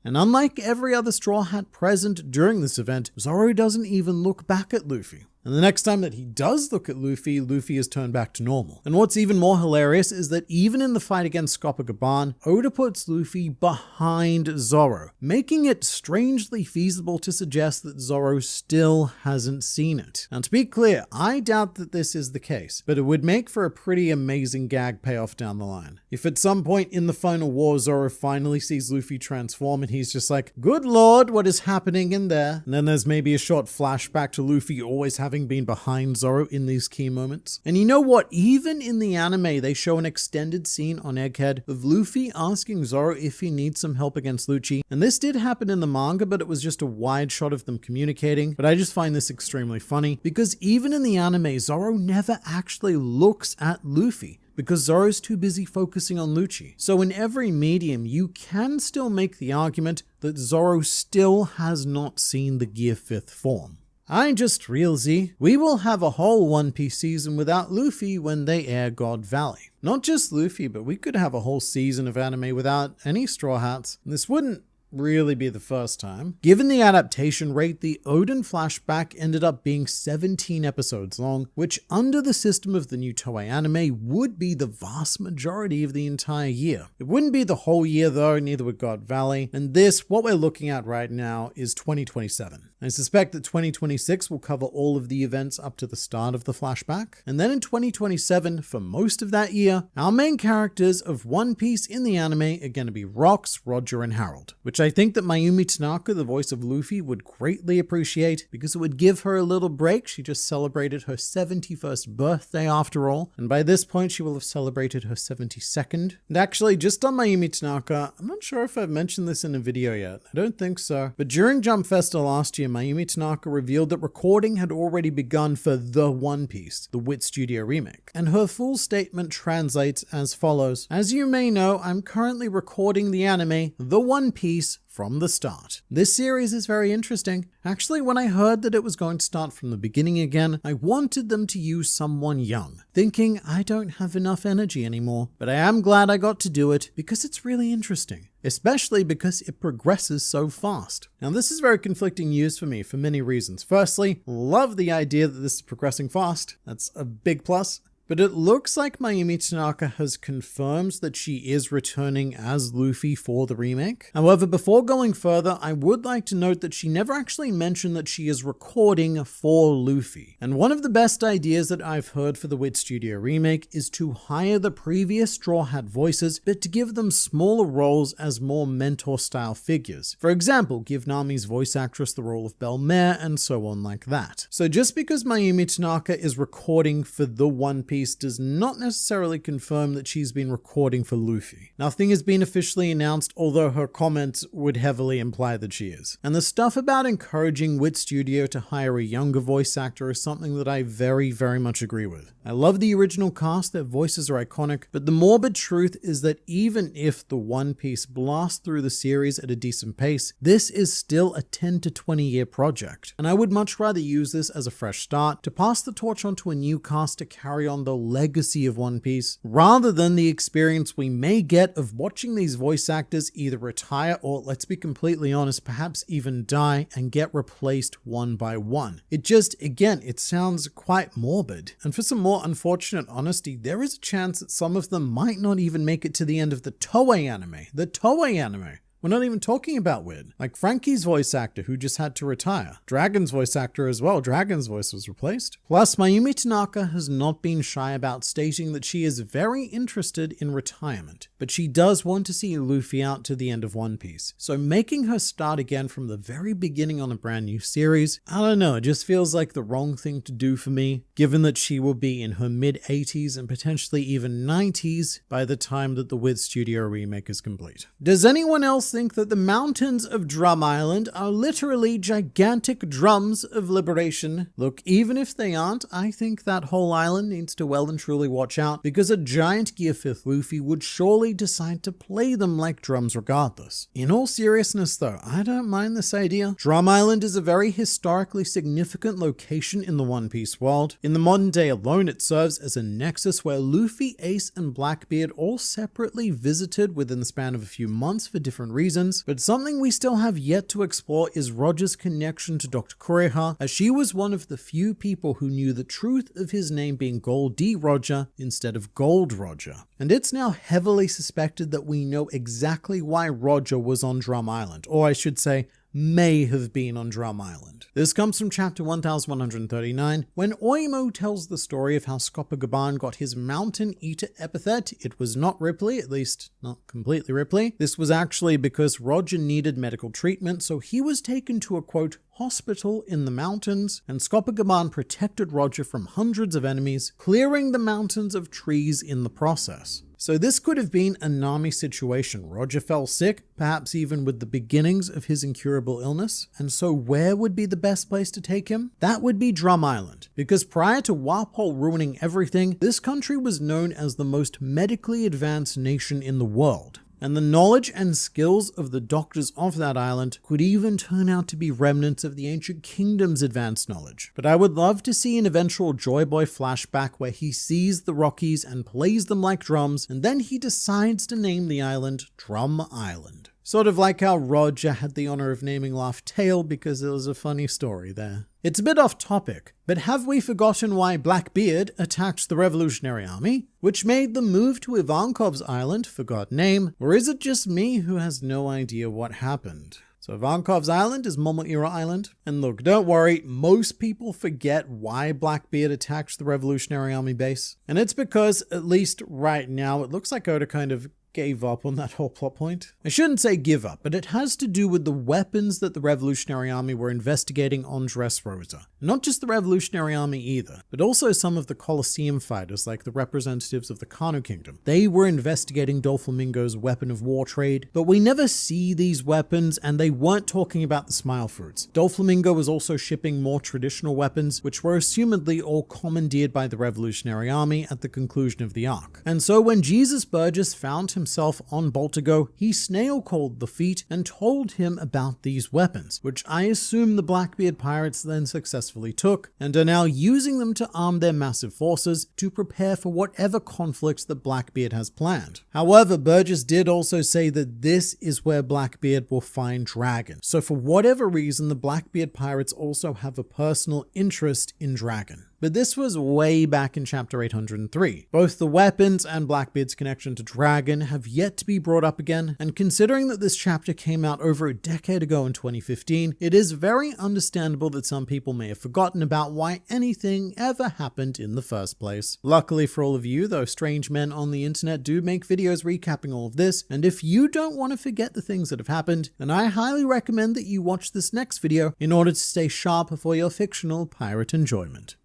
And unlike every other Straw Hat present during this event, Zoro doesn't even look back at Luffy. And the next time that he does look at Luffy, Luffy is turned back to normal. And what's even more hilarious is that even in the fight against Copacabana, Oda puts Luffy behind Zoro, making it strangely feasible to suggest that Zoro still hasn't seen it. Now, to be clear, I doubt that this is the case, but it would make for a pretty amazing gag payoff down the line. If at some point in the final war, Zoro finally sees Luffy transform and he's just like, good lord, what is happening in there? And then there's maybe a short flashback to Luffy always having been behind Zoro in these key moments. And you know what? Even in the anime, they show an extended scene on Egghead of Luffy asking Zoro if he needs some help against Lucci. And this did happen in the manga, but it was just a wide shot of them communicating. But I just find this extremely funny because even in the anime, Zoro never actually looks at Luffy, because Zoro's too busy focusing on Lucci. So in every medium, you can still make the argument that Zoro still has not seen the Gear 5th form. I just realzy, we will have a whole One Piece season without Luffy when they air God Valley. Not just Luffy, but we could have a whole season of anime without any Straw Hats. This wouldn't really be the first time. Given the adaptation rate, the Oden flashback ended up being 17 episodes long, which under the system of the new Toei anime would be the vast majority of the entire year. It wouldn't be the whole year though, neither would God Valley, and this, what we're looking at right now, is 2027. I suspect that 2026 will cover all of the events up to the start of the flashback, and then in 2027, for most of that year, our main characters of One Piece in the anime are going to be Rox, Roger, and Harold, which I think that Mayumi Tanaka, the voice of Luffy, would greatly appreciate because it would give her a little break. She just celebrated her 71st birthday after all, and by this point she will have celebrated her 72nd. And actually, just on Mayumi Tanaka, I'm not sure if I've mentioned this in a video yet. I don't think so. But during Jump Festa last year, Mayumi Tanaka revealed that recording had already begun for The One Piece, the Wit Studio remake. And her full statement translates as follows: "As you may know, I'm currently recording the anime The One Piece from the start. This series is very interesting. Actually, when I heard that it was going to start from the beginning again, I wanted them to use someone young, thinking I don't have enough energy anymore. But I am glad I got to do it because it's really interesting, especially because it progresses so fast." Now, this is very conflicting news for me for many reasons. Firstly, love the idea that this is progressing fast. That's a big plus. But it looks like Mayumi Tanaka has confirmed that she is returning as Luffy for the remake. However, before going further, I would like to note that she never actually mentioned that she is recording for Luffy. And one of the best ideas that I've heard for the Wit Studio remake is to hire the previous Straw Hat voices, but to give them smaller roles as more mentor-style figures. For example, give Nami's voice actress the role of Belle Mare, and so on like that. So just because Mayumi Tanaka is recording for the One Piece does not necessarily confirm that she's been recording for Luffy. Nothing has been officially announced, although her comments would heavily imply that she is. And the stuff about encouraging Wit Studio to hire a younger voice actor is something that I very, very much agree with. I love the original cast, their voices are iconic, but the morbid truth is that even if the One Piece blasts through the series at a decent pace, this is still a 10 to 20 year project. And I would much rather use this as a fresh start to pass the torch on to a new cast to carry on the legacy of One Piece, rather than the experience we may get of watching these voice actors either retire or, let's be completely honest, perhaps even die and get replaced one by one. It just, again, it sounds quite morbid. And for some more unfortunate honesty, there is a chance that some of them might not even make it to the end of the Toei anime. The Toei anime. We're not even talking about Wid. Like Frankie's voice actor who just had to retire. Dragon's voice actor as well. Dragon's voice was replaced. Plus, Mayumi Tanaka has not been shy about stating that she is very interested in retirement, but she does want to see Luffy out to the end of One Piece. So making her start again from the very beginning on a brand new series, I don't know, it just feels like the wrong thing to do for me, given that she will be in her mid-80s and potentially even 90s by the time that the Wid Studio remake is complete. Does anyone else think that the mountains of Drum Island are literally gigantic drums of liberation? Look, even if they aren't, I think that whole island needs to well and truly watch out, because a giant Gear 5th Luffy would surely decide to play them like drums regardless. In all seriousness though, I don't mind this idea. Drum Island is a very historically significant location in the One Piece world. In the modern day alone, it serves as a nexus where Luffy, Ace, and Blackbeard all separately visited within the span of a few months for different reasons, reasons, but something we still have yet to explore is Roger's connection to Dr. Kureha, as she was one of the few people who knew the truth of his name being Gold D. Roger instead of Gold Roger. And it's now heavily suspected that we know exactly why Roger was on Drum Island, or I should say, may have been on Drum Island. This comes from chapter 1139, when Oimo tells the story of how Scopogaban got his Mountain Eater epithet. It was not Ripley, at least not completely Ripley. This was actually because Roger needed medical treatment, so he was taken to a, quote, hospital in the mountains, and Scopogaban protected Roger from hundreds of enemies, clearing the mountains of trees in the process. So this could have been a Nami situation. Roger fell sick, perhaps even with the beginnings of his incurable illness. And so where would be the best place to take him? That would be Drum Island, because prior to Walpole ruining everything, this country was known as the most medically advanced nation in the world. And the knowledge and skills of the doctors of that island could even turn out to be remnants of the ancient kingdom's advanced knowledge. But I would love to see an eventual Joy Boy flashback where he sees the Rockies and plays them like drums, and then he decides to name the island Drum Island. Sort of like how Roger had the honor of naming Laugh Tale because there was a funny story there. It's a bit off topic, but have we forgotten why Blackbeard attacked the Revolutionary Army, which made them move to Ivankov's island, forgot name, or is it just me who has no idea what happened? So Ivankov's island is Momoira Island, and look, don't worry, most people forget why Blackbeard attacked the Revolutionary Army base, and it's because, at least right now, it looks like Oda kind of gave up on that whole plot point. I shouldn't say give up, but it has to do with the weapons that the Revolutionary Army were investigating on Dressrosa. Not just the Revolutionary Army either, but also some of the Colosseum fighters like the representatives of the Kano Kingdom. They were investigating Doflamingo's weapon of war trade, but we never see these weapons, and they weren't talking about the Smile Fruits. Doflamingo was also shipping more traditional weapons, which were assumedly all commandeered by the Revolutionary Army at the conclusion of the arc. And so when Jesus Burgess found himself on Boltago, he snail-called the Feet and told him about these weapons, which I assume the Blackbeard pirates then successfully took, and are now using them to arm their massive forces to prepare for whatever conflicts that Blackbeard has planned. However, Burgess did also say that this is where Blackbeard will find Dragon. So for whatever reason, the Blackbeard pirates also have a personal interest in Dragon. But this was way back in chapter 803. Both the weapons and Blackbeard's connection to Dragon have yet to be brought up again, and considering that this chapter came out over a decade ago in 2015, it is very understandable that some people may have forgotten about why anything ever happened in the first place. Luckily for all of you, though, strange men on the internet do make videos recapping all of this, and if you don't want to forget the things that have happened, then I highly recommend that you watch this next video in order to stay sharp for your fictional pirate enjoyment.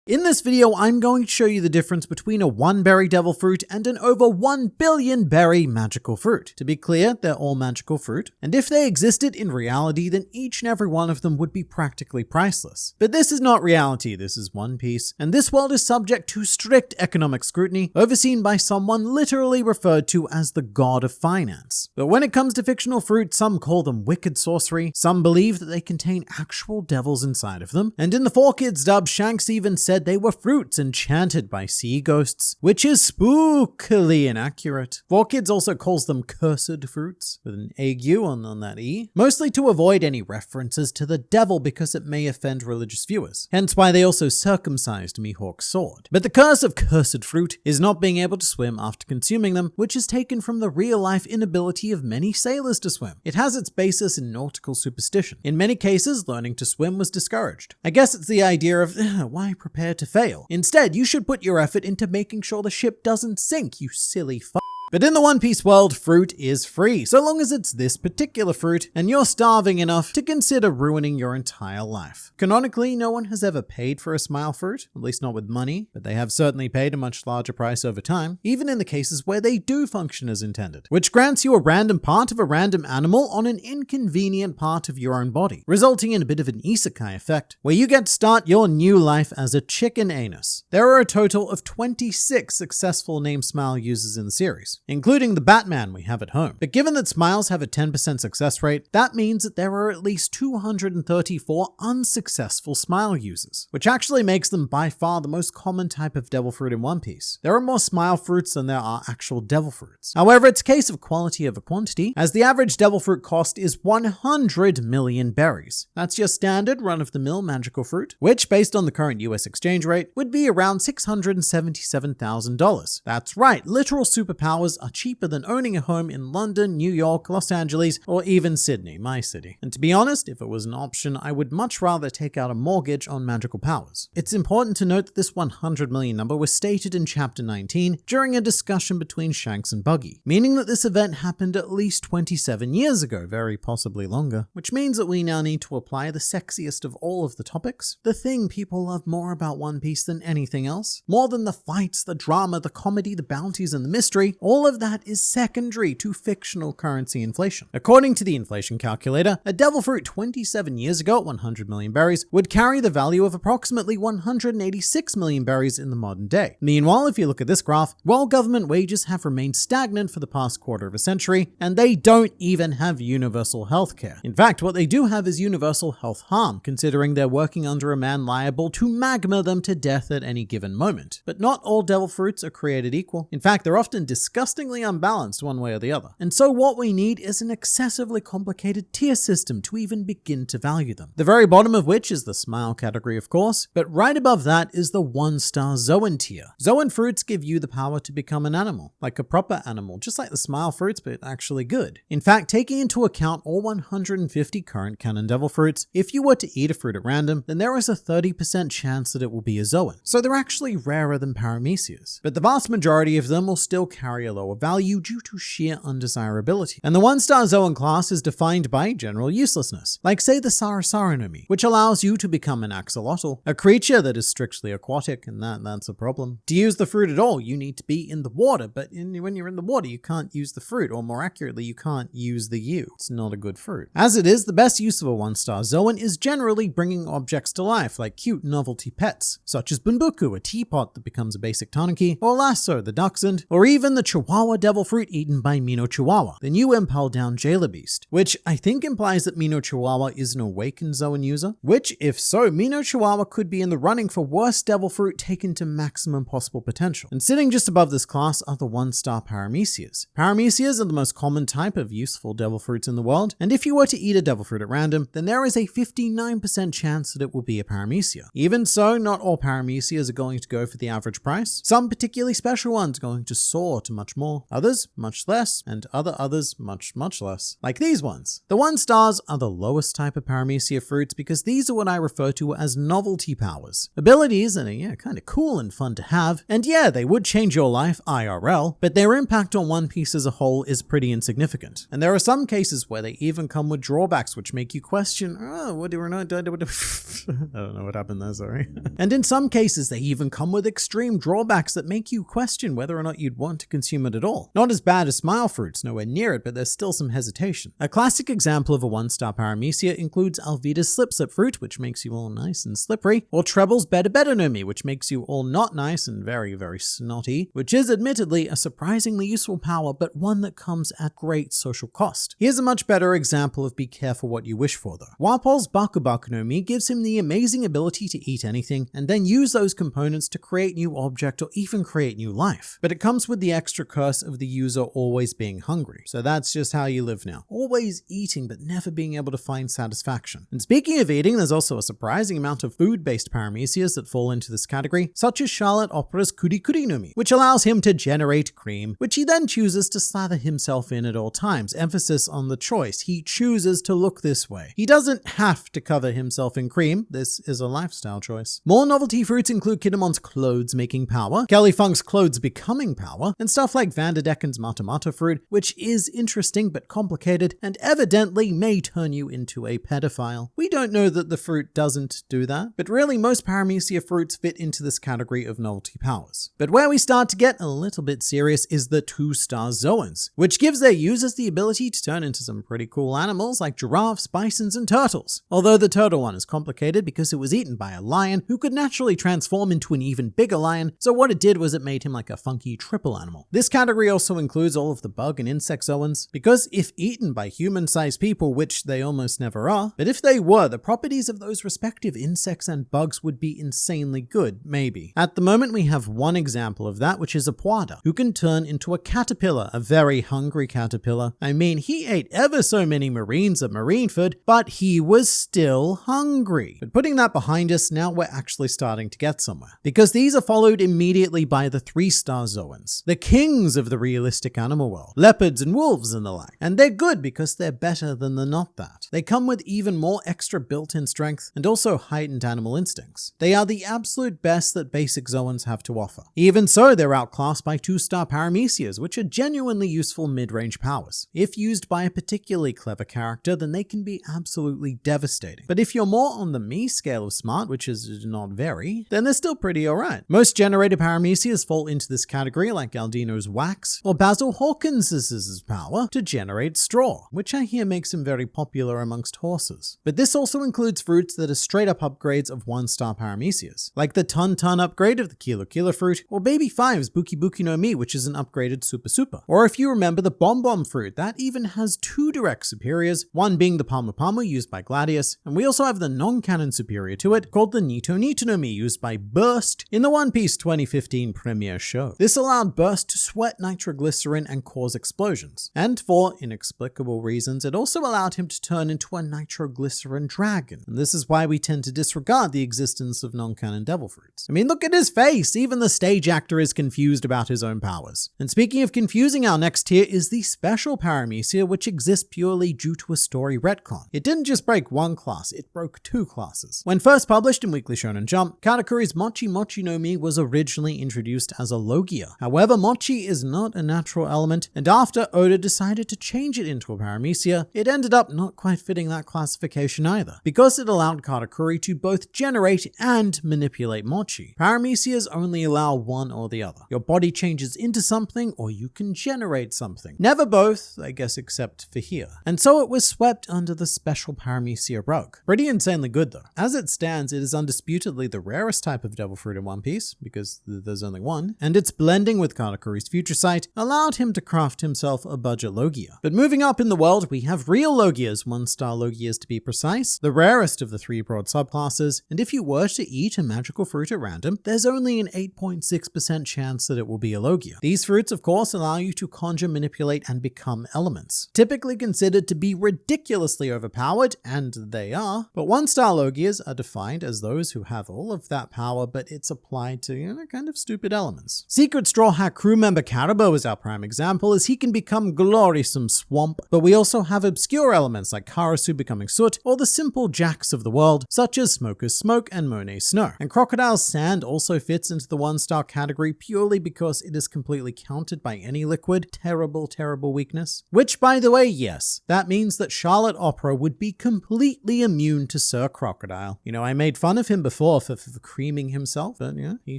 In this video, I'm going to show you the difference between a 1-berry devil fruit and an over 1 billion berry magical fruit. To be clear, they're all magical fruit, and if they existed in reality, then each and every one of them would be practically priceless. But this is not reality, this is One Piece, and this world is subject to strict economic scrutiny, overseen by someone literally referred to as the god of finance. But when it comes to fictional fruit, some call them wicked sorcery, some believe that they contain actual devils inside of them, and in the 4Kids dub, Shanks even said they were fruits enchanted by sea ghosts, which is spookily inaccurate. 4Kids also calls them cursed fruits, with an ague on that E, mostly to avoid any references to the devil because it may offend religious viewers, hence why they also circumcised Mihawk's sword. But the curse of cursed fruit is not being able to swim after consuming them, which is taken from the real-life inability of many sailors to swim. It has its basis in nautical superstition. In many cases, learning to swim was discouraged. I guess it's the idea of, why prepare to fail? Instead, you should put your effort into making sure the ship doesn't sink, you silly f***. But in the One Piece world, fruit is free, so long as it's this particular fruit, and you're starving enough to consider ruining your entire life. Canonically, no one has ever paid for a smile fruit, at least not with money, but they have certainly paid a much larger price over time, even in the cases where they do function as intended, which grants you a random part of a random animal on an inconvenient part of your own body, resulting in a bit of an isekai effect, where you get to start your new life as a chicken anus. There are a total of 26 successful name smile users in the series. including the Batman we have at home. But given that smiles have a 10% success rate, that means that there are at least 234 unsuccessful smile users, which actually makes them by far the most common type of devil fruit in One Piece. There are more smile fruits than there are actual devil fruits. However, it's a case of quality over quantity, as the average devil fruit cost is 100 million berries. That's your standard run-of-the-mill magical fruit, which, based on the current US exchange rate, would be around $677,000. That's right, literal superpowers are cheaper than owning a home in London, New York, Los Angeles, or even Sydney, my city. And to be honest, if it was an option, I would much rather take out a mortgage on magical powers. It's important to note that this 100 million number was stated in Chapter 19 during a discussion between Shanks and Buggy, meaning that this event happened at least 27 years ago, very possibly longer, which means that we now need to apply the sexiest of all of the topics, the thing people love more about One Piece than anything else, more than the fights, the drama, the comedy, the bounties, and the mystery. All of that is secondary to fictional currency inflation. According to the inflation calculator, a devil fruit 27 years ago at 100 million berries would carry the value of approximately 186 million berries in the modern day. Meanwhile, if you look at this graph, world government wages have remained stagnant for the past quarter of a century, and they don't even have universal healthcare. In fact, what they do have is universal health harm, considering they're working under a man liable to magma them to death at any given moment. But not all devil fruits are created equal. In fact, they're often disgustingly unbalanced one way or the other. And so what we need is an excessively complicated tier system to even begin to value them. The very bottom of which is the smile category, of course, but right above that is the 1-star Zoan tier. Zoan fruits give you the power to become an animal, like a proper animal, just like the smile fruits, but actually good. In fact, taking into account all 150 current canon devil fruits, if you were to eat a fruit at random, then there is a 30% chance that it will be a Zoan. So they're actually rarer than Paramecias. But the vast majority of them will still carry a lower value due to sheer undesirability. And the 1-star Zoan class is defined by general uselessness, like say the Sarasaranomi, which allows you to become an axolotl, a creature that is strictly aquatic, and that's a problem. To use the fruit at all, you need to be in the water, but when you're in the water, you can't use the fruit, or more accurately, you can't use the U. It's not a good fruit. As it is, the best use of a 1-star Zoan is generally bringing objects to life, like cute novelty pets, such as Bunbuku, a teapot that becomes a basic tanuki, or Lasso, the dachshund, or even the Chihuahua devil fruit eaten by Mino Chihuahua, the new impel down jailer beast, which I think implies that Mino Chihuahua is an awakened Zoan user, which, if so, Mino Chihuahua could be in the running for worst devil fruit taken to maximum possible potential. And sitting just above this class are the 1-star Paramecias. Paramecias are the most common type of useful devil fruits in the world, and if you were to eat a devil fruit at random, then there is a 59% chance that it will be a Paramecia. Even so, not all Paramecias are going to go for the average price. Some particularly special ones are going to soar to much more, others much less, and others much less. Like these ones. The 1-stars are the lowest type of Paramecia fruits because these are what I refer to as novelty powers. Abilities that are kind of cool and fun to have, and yeah, they would change your life IRL, but their impact on One Piece as a whole is pretty insignificant. And there are some cases where they even come with drawbacks which make you question, what do we not I don't know what happened there, sorry. And in some cases, they even come with extreme drawbacks that make you question whether or not you'd want to consume it at all. Not as bad as smile fruits, nowhere near it, but there's still some hesitation. A classic example of a 1-star Paramecia includes Alvida's Slip fruit, which makes you all nice and slippery, or Treble's Nomi, which makes you all not nice and very snotty, which is admittedly a surprisingly useful power, but one that comes at great social cost. Here's a much better example of be careful what you wish for though. Wapol's Bakubaku Nomi gives him the amazing ability to eat anything and then use those components to create new object or even create new life. But it comes with the extra curse of the user always being hungry. So that's just how you live now. Always eating but never being able to find satisfaction. And speaking of eating, there's also a surprising amount of food-based Paramecias that fall into this category, such as Charlotte Opera's Kurikuri Nomi, which allows him to generate cream, which he then chooses to slather himself in at all times. Emphasis on the choice. He chooses to look this way. He doesn't have to cover himself in cream. This is a lifestyle choice. More novelty fruits include Kidamon's clothes making power, Kelly Funk's clothes becoming power, and stuff like Vanderdecken's Matamata fruit, which is interesting but complicated and evidently may turn you into a pedophile. We don't know that the fruit doesn't do that, but really most Paramecia fruits fit into this category of novelty powers. But where we start to get a little bit serious is the 2-star Zoans, which gives their users the ability to turn into some pretty cool animals like giraffes, bisons, and turtles. Although the turtle one is complicated because it was eaten by a lion who could naturally transform into an even bigger lion, so what it did was it made him like a funky triple animal. This category also includes all of the bug and insect zoans, because if eaten by human-sized people, which they almost never are, but if they were, the properties of those respective insects and bugs would be insanely good, maybe. At the moment, we have one example of that, which is a Puada, who can turn into a caterpillar, a very hungry caterpillar. I mean, he ate ever so many marines of marine food, but he was still hungry. But putting that behind us, now we're actually starting to get somewhere, because these are followed immediately by the 3-star zoans, the kings of the realistic animal world, leopards and wolves and the like. And they're good because they're better than the not that. They come with even more extra built-in strength and also heightened animal instincts. They are the absolute best that basic zoans have to offer. Even so, they're outclassed by 2-star paramecias, which are genuinely useful mid-range powers. If used by a particularly clever character, then they can be absolutely devastating. But if you're more on the me scale of smart, which is not very, then they're still pretty alright. Most generated paramecias fall into this category, like Aldino's wax, or Basil Hawkins's power to generate straw, which I hear makes him very popular amongst horses. But this also includes fruits that are straight up upgrades of 1-star paramecias, like the Ton upgrade of the Kilo fruit, or Baby 5's Buki Buki no Mi, which is an upgraded Super. Or if you remember the Bomb fruit, that even has 2 direct superiors, one being the Pamu used by Gladius, and we also have the non-canon superior to it called the Nito no Mi used by Burst in the One Piece 2015 premiere show. This allowed Burst to sweat nitroglycerin and cause explosions, and for inexplicable reasons, it also allowed him to turn into a nitroglycerin dragon. And this is why we tend to disregard the existence of non-canon devil fruits. I mean, look at his face! Even the stage actor is confused about his own powers. And speaking of confusing, our next tier is the special paramecia, which exists purely due to a story retcon. It didn't just break one class, it broke 2 classes. When first published in Weekly Shonen Jump, Katakuri's Mochi Mochi no Mi was originally introduced as a Logia. However, Mochi is not a natural element, and after Oda decided to change it into a paramecia, it ended up not quite fitting that classification either, because it allowed Katakuri to both generate and manipulate Mochi. Paramecias only allow one or the other. Your body changes into something, or you can generate something. Never both, I guess, except for here. And so it was swept under the special paramecia rug. Pretty insanely good though. As it stands, it is undisputedly the rarest type of devil fruit in One Piece, because there's only one, and its blending with Katakuri's future sight allowed him to craft himself a budget Logia. But moving up in the world, we have real Logias, 1-star Logias to be precise, the rarest of the 3 broad subclasses, and if you were to eat a magical fruit at random, there's only an 8.6% chance that it will be a Logia. These fruits, of course, allow you to conjure, manipulate, and become elements. Typically considered to be ridiculously overpowered, and they are, but 1-star Logias are defined as those who have all of that power, but it's applied to, kind of stupid elements. Secret Straw Hat crew member Carabo is our prime example, as he can become Glorisome Swamp, but we also have obscure elements like Karasu becoming Soot, or the simple jacks of the world, such as Smoker's Smoke and Monet Snow. And Crocodile's Sand also fits into the 1-star category purely because it is completely countered by any liquid. Terrible weakness. Which, by the way, yes, that means that Charlotte Opera would be completely immune to Sir Crocodile. You know, I made fun of him before for creaming himself, but yeah, he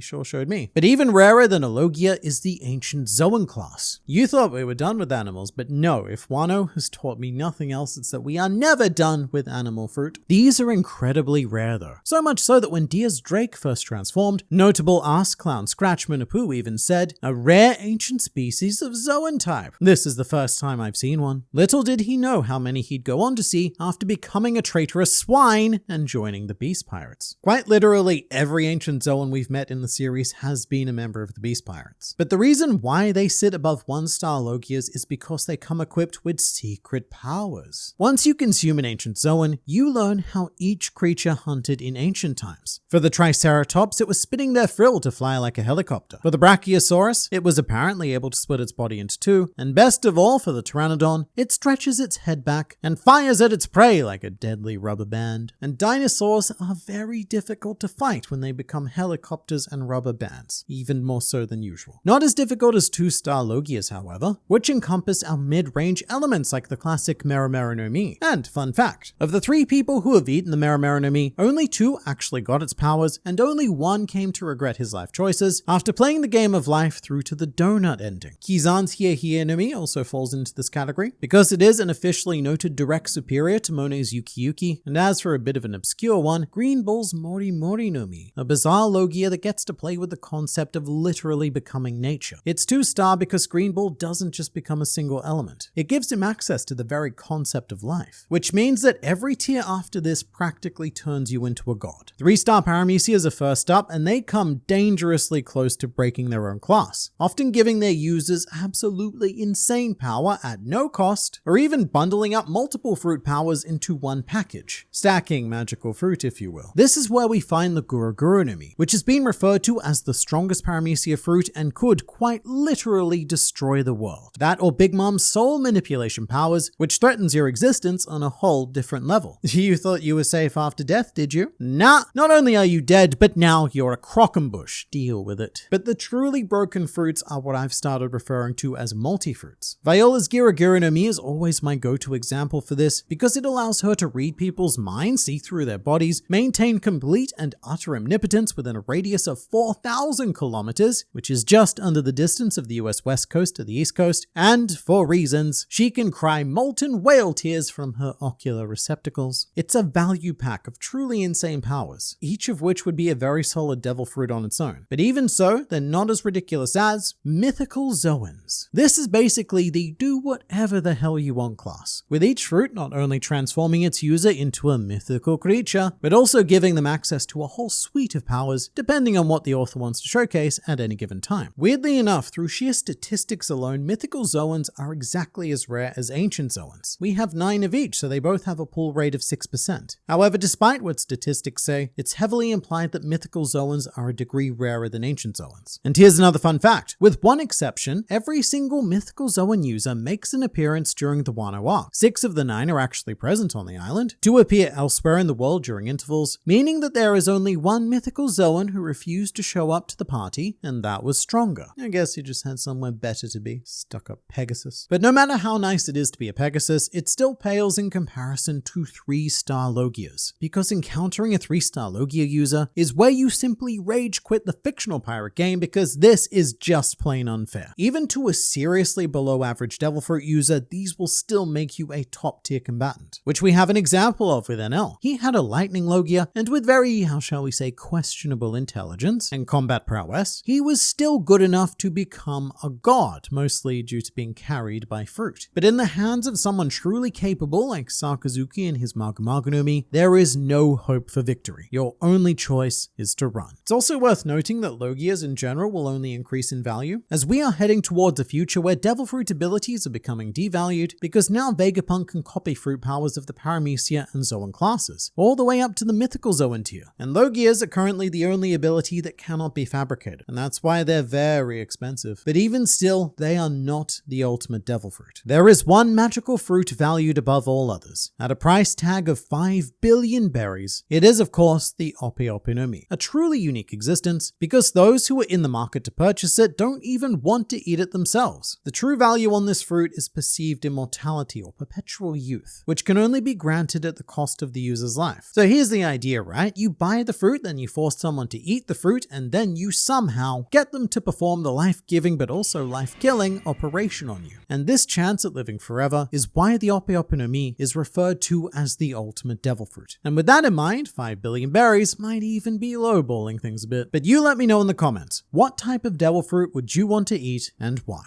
sure showed me. But even rarer than a Logia is the Ancient Zoan class. You thought we were done with animals, but no, if Wano has taught me nothing else, it's that we are never done with animal fruit. These are incredibly rare though. So much so that when Diaz Drake first transformed, notable ass clown Scratchman Apu even said, "A rare ancient species of Zoan type." This is the first time I've seen one. Little did he know how many he'd go on to see after becoming a traitorous swine and joining the Beast Pirates. Quite literally, every ancient Zoan we've met in the series has been a member of the Beast Pirates. But the reason why they sit above 1-star Logias is because they come equipped with secret powers. Once you consume an ancient Zoan, you learn how each creature hunted in ancient times. For the Triceratops, it was spinning their frill to fly like a helicopter. For the Brachiosaurus, it was apparently able to split its body into 2. And best of all, for the Pteranodon, it stretches its head back and fires at its prey like a deadly rubber band. And dinosaurs are very difficult to fight when they become helicopters and rubber bands, even more so than usual. Not as difficult as 2-star Logias, however, which encompass our mid-range elements like the classic Meramera no Mi. And fun fact, of the 3 people who have eaten the Meramera no Mi, only 2 actually got its powers, and only 1 came to regret his life choices after playing the game of life through to the donut ending. Kizan's Hie no Mi also falls into this category, because it is an officially noted direct superior to Monet's Yuki Yuki, and as for a bit of an obscure one, Green Bull's Mori Mori no Mi, a bizarre Logia that gets to play with the concept of literally becoming nature. Its It's 2-star because Green Ball doesn't just become a single element. It gives him access to the very concept of life, which means that every tier after this practically turns you into a god. 3-star Paramecias are first up, and they come dangerously close to breaking their own class, often giving their users absolutely insane power at no cost, or even bundling up multiple fruit powers into one package, stacking magical fruit if you will. This is where we find the Guru-Guru-no-Mi, which has been referred to as the strongest Paramecia fruit and could quite literally destroy the world. That or Big Mom's soul manipulation powers, which threatens your existence on a whole different level. You thought you were safe after death, did you? Nah, not only are you dead, but now you're a crockenbush. Deal with it. But the truly broken fruits are what I've started referring to as multi-fruits. Viola's Guru-Guru-no-Mi is always my go-to example for this because it allows her to read people's minds, see through their bodies, maintain complete and utter omnipotence within a radius of 4,000 kilometers, which is just under the distance of the US West Coast to the East Coast, and for reasons, she can cry molten whale tears from her ocular receptacles. It's a value pack of truly insane powers, each of which would be a very solid devil fruit on its own. But even so, they're not as ridiculous as Mythical Zoans. This is basically the do whatever the hell you want class, with each fruit not only transforming its user into a mythical creature, but also giving them access to a whole suite of powers depending on what the author wants to showcase at any given time. Weirdly enough, through sheer statistics alone, Mythical Zoans are exactly as rare as Ancient Zoans. We have 9 of each, so they both have a pull rate of 6%. However, despite what statistics say, it's heavily implied that Mythical Zoans are a degree rarer than Ancient Zoans. And here's another fun fact. With one exception, every single Mythical Zoan user makes an appearance during the Wano arc. 6 of the 9 are actually present on the island. 2 appear elsewhere in the world during intervals, meaning that there is only one Mythical Zoan who refused to show up to the party, and that was stronger. I guess he just had somewhere better to be. Stuck up Pegasus. But no matter how nice it is to be a Pegasus, it still pales in comparison to 3-star Logias, because encountering a 3-star Logia user is where you simply rage quit the fictional pirate game because this is just plain unfair. Even to a seriously below average Devil Fruit user, these will still make you a top tier combatant, which we have an example of with NL. He had a Lightning Logia, and with very, how shall we say, questionable intelligence and combat prowess, he was still good enough to become a god, mostly due to being carried by fruit. But in the hands of someone truly capable like Sakazuki and his Magu-Magu-no-Mi, there is no hope for victory. Your only choice is to run. It's also worth noting that Logias in general will only increase in value, as we are heading towards a future where Devil Fruit abilities are becoming devalued because now Vegapunk can copy fruit powers of the Paramecia and Zoan classes, all the way up to the Mythical Zoan tier. And Logias are currently the only ability that cannot be fabricated, and that's why they're very expensive. But even still, they are not the ultimate Devil Fruit. There is one magical fruit valued above all others. At a price tag of 5 billion berries, it is of course the Ope-Ope-no-Mi, a truly unique existence because those who are in the market to purchase it don't even want to eat it themselves. The true value on this fruit is perceived immortality or perpetual youth, which can only be granted at the cost of the user's life. So here's the idea, right? You buy the fruit, then you force someone to eat the fruit, and then you somehow get them to perform the life-giving but also life-killing operation on you. And this chance at living forever is why the Ope-Ope-no-Mi is referred to as the ultimate Devil Fruit. And with that in mind, 5 billion berries might even be lowballing things a bit. But you let me know in the comments, what type of Devil Fruit would you want to eat and why?